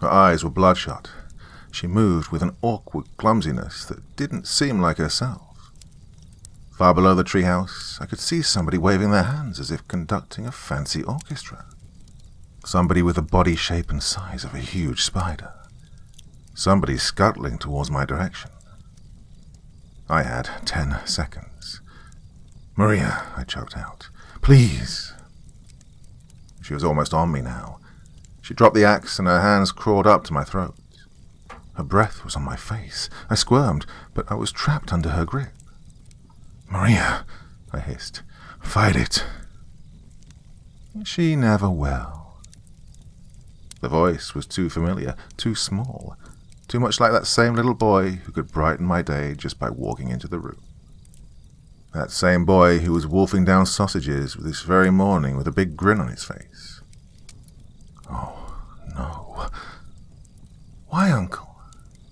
Her eyes were bloodshot. She moved with an awkward clumsiness that didn't seem like herself. Far below the treehouse, I could see somebody waving their hands as if conducting a fancy orchestra. Somebody with the body shape and size of a huge spider. Somebody scuttling towards my direction. I had 10 seconds. Maria, I choked out. Please. She was almost on me now. She dropped the axe and her hands crawled up to my throat. Her breath was on my face. I squirmed, but I was trapped under her grip. Maria, I hissed. Fight it. She never will. The voice was too familiar, too small, too much like that same little boy who could brighten my day just by walking into the room. That same boy who was wolfing down sausages this very morning with a big grin on his face. Oh, no. Why, Uncle?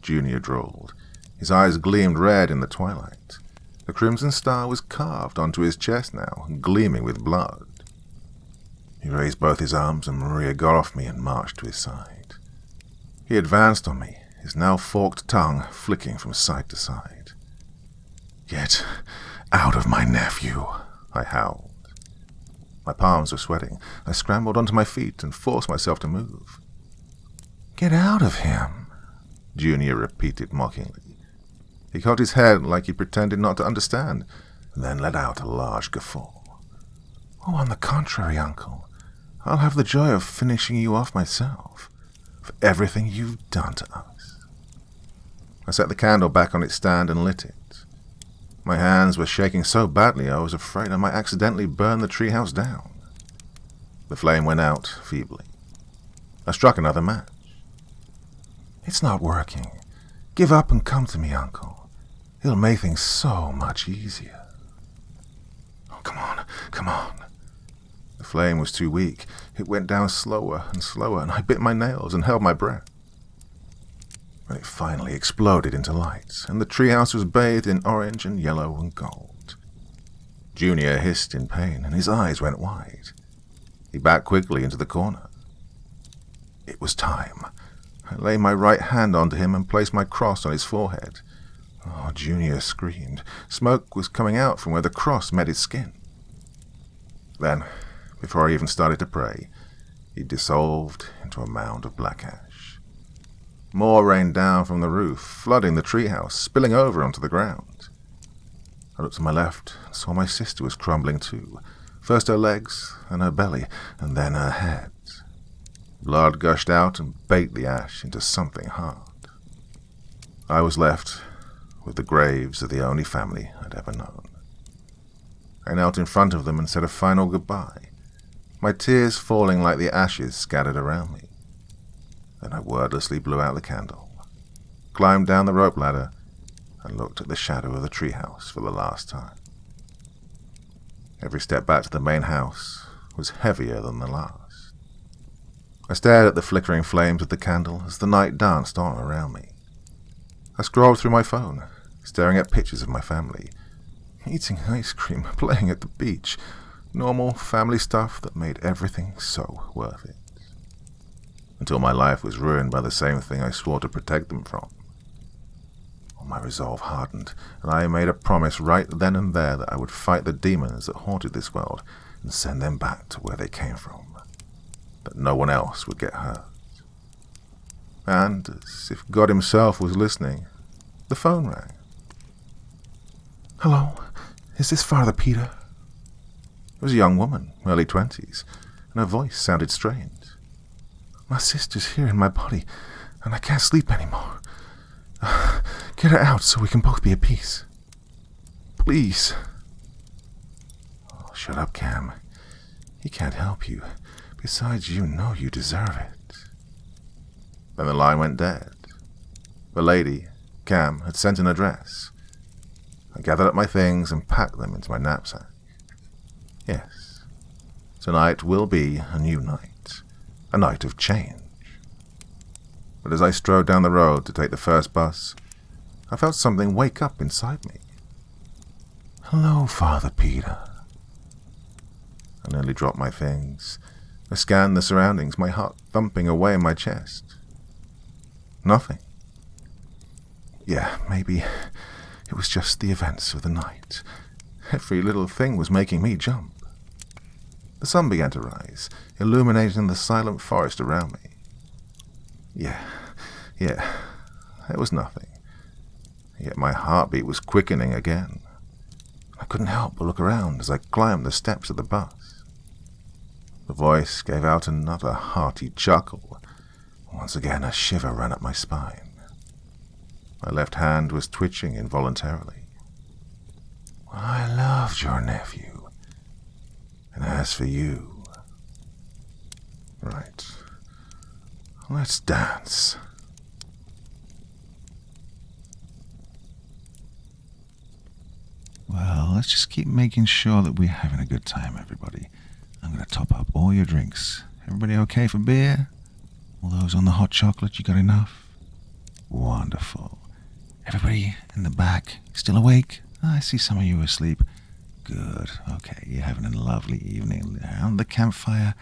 Junior drawled. His eyes gleamed red in the twilight. A crimson star was carved onto his chest now, gleaming with blood. He raised both his arms and Maria got off me and marched to his side. He advanced on me, his now forked tongue flicking from side to side. "Get out of my nephew," I howled. My palms were sweating. I scrambled onto my feet and forced myself to move. "Get out of him," Junior repeated mockingly. He cocked his head like he pretended not to understand, and then let out a large guffaw. "Oh, on the contrary, Uncle. I'll have the joy of finishing you off myself, for everything you've done to us." I set the candle back on its stand and lit it. My hands were shaking so badly I was afraid I might accidentally burn the treehouse down. The flame went out feebly. I struck another match. "It's not working. Give up and come to me, Uncle. It'll make things so much easier." "Oh, come on, come on." The flame was too weak. It went down slower and slower, and I bit my nails and held my breath. When it finally exploded into light, and the treehouse was bathed in orange and yellow and gold. Junior hissed in pain, and his eyes went wide. He backed quickly into the corner. It was time. I laid my right hand onto him and placed my cross on his forehead. Oh, Junior screamed. Smoke was coming out from where the cross met his skin. Then, before I even started to pray, he dissolved into a mound of black ash. More rained down from the roof, flooding the treehouse, spilling over onto the ground. I looked to my left and saw my sister was crumbling too. First her legs, and her belly, and then her head. Blood gushed out and baked the ash into something hard. I was left with the graves of the only family I'd ever known. I knelt in front of them and said a final goodbye, my tears falling like the ashes scattered around me. Then I wordlessly blew out the candle, climbed down the rope ladder, and looked at the shadow of the treehouse for the last time. Every step back to the main house was heavier than the last. I stared at the flickering flames of the candle as the night danced on around me. I scrolled through my phone, staring at pictures of my family, eating ice cream, playing at the beach, normal family stuff that made everything so worth it. Until my life was ruined by the same thing I swore to protect them from. My resolve hardened, and I made a promise right then and there that I would fight the demons that haunted this world and send them back to where they came from, that no one else would get hurt. And, as if God himself was listening, the phone rang. "Hello, is this Father Peter?" It was a young woman, early 20s, and her voice sounded strange. "My sister's here in my body, and I can't sleep anymore. Get her out so we can both be at peace. Please." "Oh, shut up, Cam. He can't help you. Besides, you know you deserve it." Then the line went dead. The lady, Cam, had sent an address. I gathered up my things and packed them into my knapsack. Yes, tonight will be a new night, a night of change. But as I strode down the road to take the first bus, I felt something wake up inside me. "Hello, Father Peter." I nearly dropped my things. I scanned the surroundings, my heart thumping away in my chest. Nothing. Yeah, maybe it was just the events of the night. Every little thing was making me jump. The sun began to rise, illuminating the silent forest around me. Yeah, there was nothing. Yet my heartbeat was quickening again. I couldn't help but look around as I climbed the steps of the bus. The voice gave out another hearty chuckle. Once again a shiver ran up my spine. My left hand was twitching involuntarily. "I loved your nephew. And as for you... Right. Let's dance." Well, let's just keep making sure that we're having a good time, everybody. I'm going to top up all your drinks. Everybody okay for beer? All those on the hot chocolate, you got enough? Wonderful. Everybody in the back, still awake? I see some of you asleep. Good. Okay, you're having a lovely evening around the campfire,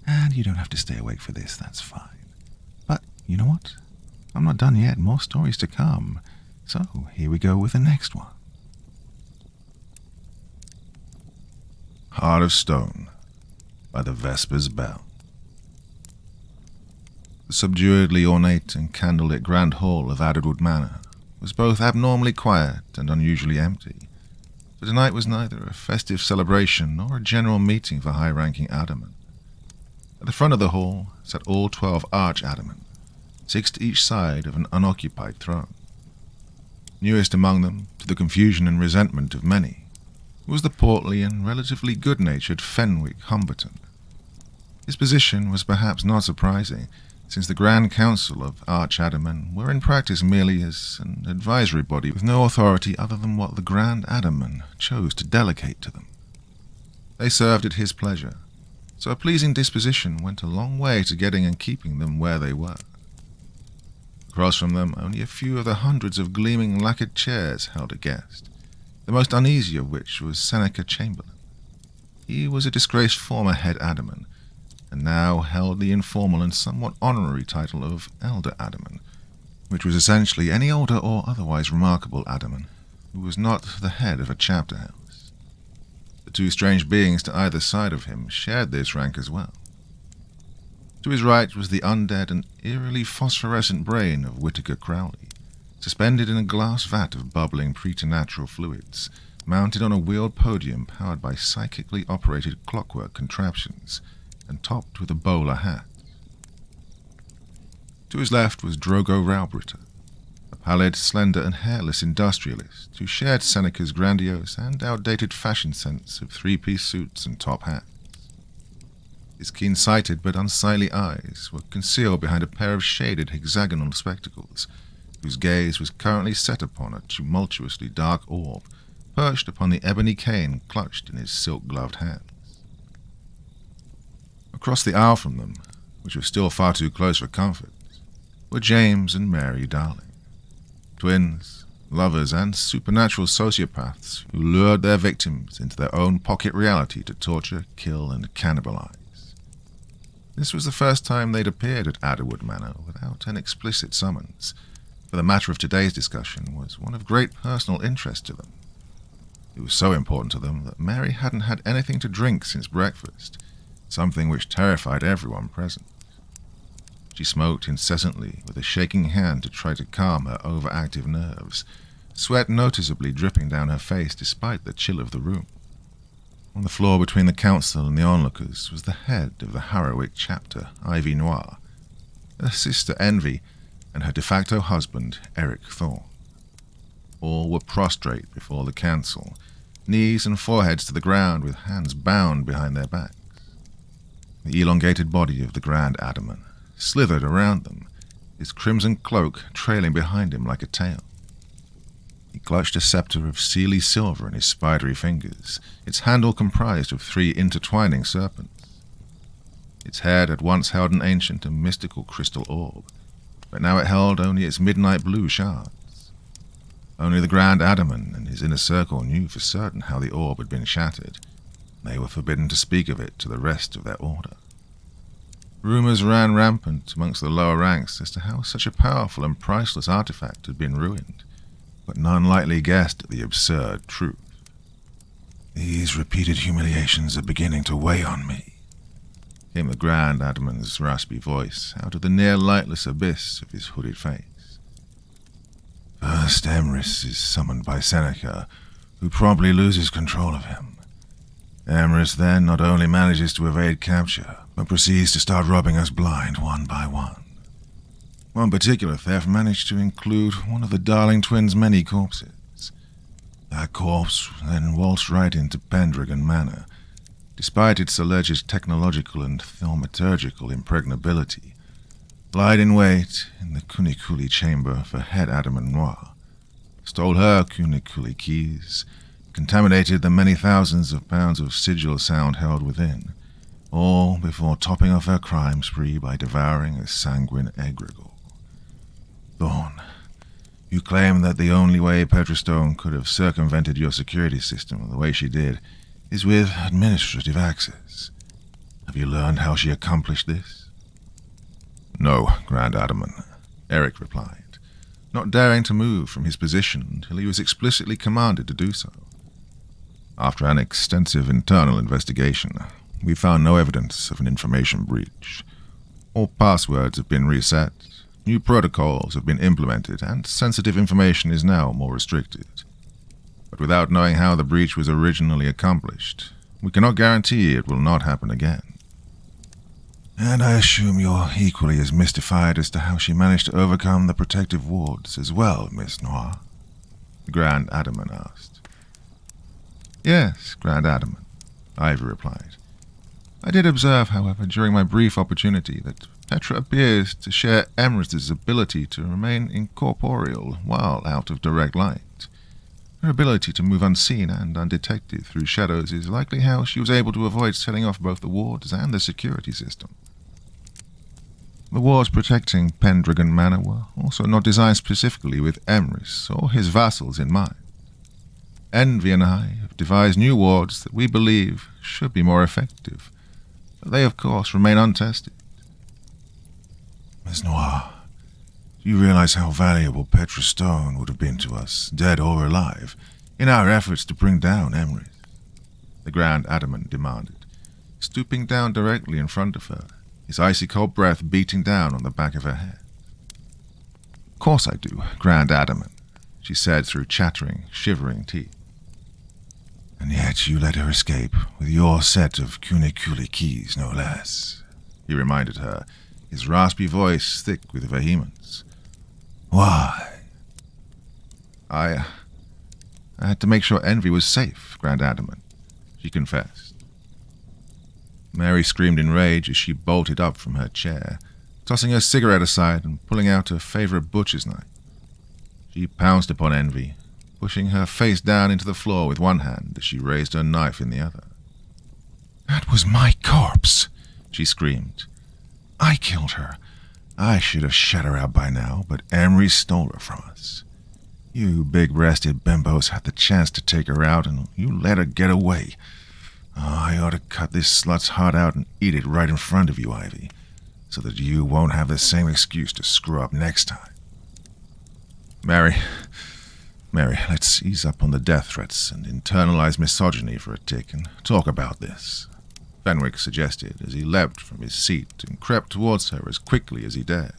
and you don't have to stay awake for this. That's fine. But you know what? I'm not done yet. More stories to come. So here we go with the next one. Heart of Stone by the Vespers Bell. The subduedly ornate and candlelit grand hall of Adderwood Manor was both abnormally quiet and unusually empty, for tonight was neither a festive celebration nor a general meeting for high-ranking Addermen. At the front of the hall sat all 12 arch-Addermen, 6 to each side of an unoccupied throne. Newest among them, to the confusion and resentment of many, was the portly and relatively good-natured Fenwick Humberton. His position was perhaps not surprising, since the Grand Council of Arch-Addermen were in practice merely as an advisory body with no authority other than what the Grand Adderman chose to delegate to them. They served at his pleasure, so a pleasing disposition went a long way to getting and keeping them where they were. Across from them, only a few of the hundreds of gleaming lacquered chairs held a guest, the most uneasy of which was Seneca Chamberlain. He was a disgraced former head Adderman, and now held the informal and somewhat honorary title of Elder Adderman, which was essentially any older or otherwise remarkable Adderman who was not the head of a chapter house. The 2 strange beings to either side of him shared this rank as well. To his right was the undead and eerily phosphorescent brain of Whittaker Crowley, suspended in a glass vat of bubbling preternatural fluids, mounted on a wheeled podium powered by psychically operated clockwork contraptions, and topped with a bowler hat. To his left was Drogo Raubritter, a pallid, slender, and hairless industrialist who shared Seneca's grandiose and outdated fashion sense of 3-piece suits and top hats. His keen-sighted but unsightly eyes were concealed behind a pair of shaded hexagonal spectacles, whose gaze was currently set upon a tumultuously dark orb perched upon the ebony cane clutched in his silk-gloved hands. Across the aisle from them, which was still far too close for comfort, were James and Mary Darling, twins, lovers, and supernatural sociopaths who lured their victims into their own pocket reality to torture, kill, and cannibalize. This was the first time they'd appeared at Adderwood Manor without an explicit summons, for the matter of today's discussion was one of great personal interest to them. It was so important to them that Mary hadn't had anything to drink since breakfast, something which terrified everyone present. She smoked incessantly with a shaking hand to try to calm her overactive nerves, sweat noticeably dripping down her face despite the chill of the room. On the floor between the council and the onlookers was the head of the Harrowick chapter, Ivy Noir, her sister Envy, and her de facto husband, Eric Thorne. All were prostrate before the council, knees and foreheads to the ground with hands bound behind their backs. The elongated body of the Grand Adderman slithered around them, his crimson cloak trailing behind him like a tail. He clutched a scepter of seely silver in his spidery fingers, its handle comprised of 3 intertwining serpents. Its head had once held an ancient and mystical crystal orb, but now it held only its midnight blue shards. Only the Grand Adderman and his inner circle knew for certain how the orb had been shattered. They were forbidden to speak of it to the rest of their order. Rumours ran rampant amongst the lower ranks as to how such a powerful and priceless artifact had been ruined, but none lightly guessed at the absurd truth. "These repeated humiliations are beginning to weigh on me," came the Grand Adderman's raspy voice out of the near-lightless abyss of his hooded face. "First, Emrys is summoned by Seneca, who promptly loses control of him. Emrys then not only manages to evade capture, but proceeds to start robbing us blind one by one. One particular theft managed to include one of the Darling twins' many corpses. That corpse then waltzed right into Pendragon Manor, despite its alleged technological and thaumaturgical impregnability, lied in wait in the Cuniculi chamber for head Adderman Noir, stole her Cuniculi keys, contaminated the many thousands of pounds of sigil sound held within, all before topping off her crime spree by devouring a sanguine egregore. Thorne, You claim that the only way Petra Stone could have circumvented your security system the way she did is with administrative access. Have you learned how she accomplished this? No, Grand Adamant, Eric replied, not daring to move from his position until he was explicitly commanded to do so. After an extensive internal investigation, we found no evidence of an information breach. All passwords have been reset, new protocols have been implemented, and sensitive information is now more restricted. But without knowing how the breach was originally accomplished, we cannot guarantee it will not happen again. And I assume you're equally as mystified as to how she managed to overcome the protective wards as well, Miss Noir? Grand Adamant asked. Yes, Grand Adamant, Ivy replied. I did observe, however, during my brief opportunity that Petra appears to share Emrys's ability to remain incorporeal while out of direct light. Her ability to move unseen and undetected through shadows is likely how she was able to avoid setting off both the wards and the security system. The wards protecting Pendragon Manor were also not designed specifically with Emrys or his vassals in mind. Envy and I have devised new wards that we believe should be more effective, but they of course remain untested. Miss Noir, do you realize how valuable Petra Stone would have been to us, dead or alive, in our efforts to bring down Emrys? The Grand Adamant demanded, stooping down directly in front of her, his icy-cold breath beating down on the back of her head. Of course I do, Grand Adamant, she said through chattering, shivering teeth. And yet you let her escape with your set of cuniculi keys, no less, he reminded her, his raspy voice thick with vehemence. Why? I had to make sure Envy was safe, Grand Adamant, she confessed. Mary screamed in rage as she bolted up from her chair, tossing her cigarette aside and pulling out her favorite butcher's knife. She pounced upon Envy, pushing her face down into the floor with one hand as she raised her knife in the other. That was my corpse, she screamed. I killed her. I should have shut her out by now, but Emery stole her from us. You big-breasted bimbos had the chance to take her out, and you let her get away. Oh, I ought to cut this slut's heart out and eat it right in front of you, Ivy, so that you won't have the same excuse to screw up next time. Mary, let's ease up on the death threats and internalized misogyny for a tick and talk about this, Fenwick suggested as he leapt from his seat and crept towards her as quickly as he dared.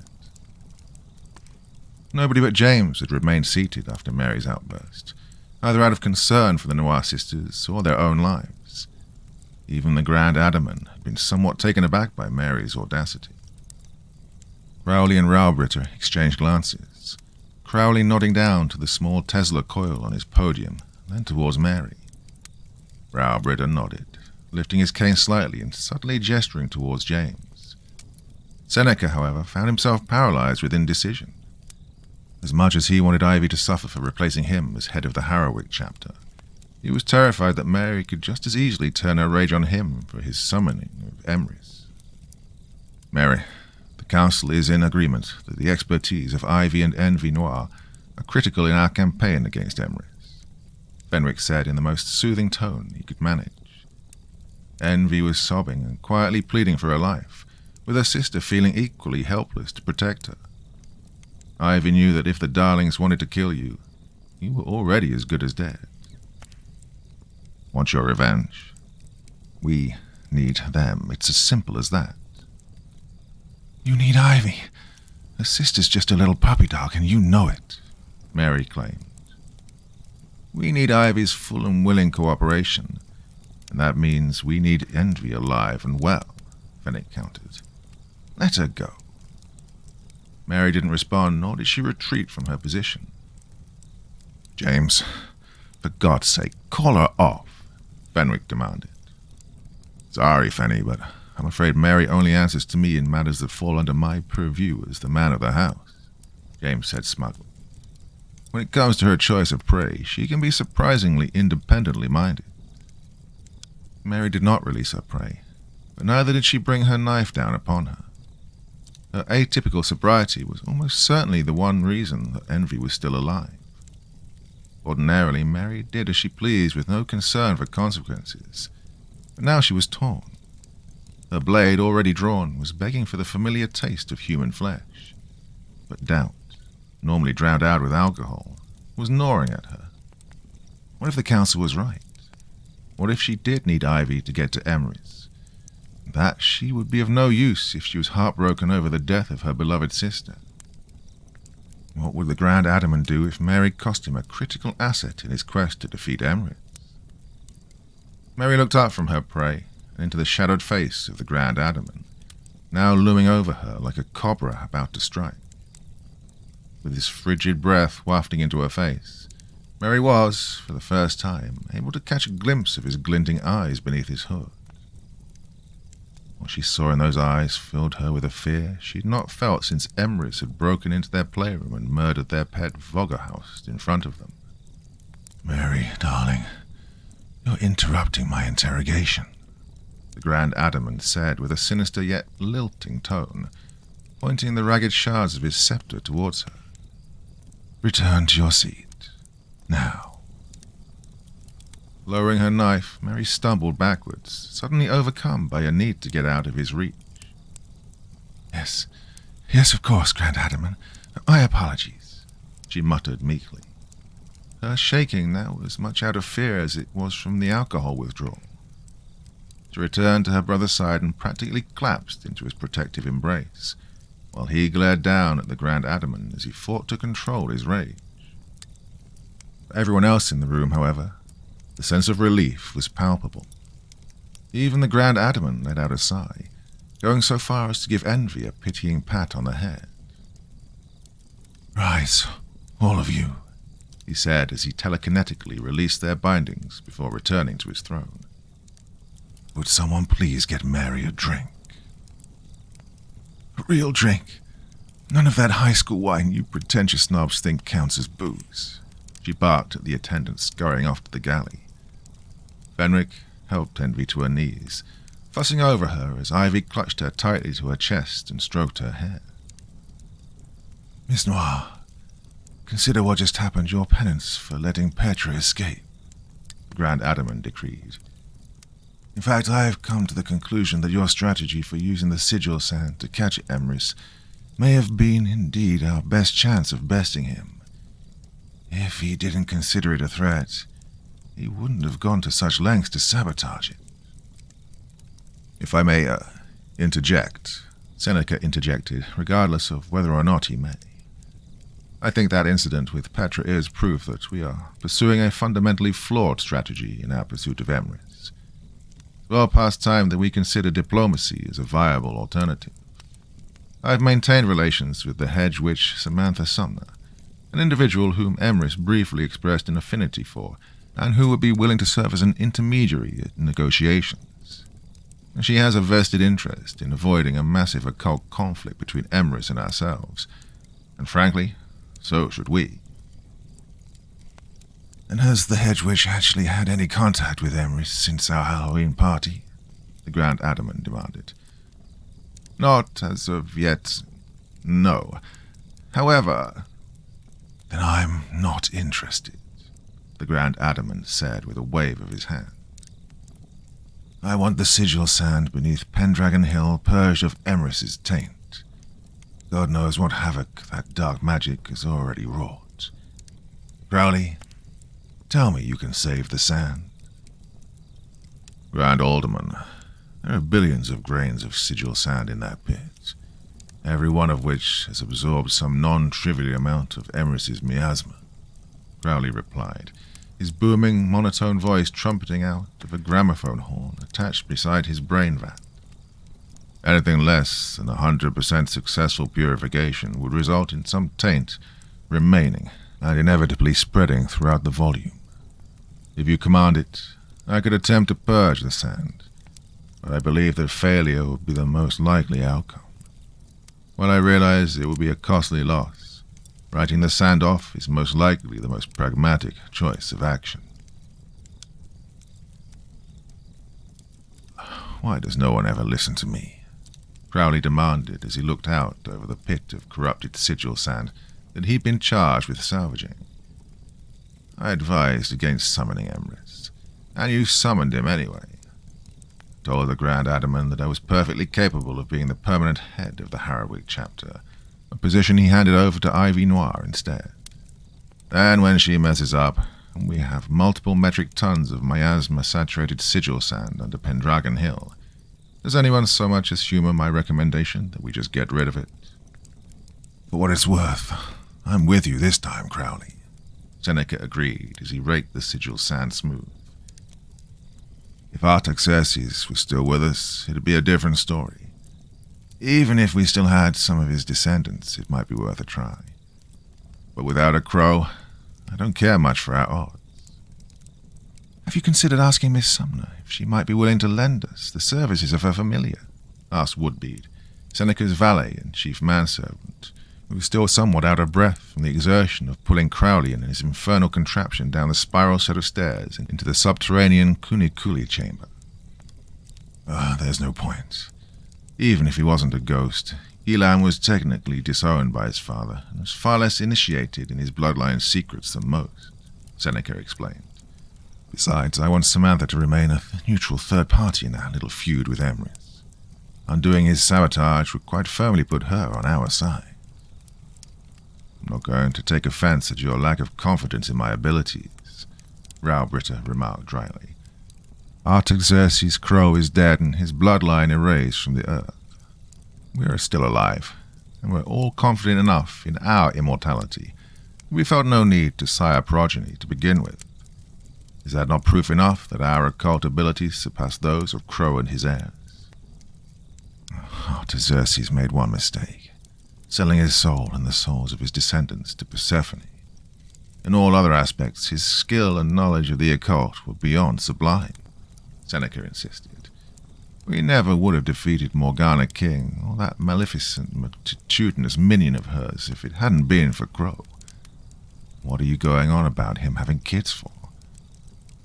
Nobody but James had remained seated after Mary's outburst, either out of concern for the Noir sisters or their own lives. Even the Grand Adamant had been somewhat taken aback by Mary's audacity. Crowley and Raubritter exchanged glances, Crowley nodding down to the small Tesla coil on his podium, then towards Mary. Raubritter nodded, lifting his cane slightly and subtly gesturing towards James. Seneca, however, found himself paralyzed with indecision. As much as he wanted Ivy to suffer for replacing him as head of the Harrowick chapter, he was terrified that Mary could just as easily turn her rage on him for his summoning of Emrys. Mary, the Council is in agreement that the expertise of Ivy and Envy Noir are critical in our campaign against Emrys, Fenwick said in the most soothing tone he could manage. Envy was sobbing and quietly pleading for her life, with her sister feeling equally helpless to protect her. Ivy knew that if the Darlings wanted to kill you, you were already as good as dead. Want your revenge? We need them. It's as simple as that. You need Ivy. Her sister's just a little puppy dog, and you know it, Mary claimed. We need Ivy's full and willing cooperation, and that means we need Envy alive and well, Fenwick countered. Let her go. Mary didn't respond, nor did she retreat from her position. James, for God's sake, call her off, Fenwick demanded. Sorry, Fenny, but I'm afraid Mary only answers to me in matters that fall under my purview as the man of the house, James said smugly. When it comes to her choice of prey, she can be surprisingly independently minded. Mary did not release her prey, but neither did she bring her knife down upon her. Her atypical sobriety was almost certainly the one reason that Envy was still alive. Ordinarily, Mary did as she pleased with no concern for consequences, but now she was torn. Her blade, already drawn, was begging for the familiar taste of human flesh. But doubt, normally drowned out with alcohol, was gnawing at her. What if the council was right? What if she did need Ivy to get to Emrys? That she would be of no use if she was heartbroken over the death of her beloved sister. What would the Grand Adamant do if Mary cost him a critical asset in his quest to defeat Emrys? Mary looked up from her prey and into the shadowed face of the Grand Adamant, now looming over her like a cobra about to strike. With his frigid breath wafting into her face, Mary was, for the first time, able to catch a glimpse of his glinting eyes beneath his hood. What she saw in those eyes filled her with a fear she had not felt since Emrys had broken into their playroom and murdered their pet Voggerhouse in front of them. Mary, darling, you're interrupting my interrogation, the Grand Adamant said with a sinister yet lilting tone, pointing the ragged shards of his scepter towards her. Return to your seat. Now. Lowering her knife, Mary stumbled backwards, suddenly overcome by a need to get out of his reach. Yes, of course, Grand Adamant. My apologies, she muttered meekly. Her shaking now was much out of fear as it was from the alcohol withdrawal. She returned to her brother's side and practically collapsed into his protective embrace, while he glared down at the Grand Adamant as he fought to control his rage. For everyone else in the room, however, the sense of relief was palpable. Even the Grand Adamant let out a sigh, going so far as to give Envy a pitying pat on the head. Rise, all of you, he said as he telekinetically released their bindings before returning to his throne. Would someone please get Mary a drink? A real drink. None of that high school wine you pretentious snobs think counts as booze, she barked at the attendant scurrying off to the galley. Fenric helped Envy to her knees, fussing over her as Ivy clutched her tightly to her chest and stroked her hair. Miss Noir, consider what just happened your penance for letting Petra escape, the Grand Adamant decreed. In fact, I have come to the conclusion that your strategy for using the sigil sand to catch Emrys may have been indeed our best chance of besting him. If he didn't consider it a threat, he wouldn't have gone to such lengths to sabotage it. If I may, interject, Seneca interjected, regardless of whether or not he may. I think that incident with Petra is proof that we are pursuing a fundamentally flawed strategy in our pursuit of Emrys. It's well past time that we consider diplomacy as a viable alternative. I've maintained relations with the hedge witch Samantha Sumner, an individual whom Emrys briefly expressed an affinity for, and who would be willing to serve as an intermediary in negotiations. She has a vested interest in avoiding a massive occult conflict between Emrys and ourselves, and frankly, so should we. And has the hedge witch actually had any contact with Emrys since our Halloween party? The Grand Adamant demanded. Not as of yet, no. However, then I'm not interested, the Grand Adamant said with a wave of his hand. I want the sigil sand beneath Pendragon Hill purged of Emrys's taint. God knows what havoc that dark magic has already wrought. Crowley, tell me you can save the sand. Grand Alderman, there are billions of grains of sigil sand in that pit, every one of which has absorbed some non-trivial amount of Emrys's miasma, Crowley replied, his booming, monotone voice trumpeting out of a gramophone horn attached beside his brain vat. Anything less than 100% successful purification would result in some taint remaining and inevitably spreading throughout the volume. If you command it, I could attempt to purge the sand, but I believe that failure would be the most likely outcome. While I realize it will be a costly loss, writing the sand off is most likely the most pragmatic choice of action. Why does no one ever listen to me? Crowley demanded as he looked out over the pit of corrupted sigil sand that he'd been charged with salvaging. I advised against summoning Emrys, and you summoned him anyway. Told the Grand Adamant that I was perfectly capable of being the permanent head of the Harrowig chapter, a position he handed over to Ivy Noir instead. And when she messes up, and we have multiple metric tons of miasma-saturated sigil sand under Pendragon Hill, does anyone so much as humor my recommendation that we just get rid of it? For what it's worth, I'm with you this time, Crowley. Seneca agreed as he raked the sigil sand smooth. If Artaxerxes was still with us, it'd be a different story. Even if we still had some of his descendants, it might be worth a try. But without a crow, I don't care much for our odds. Have you considered asking Miss Sumner if she might be willing to lend us the services of her familiar? Asked Woodbead, Seneca's valet and chief manservant, who was still somewhat out of breath from the exertion of pulling Crowley and his infernal contraption down the spiral set of stairs into the subterranean Kunikuli chamber. There's no point. Even if he wasn't a ghost, Elam was technically disowned by his father and was far less initiated in his bloodline secrets than most, Seneca explained. Besides, I want Samantha to remain a neutral third party in our little feud with Emrys. Undoing his sabotage would quite firmly put her on our side. I'm not going to take offense at your lack of confidence in my abilities, Rowbritta remarked dryly. Artaxerxes' crow is dead and his bloodline erased from the earth. We are still alive, and we're all confident enough in our immortality. We felt no need to sire progeny to begin with. Is that not proof enough that our occult abilities surpass those of Crow and his heirs? Artaxerxes made one mistake, selling his soul and the souls of his descendants to Persephone. In all other aspects, his skill and knowledge of the occult were beyond sublime, Seneca insisted. We never would have defeated Morgana King or that maleficent, multitudinous minion of hers if it hadn't been for Crow. What are you going on about him having kids for?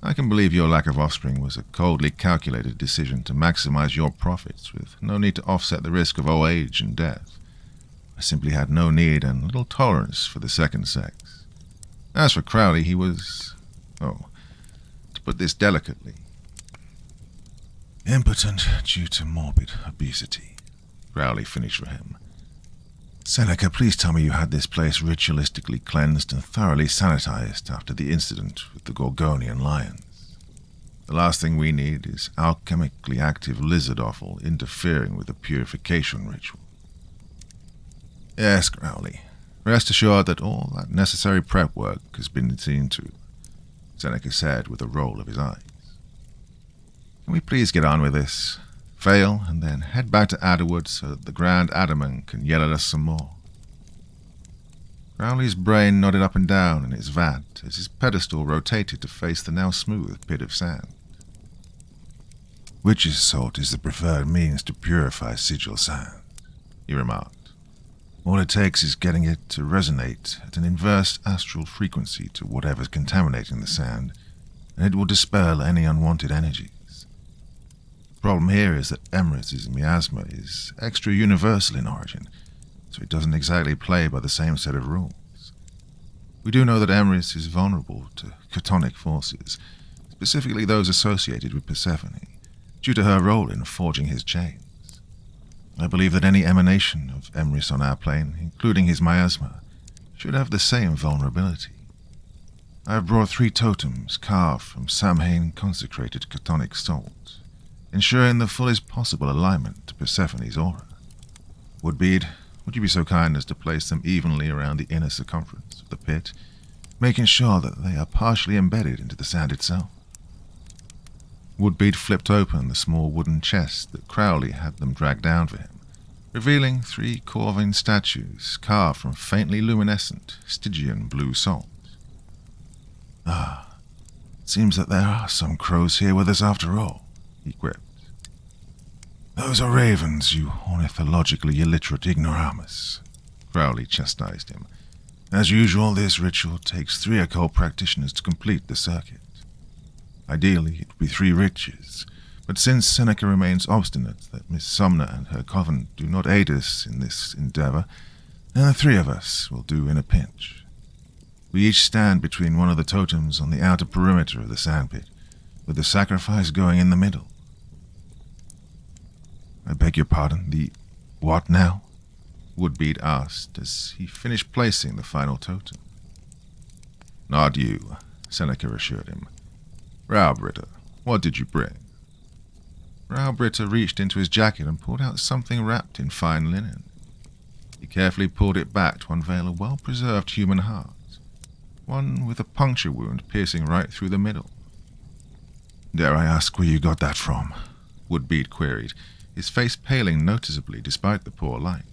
I can believe your lack of offspring was a coldly calculated decision to maximize your profits with no need to offset the risk of old age and death. I simply had no need and little tolerance for the second sex. As for Crowley, he was, to put this delicately, impotent due to morbid obesity, Crowley finished for him. Seneca, please tell me you had this place ritualistically cleansed and thoroughly sanitized after the incident with the Gorgonian lions. The last thing we need is alchemically active lizard offal interfering with the purification ritual. Yes, Crowley. Rest assured that all that necessary prep work has been seen to, Seneca said with a roll of his eyes. Can we please get on with this? Fail, and then head back to Adderwood so that the Grand Adamant can yell at us some more. Crowley's brain nodded up and down in its vat as his pedestal rotated to face the now smooth pit of sand. Witch's salt is the preferred means to purify sigil sand, he remarked. All it takes is getting it to resonate at an inverse astral frequency to whatever's contaminating the sand, and it will dispel any unwanted energies. The problem here is that Emrys' miasma is extra-universal in origin, so it doesn't exactly play by the same set of rules. We do know that Emrys is vulnerable to chthonic forces, specifically those associated with Persephone, due to her role in forging his chains. I believe that any emanation of Emrys on our plane, including his miasma, should have the same vulnerability. I have brought 3 totems carved from Samhain consecrated chthonic salt, ensuring the fullest possible alignment to Persephone's aura. Woodbead, would you be so kind as to place them evenly around the inner circumference of the pit, making sure that they are partially embedded into the sand itself? Woodbead flipped open the small wooden chest that Crowley had them drag down for him, revealing 3 Corvine statues carved from faintly luminescent Stygian blue salt. It seems that there are some crows here with us after all, he quipped. Those are ravens, you ornithologically illiterate ignoramus, Crowley chastised him. As usual, this ritual takes 3 occult practitioners to complete the circuit. Ideally, it would be 3 riches, But since Seneca remains obstinate that Miss Sumner and her coven do not aid us in this endeavor, then the three of us will do in a pinch. We each stand between one of the totems on the outer perimeter of the sandpit, with the sacrifice going in the middle. I beg your pardon, the what now? Woodbead asked as he finished placing the final totem. Not you, Seneca assured him. Rowbritta, what did you bring? Rowbritta reached into his jacket and pulled out something wrapped in fine linen. He carefully pulled it back to unveil a well-preserved human heart, one with a puncture wound piercing right through the middle. Dare I ask where you got that from? Woodbead queried, his face paling noticeably despite the poor light.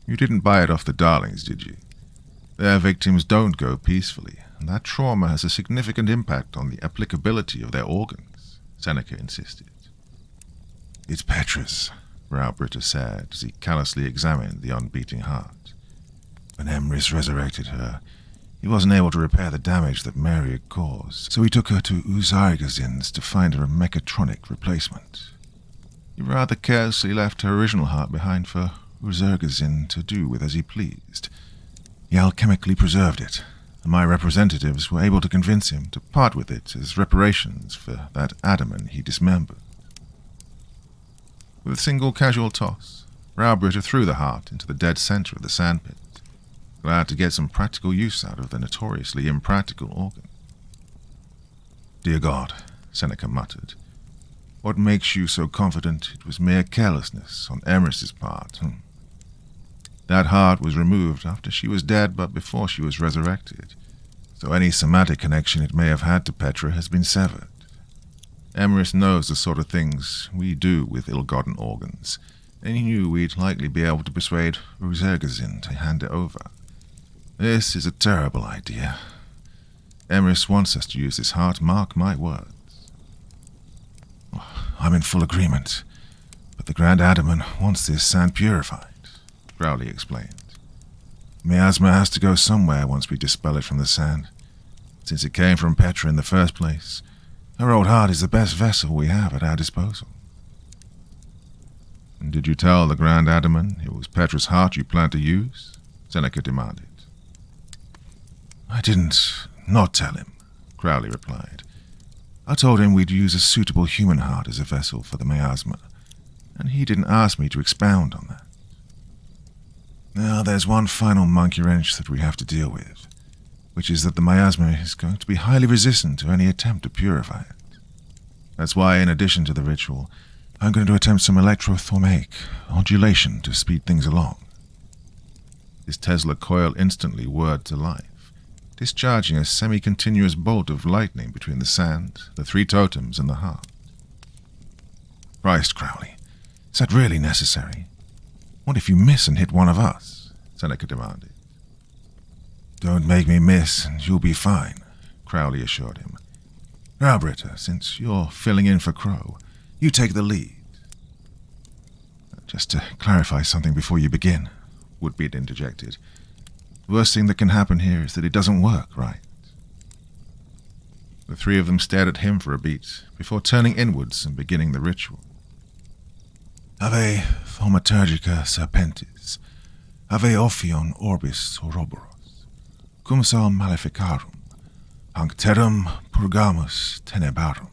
You didn't buy it off the Darlings, did you? Their victims don't go peacefully, and that trauma has a significant impact on the applicability of their organs, Seneca insisted. It's Petra's, Rowbritta said as he callously examined the unbeating heart. When Emrys resurrected her, he wasn't able to repair the damage that Mary had caused, so he took her to Uzargazin's to find her a mechatronic replacement. He rather carelessly left her original heart behind for Uzargazin to do with as he pleased. He alchemically preserved it, and my representatives were able to convince him to part with it as reparations for that adamant he dismembered. With a single casual toss, Rowbritta threw the heart into the dead center of the sandpit, glad to get some practical use out of the notoriously impractical organ. Dear God, Seneca muttered, what makes you so confident it was mere carelessness on Emrys's part? That heart was removed after she was dead but before she was resurrected, so any somatic connection it may have had to Petra has been severed. Emrys knows the sort of things we do with ill-gotten organs, and he knew we'd likely be able to persuade Uzargazin to hand it over. This is a terrible idea. Emrys wants us to use this heart, mark my words. I'm in full agreement, but the Grand Adamant wants this sand purified, Crowley explained. Miasma has to go somewhere once we dispel it from the sand. Since it came from Petra in the first place, her old heart is the best vessel we have at our disposal. And did you tell the Grand Adamant it was Petra's heart you planned to use? Seneca demanded. I didn't not tell him, Crowley replied. I told him we'd use a suitable human heart as a vessel for the miasma, and he didn't ask me to expound on that. Now there's one final monkey wrench that we have to deal with, which is that the miasma is going to be highly resistant to any attempt to purify it. That's why, in addition to the ritual, I'm going to attempt some electrothermic ondulation to speed things along. His Tesla coil instantly whirred to life, discharging a semi-continuous bolt of lightning between the sand, the three totems, and the heart. Christ, Crowley, is that really necessary? What if you miss and hit one of us? Seneca demanded. Don't make me miss, and you'll be fine, Crowley assured him. Rowbritta, since you're filling in for Crow, you take the lead. Just to clarify something before you begin, Woodbead interjected. The worst thing that can happen here is that it doesn't work, right? The three of them stared at him for a beat, before turning inwards and beginning the ritual. Ave thaumaturgica serpentis, ave ophion orbis Ouroboros, cum sal maleficarum, hanc terram purgamus tenebrarum,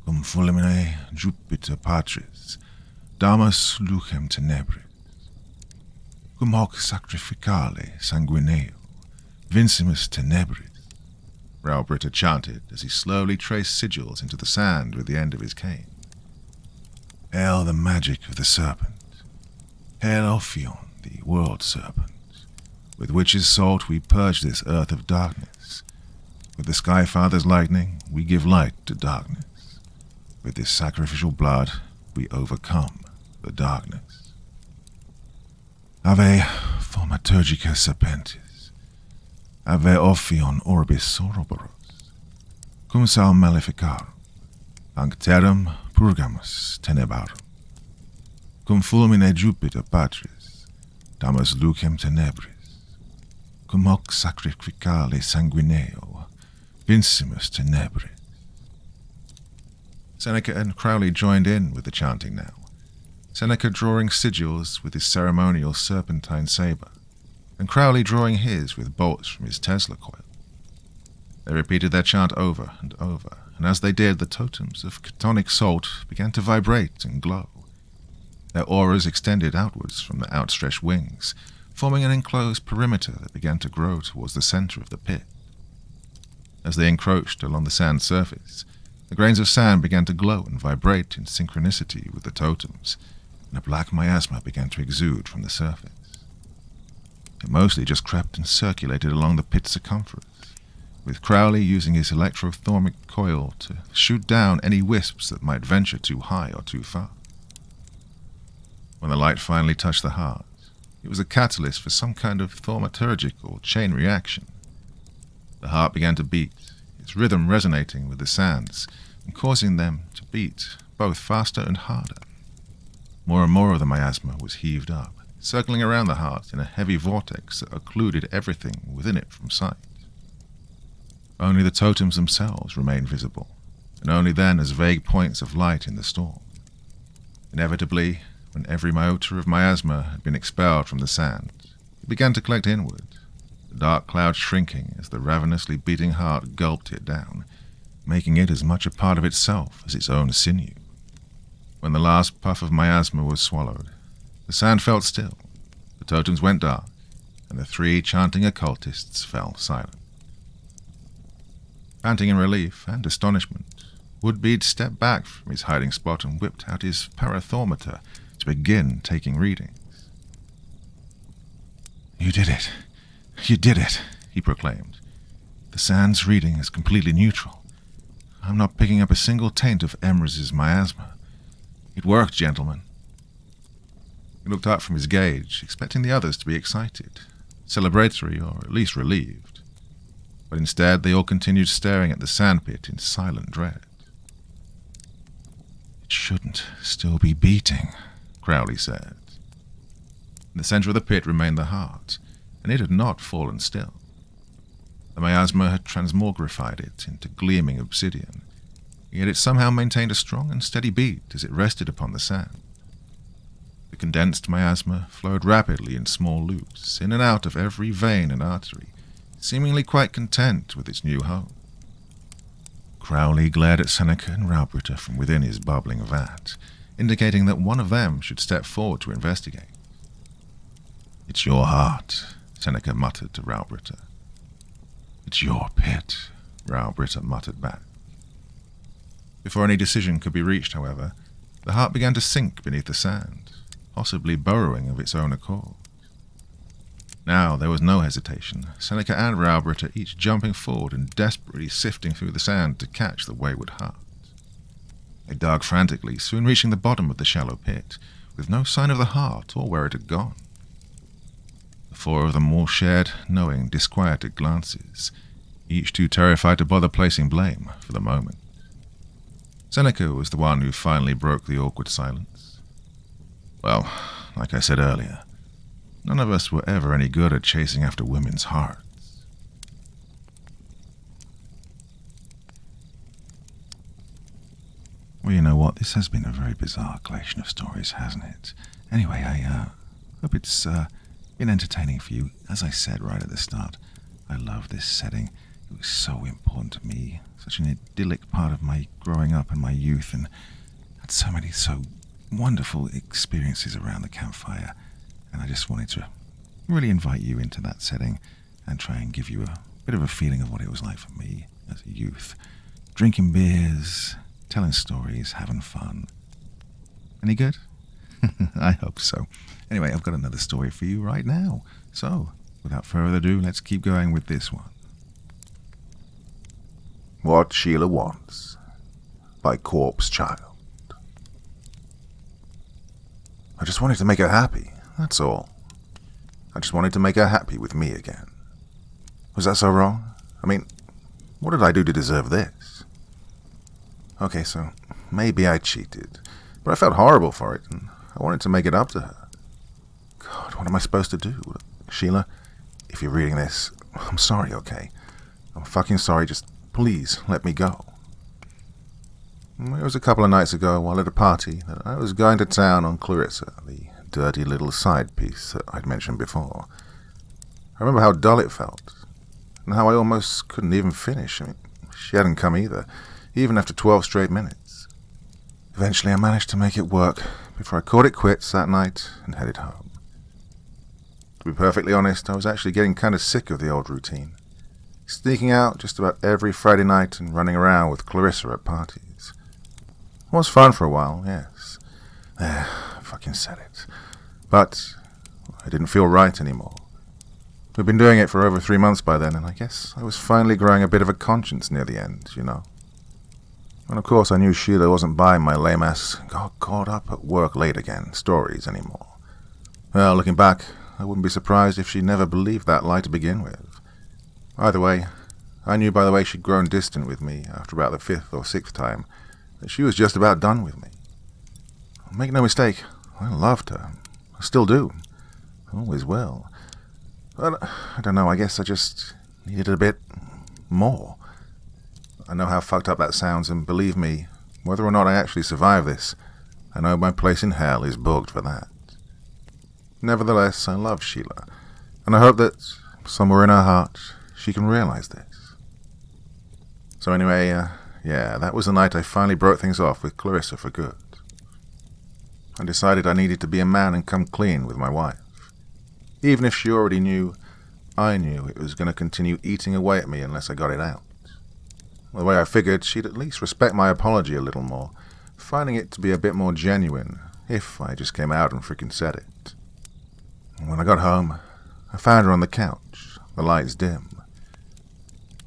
cum fulmine Jupiter patris, damus lucem tenebris, cum hoc sacrificale sanguineo, vincimus tenebris, Rowbritta chanted as he slowly traced sigils into the sand with the end of his cane. Hail the magic of the serpent. Hail Ophion, the world serpent, with witch's salt we purge this earth of darkness. With the Skyfather's lightning, we give light to darkness. With this sacrificial blood, we overcome the darkness. Ave thaumaturgica serpentis, ave Ophion orbis Ouroboros, cum sal maleficarum, hanc terram purgamus tenebrarum, cum fulmine Jupiter patris, damus lucem tenebris, cum hoc sacrificale sanguineo, vincimus tenebris. Seneca and Crowley joined in with the chanting now, Seneca drawing sigils with his ceremonial serpentine saber, and Crowley drawing his with bolts from his Tesla coil. They repeated their chant over and over, and as they did, the totems of chthonic salt began to vibrate and glow. Their auras extended outwards from their outstretched wings, forming an enclosed perimeter that began to grow towards the center of the pit. As they encroached along the sand surface, the grains of sand began to glow and vibrate in synchronicity with the totems, and a black miasma began to exude from the surface. It mostly just crept and circulated along the pit's circumference, with Crowley using his electrothermic coil to shoot down any wisps that might venture too high or too far. When the light finally touched the heart, it was a catalyst for some kind of thaumaturgic or chain reaction. The heart began to beat, its rhythm resonating with the sands and causing them to beat both faster and harder. More and more of the miasma was heaved up, circling around the heart in a heavy vortex that occluded everything within it from sight. Only the totems themselves remained visible, and only then as vague points of light in the storm. Inevitably, when every iota of miasma had been expelled from the sand, it began to collect inward, the dark cloud shrinking as the ravenously beating heart gulped it down, making it as much a part of itself as its own sinew. When the last puff of miasma was swallowed, the sand felt still, the totems went dark, and the three chanting occultists fell silent. Panting in relief and astonishment, Woodbead stepped back from his hiding spot and whipped out his parathermometer to begin taking readings. "You did it! You did it!" he proclaimed. "The sand's reading is completely neutral. I'm not picking up a single taint of Emrys's miasma. It worked, gentlemen." He looked up from his gauge, expecting the others to be excited, celebratory or at least relieved. But instead they all continued staring at the sandpit in silent dread. "It shouldn't still be beating," Crowley said. In the center of the pit remained the heart, and it had not fallen still. The miasma had transmogrified it into gleaming obsidian, yet it somehow maintained a strong and steady beat as it rested upon the sand. The condensed miasma flowed rapidly in small loops, in and out of every vein and artery, seemingly quite content with its new home. Crowley glared at Seneca and Raubritter from within his bubbling vat, indicating that one of them should step forward to investigate. "It's your heart," Seneca muttered to Raubritter. "It's your pit," Raubritter muttered back. Before any decision could be reached, however, the heart began to sink beneath the sand, possibly burrowing of its own accord. Now there was no hesitation, Seneca and Raubritter each jumping forward and desperately sifting through the sand to catch the wayward heart. They dug frantically, soon reaching the bottom of the shallow pit, with no sign of the heart or where it had gone. The four of them all shared knowing, disquieted glances, each too terrified to bother placing blame for the moment. Seneca was the one who finally broke the awkward silence. "Well, like I said earlier, none of us were ever any good at chasing after women's hearts." Well, you know what? This has been a very bizarre collection of stories, hasn't it? Anyway, I hope it's been entertaining for you. As I said right at the start, I love this setting. It was so important to me, such an idyllic part of my growing up and my youth, and had so many so wonderful experiences around the campfire. And I just wanted to really invite you into that setting and try and give you a bit of a feeling of what it was like for me as a youth. Drinking beers, telling stories, having fun. Any good? I hope so. Anyway, I've got another story for you right now. So, without further ado, let's keep going with this one. What Sheila Wants by Corpse Child. I just wanted to make her happy, that's all. I just wanted to make her happy with me again. Was that so wrong? I mean, what did I do to deserve this? Okay, so maybe I cheated, but I felt horrible for it, and I wanted to make it up to her. God, what am I supposed to do? Sheila, if you're reading this, I'm sorry, okay? I'm fucking sorry, just please let me go. It was a couple of nights ago while at a party that I was going to town on Clarissa, the dirty little side piece that I'd mentioned before. I remember how dull it felt, and how I almost couldn't even finish. She hadn't come either, even after 12 straight minutes. Eventually I managed to make it work before I called it quits that night and headed home. To be perfectly honest, I was actually getting kind of sick of the old routine, sneaking out just about every Friday night and running around with Clarissa at parties. It was fun for a while, yes. There, I fucking said it. But I didn't feel right anymore. We'd been doing it for over 3 months by then, and I guess I was finally growing a bit of a conscience near the end, you know. And of course I knew Sheila wasn't buying my lame-ass, got caught up at work late again stories anymore. Well, looking back, I wouldn't be surprised if she never believed that lie to begin with. Either way, I knew by the way she'd grown distant with me after about the 5th or 6th time that she was just about done with me. Make no mistake, I loved her. I still do. Always will. But I don't know, I guess I just needed a bit more. I know how fucked up that sounds, and believe me, whether or not I actually survive this, I know my place in hell is booked for that. Nevertheless, I love Sheila, and I hope that somewhere in her heart she can realize this. So anyway, that was the night I finally broke things off with Clarissa for good. I decided I needed to be a man and come clean with my wife. Even if she already knew, I knew it was going to continue eating away at me unless I got it out. The way I figured, she'd at least respect my apology a little more, finding it to be a bit more genuine if I just came out and freaking said it. When I got home, I found her on the couch, the lights dim.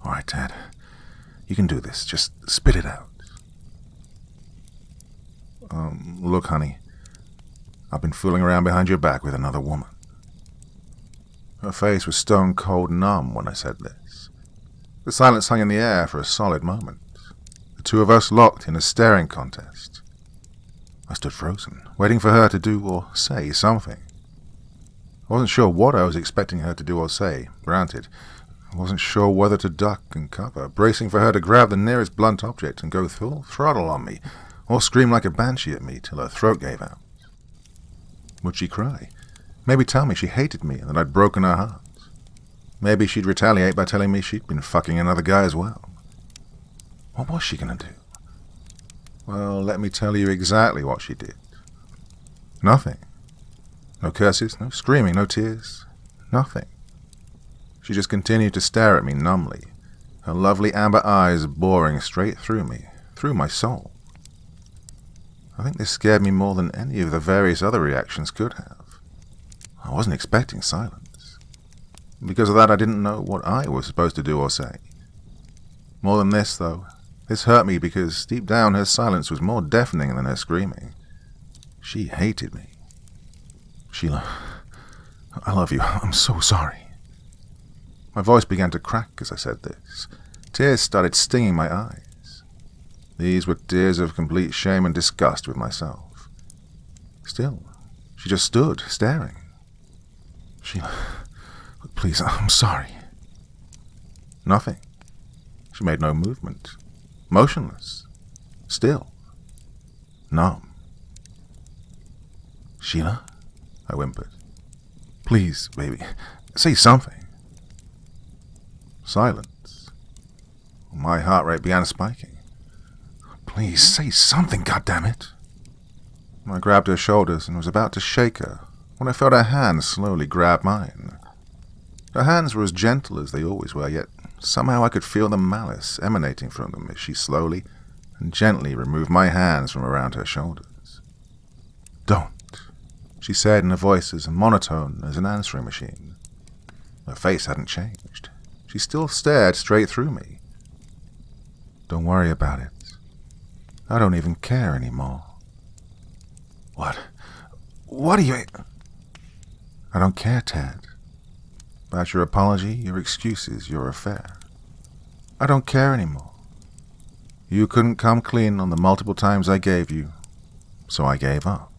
"All right, Ted, you can do this. Just spit it out." Look, honey, I've been fooling around behind your back with another woman." Her face was stone cold numb when I said this. The silence hung in the air for a solid moment. The two of us locked in a staring contest. I stood frozen, waiting for her to do or say something. I wasn't sure what I was expecting her to do or say, granted. I wasn't sure whether to duck and cover, bracing for her to grab the nearest blunt object and go full throttle on me, or scream like a banshee at me till her throat gave out. Would she cry? Maybe tell me she hated me and that I'd broken her heart. Maybe she'd retaliate by telling me she'd been fucking another guy as well. What was she gonna do? Well, let me tell you exactly what she did. Nothing. No curses, no screaming, no tears. Nothing. She just continued to stare at me numbly, her lovely amber eyes boring straight through me, through my soul. I think this scared me more than any of the various other reactions could have. I wasn't expecting silence. Because of that, I didn't know what I was supposed to do or say. More than this, though, this hurt me because deep down her silence was more deafening than her screaming. She hated me. "Sheila, I love you. I'm so sorry." My voice began to crack as I said this. Tears started stinging my eyes. These were tears of complete shame and disgust with myself. Still, she just stood, staring. "Sheila, please, I'm sorry." Nothing. She made no movement. Motionless. Still. Numb. "Sheila?" I whimpered. "Please, baby, say something." Silence. My heart rate began spiking. "Please, say something, goddammit." I grabbed her shoulders and was about to shake her when I felt her hands slowly grab mine. Her hands were as gentle as they always were, yet somehow I could feel the malice emanating from them as she slowly and gently removed my hands from around her shoulders. "Don't," she said in a voice as monotone as an answering machine. Her face hadn't changed. She still stared straight through me. "Don't worry about it. I don't even care anymore." What are you... "I don't care, Ted. About your apology, your excuses, your affair. I don't care anymore. You couldn't come clean on the multiple times I gave you, so I gave up."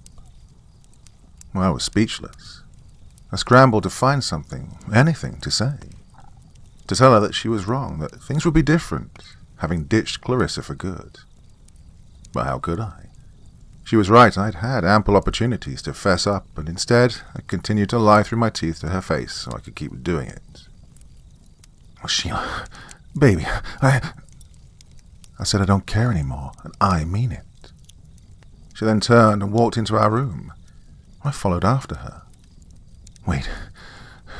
Well, I was speechless. I scrambled to find something, anything to say. To tell her that she was wrong, that things would be different, having ditched Clarissa for good. But how could I? She was right, I'd had ample opportunities to fess up, and instead I continued to lie through my teeth to her face so I could keep doing it. Oh, Sheila, baby, I said I don't care anymore, and I mean it. She then turned and walked into our room. I followed after her. Wait,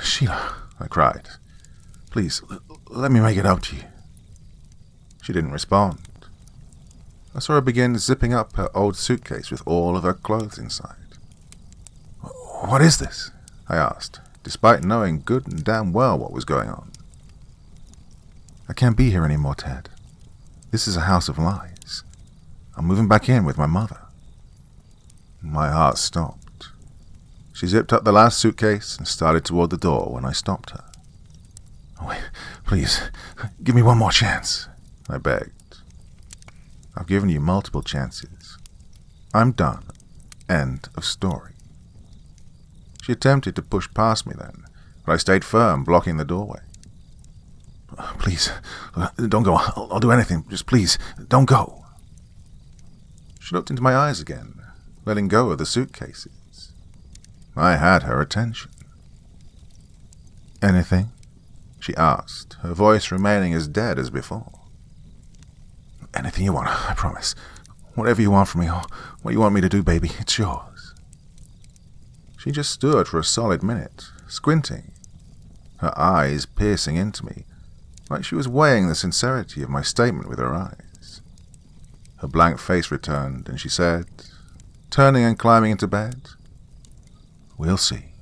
Sheila, I cried. Please, let me make it up to you. She didn't respond. I saw her begin zipping up her old suitcase with all of her clothes inside. What is this? I asked, despite knowing good and damn well what was going on. I can't be here anymore, Ted. This is a house of lies. I'm moving back in with my mother. My heart stopped. She zipped up the last suitcase and started toward the door when I stopped her. Oh, wait, please, give me one more chance, I begged. I've given you multiple chances. I'm done. End of story. She attempted to push past me then, but I stayed firm, blocking the doorway. Please, don't go. I'll do anything. Just please, don't go. She looked into my eyes again, letting go of the suitcases. I had her attention. Anything? She asked, her voice remaining as dead as before. Anything you want, I promise. Whatever you want from me, or what you want me to do, baby, it's yours. She just stood for a solid minute, squinting, her eyes piercing into me, like she was weighing the sincerity of my statement with her eyes. Her blank face returned, and she said, turning and climbing into bed, "We'll see.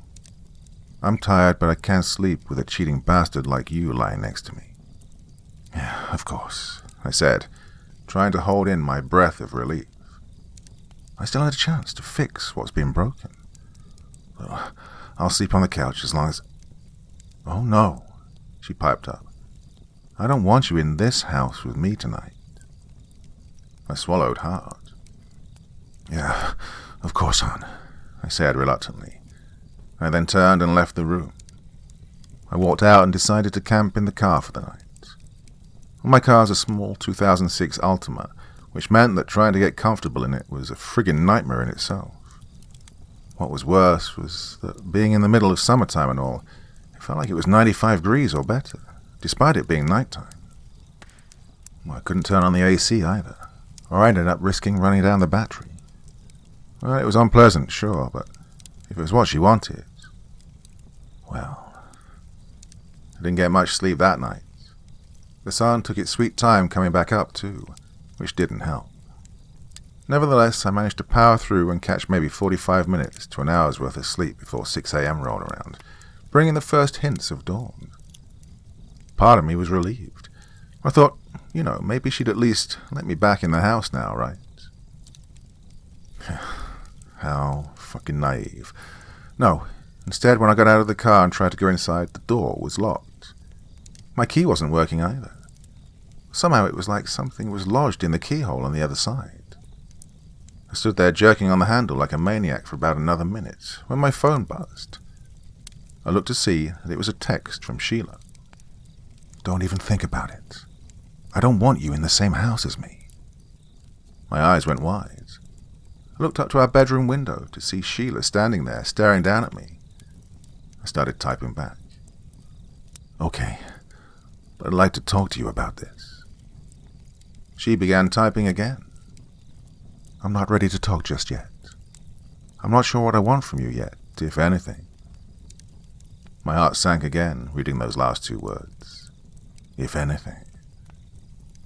I'm tired, but I can't sleep with a cheating bastard like you lying next to me." "Yeah, of course," I said, trying to hold in my breath of relief. I still had a chance to fix what's been broken. I'll sleep on the couch as long as... "Oh no," she piped up. "I don't want you in this house with me tonight." I swallowed hard. "Yeah, of course, hon," I said reluctantly. I then turned and left the room. I walked out and decided to camp in the car for the night. My car's a small 2006 Altima, which meant that trying to get comfortable in it was a friggin' nightmare in itself. What was worse was that being in the middle of summertime and all, it felt like it was 95 degrees or better, despite it being nighttime. Well, I couldn't turn on the AC either, or I ended up risking running down the battery. Well, it was unpleasant, sure, but if it was what she wanted... Well, I didn't get much sleep that night. The sun took its sweet time coming back up, too, which didn't help. Nevertheless, I managed to power through and catch maybe 45 minutes to an hour's worth of sleep before 6 a.m. rolled around, bringing the first hints of dawn. Part of me was relieved. I thought, maybe she'd at least let me back in the house now, right? How fucking naive. No, instead, when I got out of the car and tried to go inside, the door was locked. My key wasn't working either. Somehow it was like something was lodged in the keyhole on the other side. I stood there jerking on the handle like a maniac for about another minute when my phone buzzed. I looked to see that it was a text from Sheila. "Don't even think about it. I don't want you in the same house as me." My eyes went wide. I looked up to our bedroom window to see Sheila standing there staring down at me. I started typing back. "Okay, but I'd like to talk to you about this." She began typing again. "I'm not ready to talk just yet. I'm not sure what I want from you yet, if anything." My heart sank again, reading those last two words. If anything.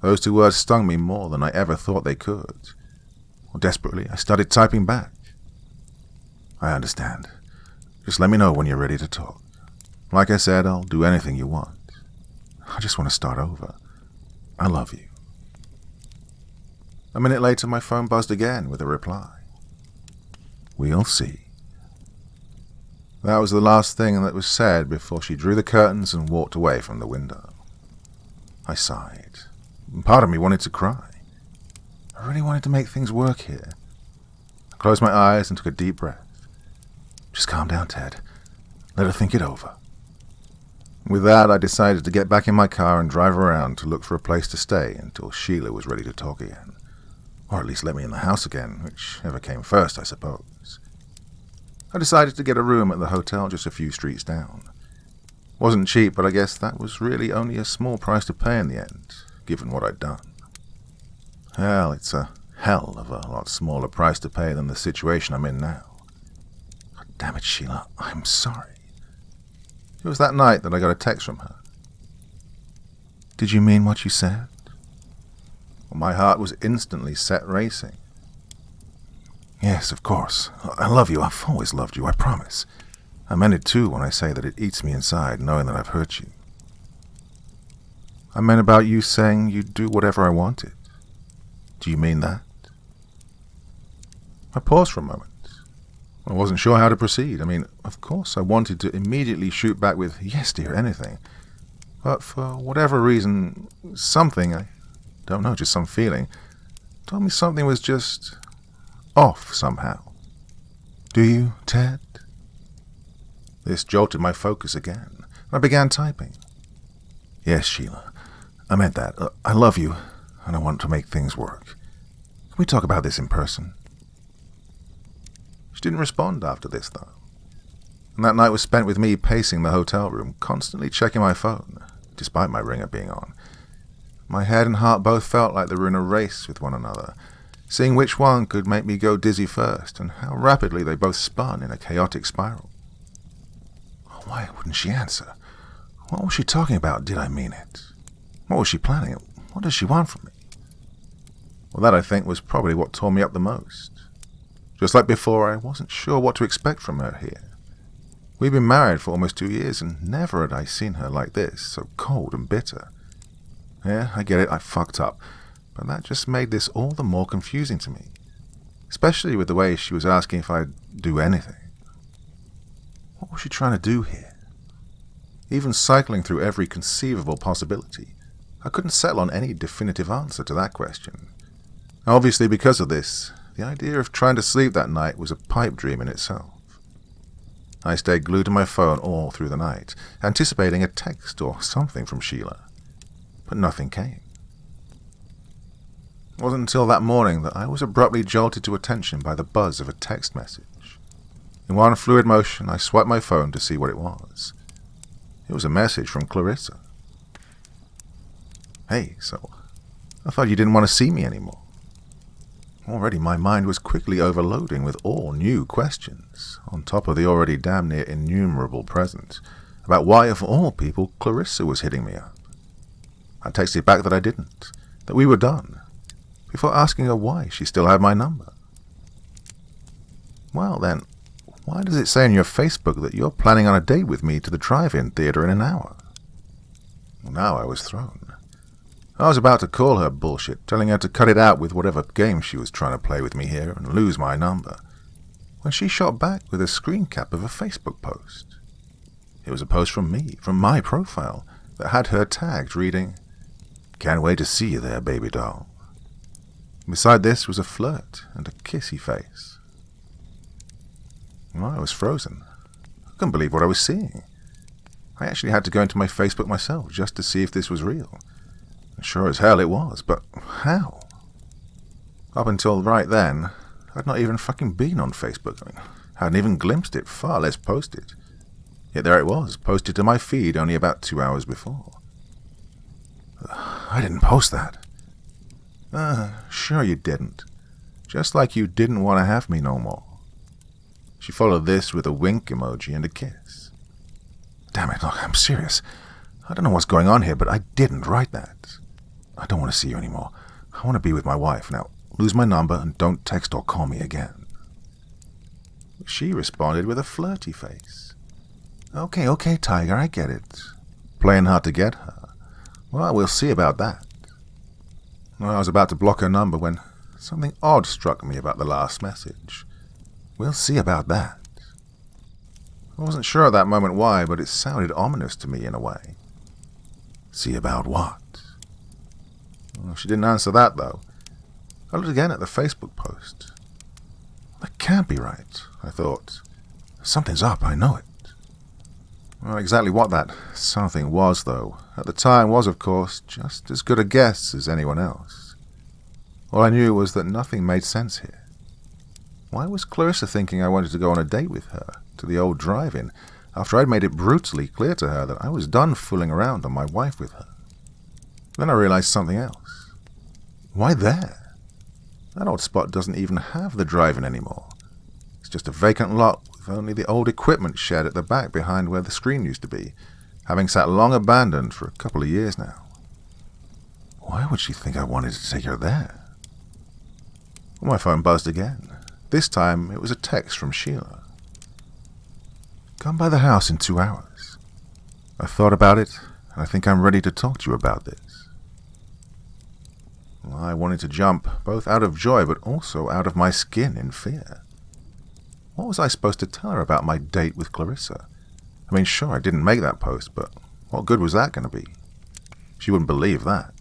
Those two words stung me more than I ever thought they could. Desperately, I started typing back. "I understand. Just let me know when you're ready to talk. Like I said, I'll do anything you want. I just want to start over. I love you." A minute later, my phone buzzed again with a reply. "We'll see." That was the last thing that was said before she drew the curtains and walked away from the window. I sighed. Part of me wanted to cry. I really wanted to make things work here. I closed my eyes and took a deep breath. "Just calm down, Ted. Let her think it over." With that, I decided to get back in my car and drive around to look for a place to stay until Sheila was ready to talk again. Or at least let me in the house again, whichever came first, I suppose. I decided to get a room at the hotel just a few streets down. Wasn't cheap, but I guess that was really only a small price to pay in the end, given what I'd done. Hell, it's a hell of a lot smaller price to pay than the situation I'm in now. God damn it, Sheila, I'm sorry. It was that night that I got a text from her. Did you mean what you said? Well, my heart was instantly set racing. Yes, of course. I love you. I've always loved you, I promise. I meant it too when I say that it eats me inside knowing that I've hurt you. I meant about you saying you'd do whatever I wanted. Do you mean that? I paused for a moment. I wasn't sure how to proceed. I mean, of course I wanted to immediately shoot back with, yes dear, anything. But for whatever reason, something, I don't know, just some feeling, told me something was just off somehow. Do you, Ted? This jolted my focus again. I began typing. Yes, Sheila, I meant that. I love you, and I want to make things work. Can we talk about this in person? She didn't respond after this, though. And that night was spent with me pacing the hotel room, constantly checking my phone, despite my ringer being on. My head and heart both felt like they were in a race with one another, seeing which one could make me go dizzy first, and how rapidly they both spun in a chaotic spiral. Why wouldn't she answer? What was she talking about? Did I mean it? What was she planning? What does she want from me? Well, that, I think, was probably what tore me up the most. Just like before, I wasn't sure what to expect from her here. We'd been married for almost 2 years, and never had I seen her like this, so cold and bitter. Yeah, I get it, I fucked up, but that just made this all the more confusing to me, especially with the way she was asking if I'd do anything. What was she trying to do here? Even cycling through every conceivable possibility, I couldn't settle on any definitive answer to that question. Obviously, because of this, the idea of trying to sleep that night was a pipe dream in itself. I stayed glued to my phone all through the night, anticipating a text or something from Sheila, but nothing came. It wasn't until that morning that I was abruptly jolted to attention by the buzz of a text message. In one fluid motion, I swiped my phone to see what it was. It was a message from Clarissa. Hey, so I thought you didn't want to see me anymore. Already my mind was quickly overloading with all new questions, on top of the already damn near innumerable present, about why, of all people, Clarissa was hitting me up. I texted back that I didn't, that we were done, before asking her why she still had my number. Well then, why does it say on your Facebook that you're planning on a date with me to the drive-in theater in an hour? Well, now I was thrown. I was about to call her bullshit, telling her to cut it out with whatever game she was trying to play with me here and lose my number, when she shot back with a screen cap of a Facebook post. It was a post from me, from my profile, that had her tagged, reading, "Can't wait to see you there, baby doll." Beside this was a flirt and a kissy face. Well, I was frozen. I couldn't believe what I was seeing. I actually had to go into my Facebook myself just to see if this was real. Sure as hell it was, but how? Up until right then, I'd not even fucking been on Facebook. I hadn't even glimpsed it, far less posted. Yet there it was, posted to my feed only about 2 hours before. I didn't post that. Sure you didn't. Just like you didn't want to have me no more. She followed this with a wink emoji and a kiss. Damn it, look, I'm serious. I don't know what's going on here, but I didn't write that. I don't want to see you anymore. I want to be with my wife. Now, lose my number and don't text or call me again. She responded with a flirty face. Okay, Tiger, I get it. Playing hard to get her. Well, we'll see about that. Well, I was about to block her number when something odd struck me about the last message. We'll see about that. I wasn't sure at that moment why, but it sounded ominous to me in a way. See about what? Well, she didn't answer that, though. I looked again at the Facebook post. That can't be right, I thought. Something's up, I know it. Well, exactly what that something was, though, at the time was, of course, just as good a guess as anyone else. All I knew was that nothing made sense here. Why was Clarissa thinking I wanted to go on a date with her to the old drive-in after I'd made it brutally clear to her that I was done fooling around on my wife with her? Then I realized something else. Why there? That old spot doesn't even have the drive-in anymore. It's just a vacant lot with only the old equipment shed at the back behind where the screen used to be, having sat long abandoned for a couple of years now. Why would she think I wanted to take her there? Well, my phone buzzed again. This time it was a text from Sheila. Come by the house in 2 hours. I thought about it, and I think I'm ready to talk to you about this. Well, I wanted to jump, both out of joy but also out of my skin in fear. What was I supposed to tell her about my date with Clarissa? I mean, sure, I didn't make that post, but what good was that going to be? She wouldn't believe that.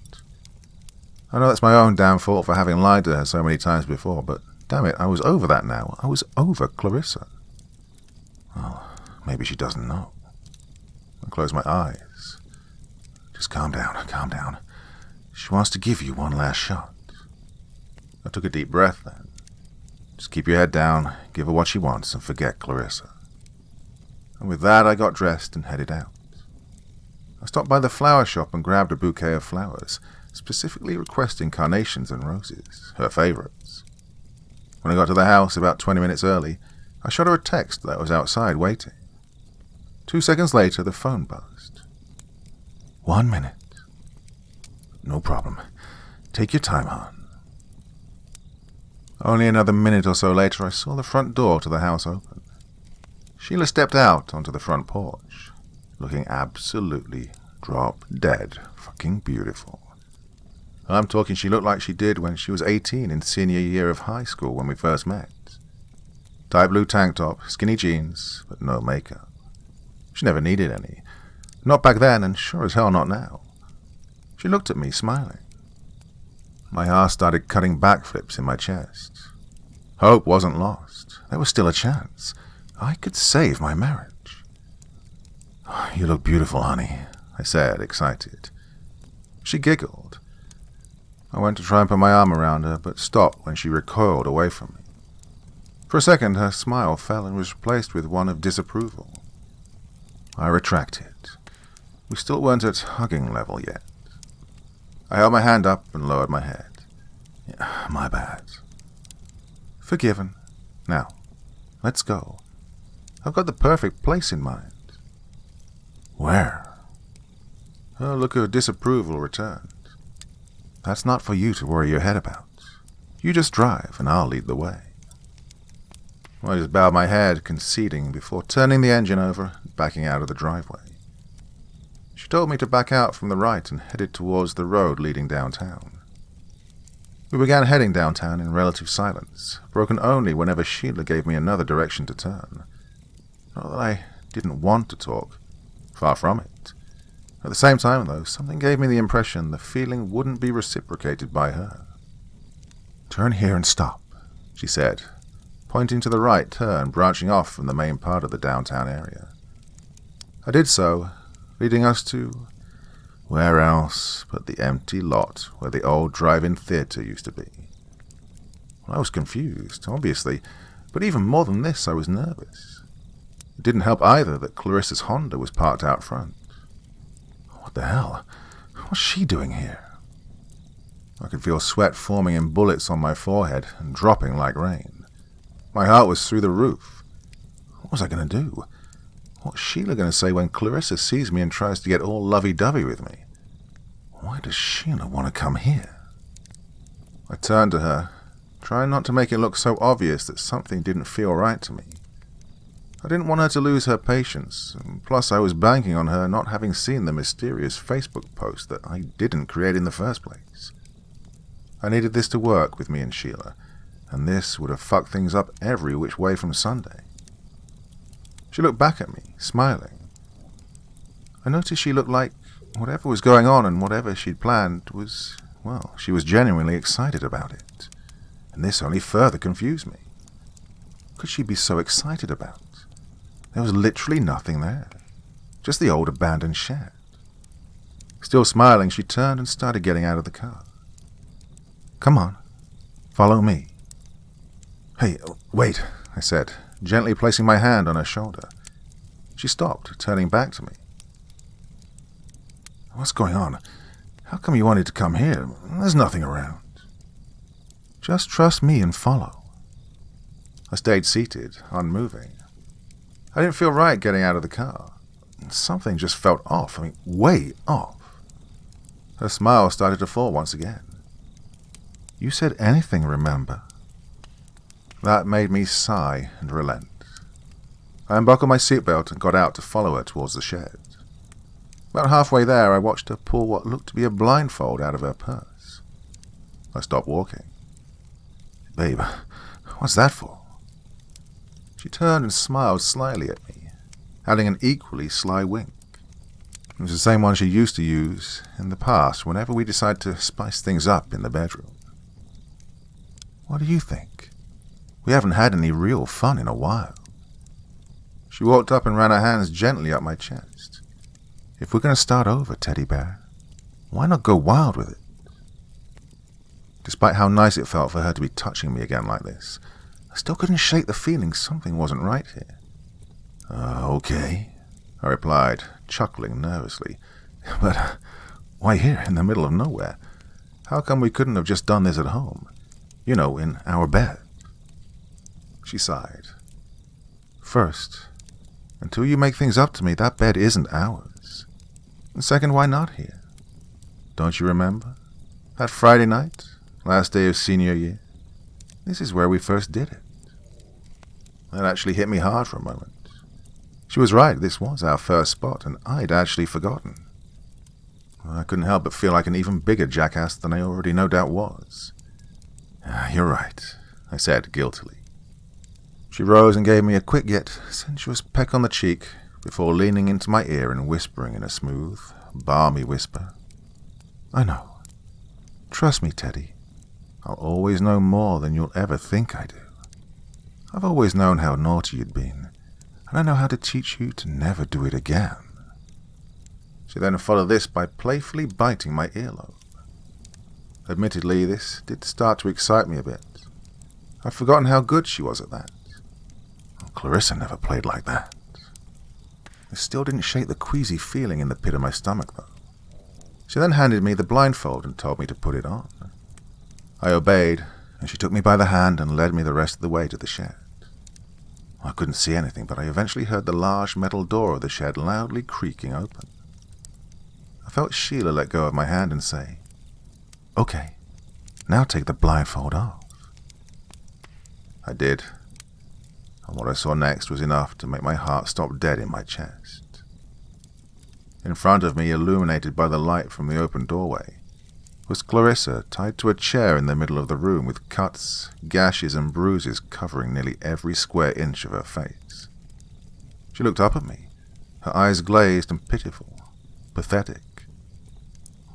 I know that's my own damn fault for having lied to her so many times before, but damn it, I was over that now. I was over Clarissa. Well, maybe she doesn't know. I closed my eyes. Just calm down, calm down. She wants to give you one last shot. I took a deep breath then. Just keep your head down, give her what she wants, and forget Clarissa. And with that, I got dressed and headed out. I stopped by the flower shop and grabbed a bouquet of flowers, specifically requesting carnations and roses, her favorites. When I got to the house about 20 minutes early, I shot her a text that I was outside waiting. 2 seconds later, the phone buzzed. 1 minute. No problem. Take your time, hon. Only another minute or so later, I saw the front door to the house open. Sheila stepped out onto the front porch, looking absolutely drop-dead fucking beautiful. I'm talking she looked like she did when she was 18 in senior year of high school when we first met. Tight blue tank top, skinny jeans, but no makeup. She never needed any. Not back then, and sure as hell not now. She looked at me, smiling. My heart started cutting backflips in my chest. Hope wasn't lost. There was still a chance. I could save my marriage. You look beautiful, honey, I said, excited. She giggled. I went to try and put my arm around her, but stopped when she recoiled away from me. For a second, her smile fell and was replaced with one of disapproval. I retracted. We still weren't at hugging level yet. I held my hand up and lowered my head. Yeah, my bad. Forgiven. Now, let's go. I've got the perfect place in mind. Where? Her look of disapproval returned. That's not for you to worry your head about. You just drive, and I'll lead the way. I just bowed my head, conceding, before turning the engine over and backing out of the driveway. She told me to back out from the right and headed towards the road leading downtown. We began heading downtown in relative silence, broken only whenever Sheila gave me another direction to turn. Not that I didn't want to talk. Far from it. At the same time, though, something gave me the impression the feeling wouldn't be reciprocated by her. Turn here and stop, she said, pointing to the right turn branching off from the main part of the downtown area. I did so, leading us to where else but the empty lot where the old drive-in theater used to be. I was confused, obviously, but even more than this, I was nervous. It didn't help either that Clarissa's Honda was parked out front. What the hell? What's she doing here? I could feel sweat forming in bullets on my forehead and dropping like rain. My heart was through the roof. What was I going to do? What's Sheila going to say when Clarissa sees me and tries to get all lovey-dovey with me? Why does Sheila want to come here? I turned to her, trying not to make it look so obvious that something didn't feel right to me. I didn't want her to lose her patience, and plus I was banking on her not having seen the mysterious Facebook post that I didn't create in the first place. I needed this to work with me and Sheila, and this would have fucked things up every which way from Sunday. She looked back at me, smiling. I noticed she looked like whatever was going on and whatever she'd planned was, well, she was genuinely excited about it, and this only further confused me. What could she be so excited about? There was literally nothing there, just the old abandoned shed. Still smiling, she turned and started getting out of the car. Come on, Follow me. Hey, wait, I said, gently placing my hand on her shoulder. She stopped, turning back to me. What's going on? How come you wanted to come here? There's nothing around. Just trust me and follow. I stayed seated, unmoving. I didn't feel right getting out of the car. Something just felt off. I mean, way off. Her smile started to fall once again. You said anything, remember? That made me sigh and relent. I unbuckled my seatbelt and got out to follow her towards the shed. About halfway there, I watched her pull what looked to be a blindfold out of her purse. I stopped walking. Babe, what's that for? She turned and smiled slyly at me, adding an equally sly wink. It was the same one she used to use in the past whenever we decided to spice things up in the bedroom. What do you think? We haven't had any real fun in a while. She walked up and ran her hands gently up my chest. If we're going to start over, teddy bear, why not go wild with it? Despite how nice it felt for her to be touching me again like this, I still couldn't shake the feeling something wasn't right here. Okay, I replied, chuckling nervously. But why here in the middle of nowhere? How come we couldn't have just done this at home? You know, in our bed. She sighed. First, until you make things up to me, that bed isn't ours. And second, why not here? Don't you remember? That Friday night, last day of senior year? This is where we first did it. That actually hit me hard for a moment. She was right, this was our first spot, and I'd actually forgotten. I couldn't help but feel like an even bigger jackass than I already no doubt was. You're right, I said guiltily. She rose and gave me a quick yet sensuous peck on the cheek before leaning into my ear and whispering in a smooth, balmy whisper. I know. Trust me, Teddy. I'll always know more than you'll ever think I do. I've always known how naughty you'd been, and I know how to teach you to never do it again. She then followed this by playfully biting my earlobe. Admittedly, this did start to excite me a bit. I'd forgotten how good she was at that. Clarissa never played like that. It still didn't shake the queasy feeling in the pit of my stomach, though. She then handed me the blindfold and told me to put it on. I obeyed, and she took me by the hand and led me the rest of the way to the shed. I couldn't see anything, but I eventually heard the large metal door of the shed loudly creaking open. I felt Sheila let go of my hand and say, Okay, now take the blindfold off. I did, and what I saw next was enough to make my heart stop dead in my chest. In front of me, illuminated by the light from the open doorway, was Clarissa tied to a chair in the middle of the room with cuts, gashes, and bruises covering nearly every square inch of her face. She looked up at me, her eyes glazed and pitiful, pathetic.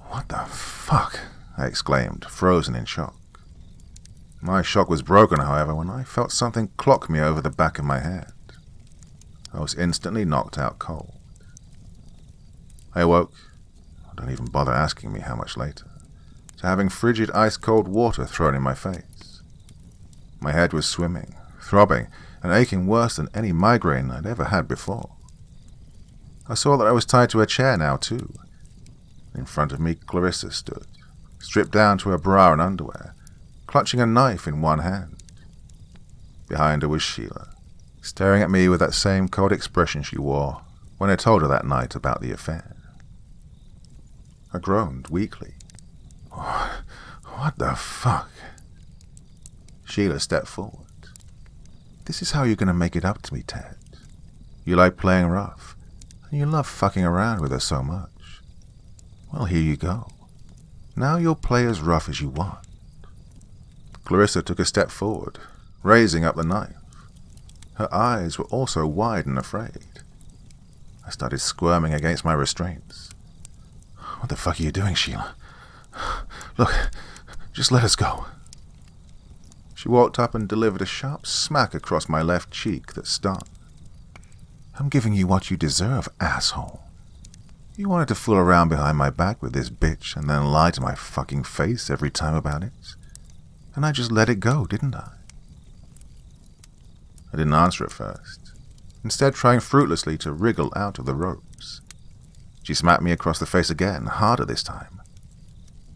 What the fuck? I exclaimed, frozen in shock. My shock was broken, however, when I felt something clock me over the back of my head. I was instantly knocked out cold. I awoke, don't even bother asking me how much later, to having frigid ice-cold water thrown in my face. My head was swimming, throbbing, and aching worse than any migraine I'd ever had before. I saw that I was tied to a chair now, too. In front of me, Clarissa stood, stripped down to her bra and underwear, clutching a knife in one hand. Behind her was Sheila, staring at me with that same cold expression she wore when I told her that night about the affair. I groaned weakly. What the fuck? Sheila stepped forward. This is how you're going to make it up to me, Ted. You like playing rough, and you love fucking around with her so much. Well, here you go. Now you'll play as rough as you want. Clarissa took a step forward, raising up the knife. Her eyes were also wide and afraid. I started squirming against my restraints. What the fuck are you doing, Sheila? Look, just let us go. She walked up and delivered a sharp smack across my left cheek that stung. I'm giving you what you deserve, asshole. You wanted to fool around behind my back with this bitch and then lie to my fucking face every time about it? And I just let it go, didn't I? I didn't answer at first, instead trying fruitlessly to wriggle out of the ropes. She smacked me across the face again, harder this time.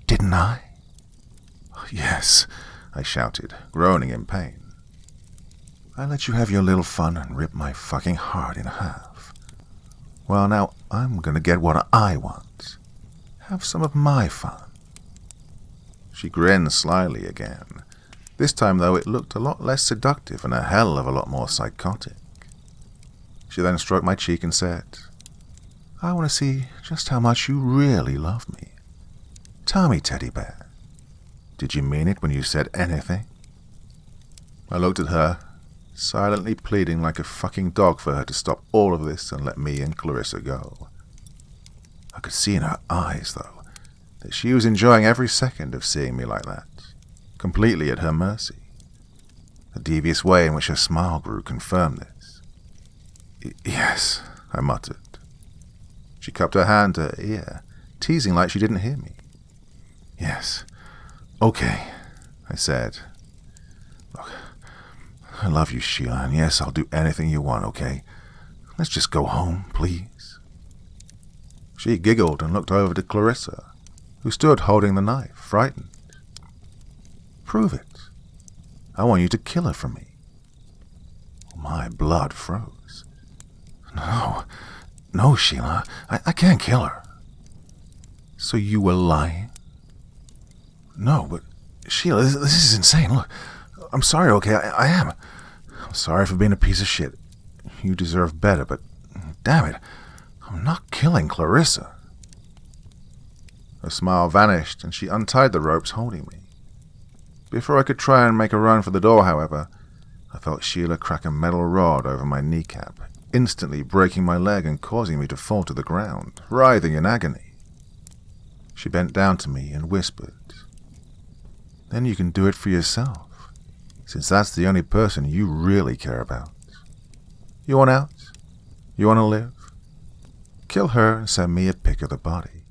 Didn't I? Yes, I shouted, groaning in pain. I let you have your little fun and rip my fucking heart in half. Well, now I'm gonna get what I want. Have some of my fun. She grinned slyly again. This time, though, it looked a lot less seductive and a hell of a lot more psychotic. She then stroked my cheek and said, I want to see just how much you really love me. Tell me, teddy bear, did you mean it when you said anything? I looked at her, silently pleading like a fucking dog for her to stop all of this and let me and Clarissa go. I could see in her eyes, though, that she was enjoying every second of seeing me like that, completely at her mercy. The devious way in which her smile grew confirmed this. Yes, I muttered. She cupped her hand to her ear, teasing like she didn't hear me. Yes, okay, I said. Look, I love you, Sheila, and yes, I'll do anything you want, okay? Let's just go home, please. She giggled and looked over to Clarissa, who stood holding the knife, frightened. Prove it. I want you to kill her for me. My blood froze. No, Sheila, I can't kill her. So you were lying? No, but Sheila, this is insane. Look, I'm sorry, okay, I am. I'm sorry for being a piece of shit. You deserve better, but damn it, I'm not killing Clarissa. Her smile vanished, and she untied the ropes holding me. Before I could try and make a run for the door, however, I felt Sheila crack a metal rod over my kneecap, instantly breaking my leg and causing me to fall to the ground, writhing in agony. She bent down to me and whispered, Then you can do it for yourself, since that's the only person you really care about. You want out? You want to live? Kill her and send me a pic of the body.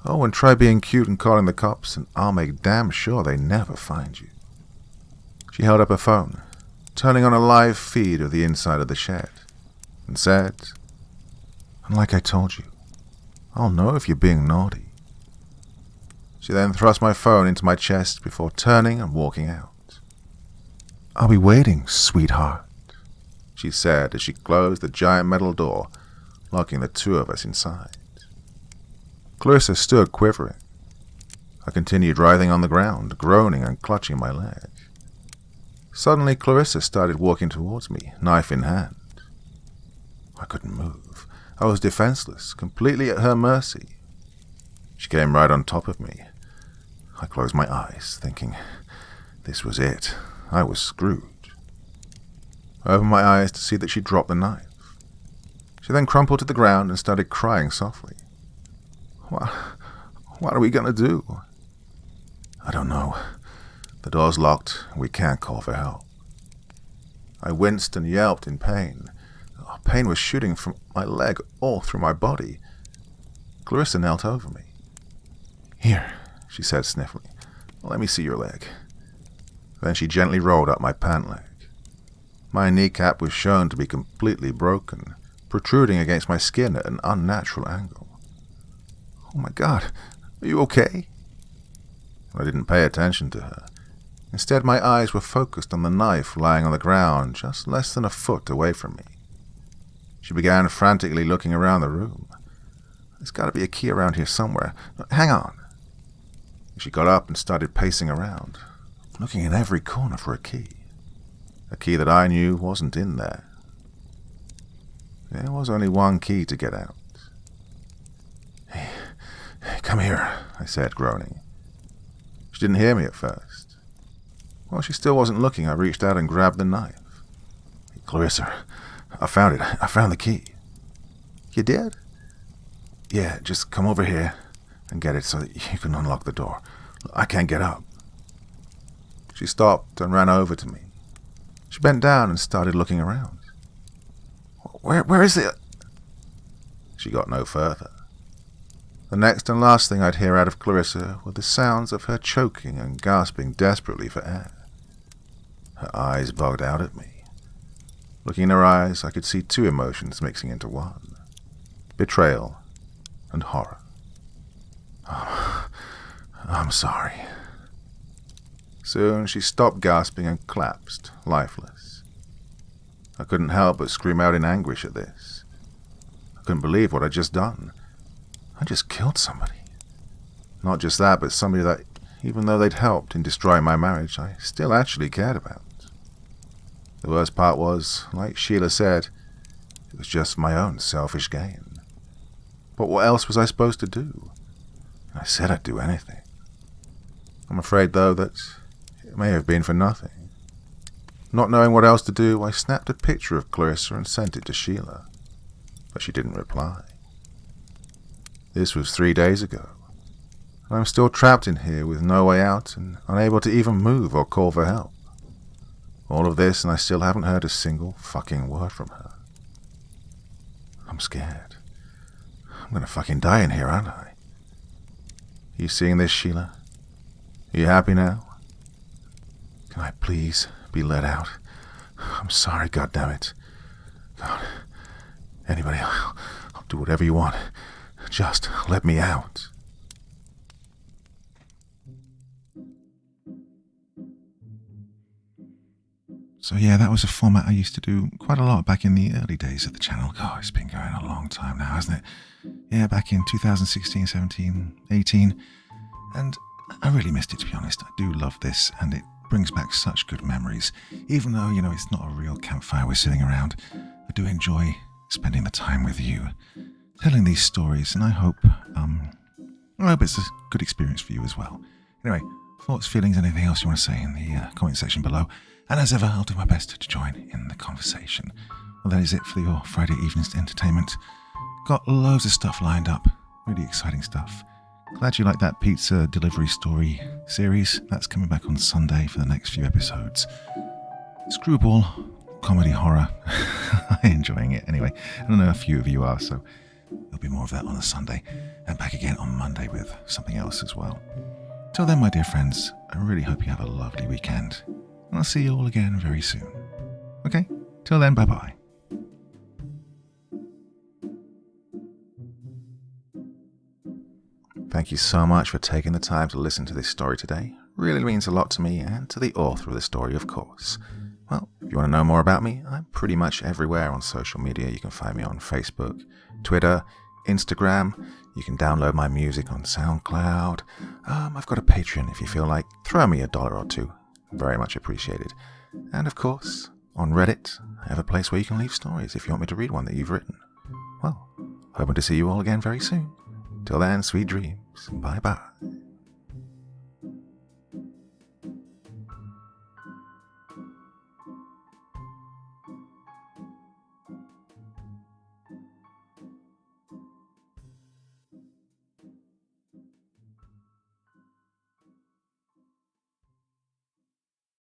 Oh, and try being cute and calling the cops, and I'll make damn sure they never find you. She held up her phone, turning on a live feed of the inside of the shed, and said, And like I told you, I'll know if you're being naughty. She then thrust my phone into my chest before turning and walking out. I'll be waiting, sweetheart, she said as she closed the giant metal door, locking the two of us inside. Clarissa stood quivering. I continued writhing on the ground, groaning and clutching my leg. Suddenly, Clarissa started walking towards me, knife in hand. I couldn't move. I was defenseless, completely at her mercy. She came right on top of me. I closed my eyes, thinking, this was it. I was screwed. I opened my eyes to see that she dropped the knife. She then crumpled to the ground and started crying softly. What are we going to do? I don't know. The door's locked. We can't call for help. I winced and yelped in pain. Pain was shooting from my leg all through my body. Clarissa knelt over me. Here, she said, sniffling. Let me see your leg. Then she gently rolled up my pant leg. My kneecap was shown to be completely broken, protruding against my skin at an unnatural angle. Oh my God, are you okay? I didn't pay attention to her. Instead, my eyes were focused on the knife lying on the ground just less than a foot away from me. She began frantically looking around the room. There's got to be a key around here somewhere. Hang on. She got up and started pacing around, looking in every corner for a key that I knew wasn't in there. There was only one key to get out. Hey, come here, I said, groaning. She didn't hear me at first. While she still wasn't looking, I reached out and grabbed the knife. Clarissa, I found it. I found the key. You did? Yeah, just come over here and get it so that you can unlock the door. I can't get up. She stopped and ran over to me. She bent down and started looking around. Where is it? She got no further. The next and last thing I'd hear out of Clarissa were the sounds of her choking and gasping desperately for air. Her eyes bugged out at me. Looking in her eyes, I could see two emotions mixing into one: betrayal and horror. Oh, I'm sorry. Soon she stopped gasping and collapsed, lifeless. I couldn't help but scream out in anguish at this. I couldn't believe what I'd just done. I just killed somebody. Not just that, but somebody that, even though they'd helped in destroying my marriage, I still actually cared about. The worst part was, like Sheila said, it was just my own selfish gain. But what else was I supposed to do? I said I'd do anything. I'm afraid, though, that it may have been for nothing. Not knowing what else to do, I snapped a picture of Clarissa and sent it to Sheila, but she didn't reply. This was 3 days ago, and I'm still trapped in here with no way out and unable to even move or call for help. All of this, and I still haven't heard a single fucking word from her. I'm scared. I'm gonna fucking die in here, aren't I? You seeing this, Sheila? Are you happy now? Can I please be let out? I'm sorry, goddammit. God, anybody, I'll do whatever you want. Just let me out. So yeah, that was a format I used to do quite a lot back in the early days of the channel. God, it's been going a long time now, hasn't it? Yeah, back in 2016, 17, 18. And I really missed it, to be honest. I do love this, and it brings back such good memories. Even though, it's not a real campfire we're sitting around, I do enjoy spending the time with you, telling these stories, and I hope it's a good experience for you as well. Anyway, thoughts, feelings, anything else you want to say in the comment section below. And as ever, I'll do my best to join in the conversation. Well, that is it for your Friday evening's entertainment. Got loads of stuff lined up, really exciting stuff. Glad you liked that pizza delivery story series. That's coming back on Sunday for the next few episodes. Screwball, comedy horror. I'm enjoying it anyway. I know a few of you are, so there'll be more of that on a Sunday. And back again on Monday with something else as well. Till then, my dear friends, I really hope you have a lovely weekend. And I'll see you all again very soon. Okay? Till then, bye-bye. Thank you so much for taking the time to listen to this story today. Really means a lot to me and to the author of the story, of course. Well, if you want to know more about me, I'm pretty much everywhere on social media. You can find me on Facebook, Twitter, Instagram. You can download my music on SoundCloud. I've got a Patreon if you feel like. Throw me $1 or $2. Very much appreciated. And of course, on Reddit, I have a place where you can leave stories if you want me to read one that you've written. Well, hoping to see you all again very soon. Till then, sweet dreams. Bye-bye.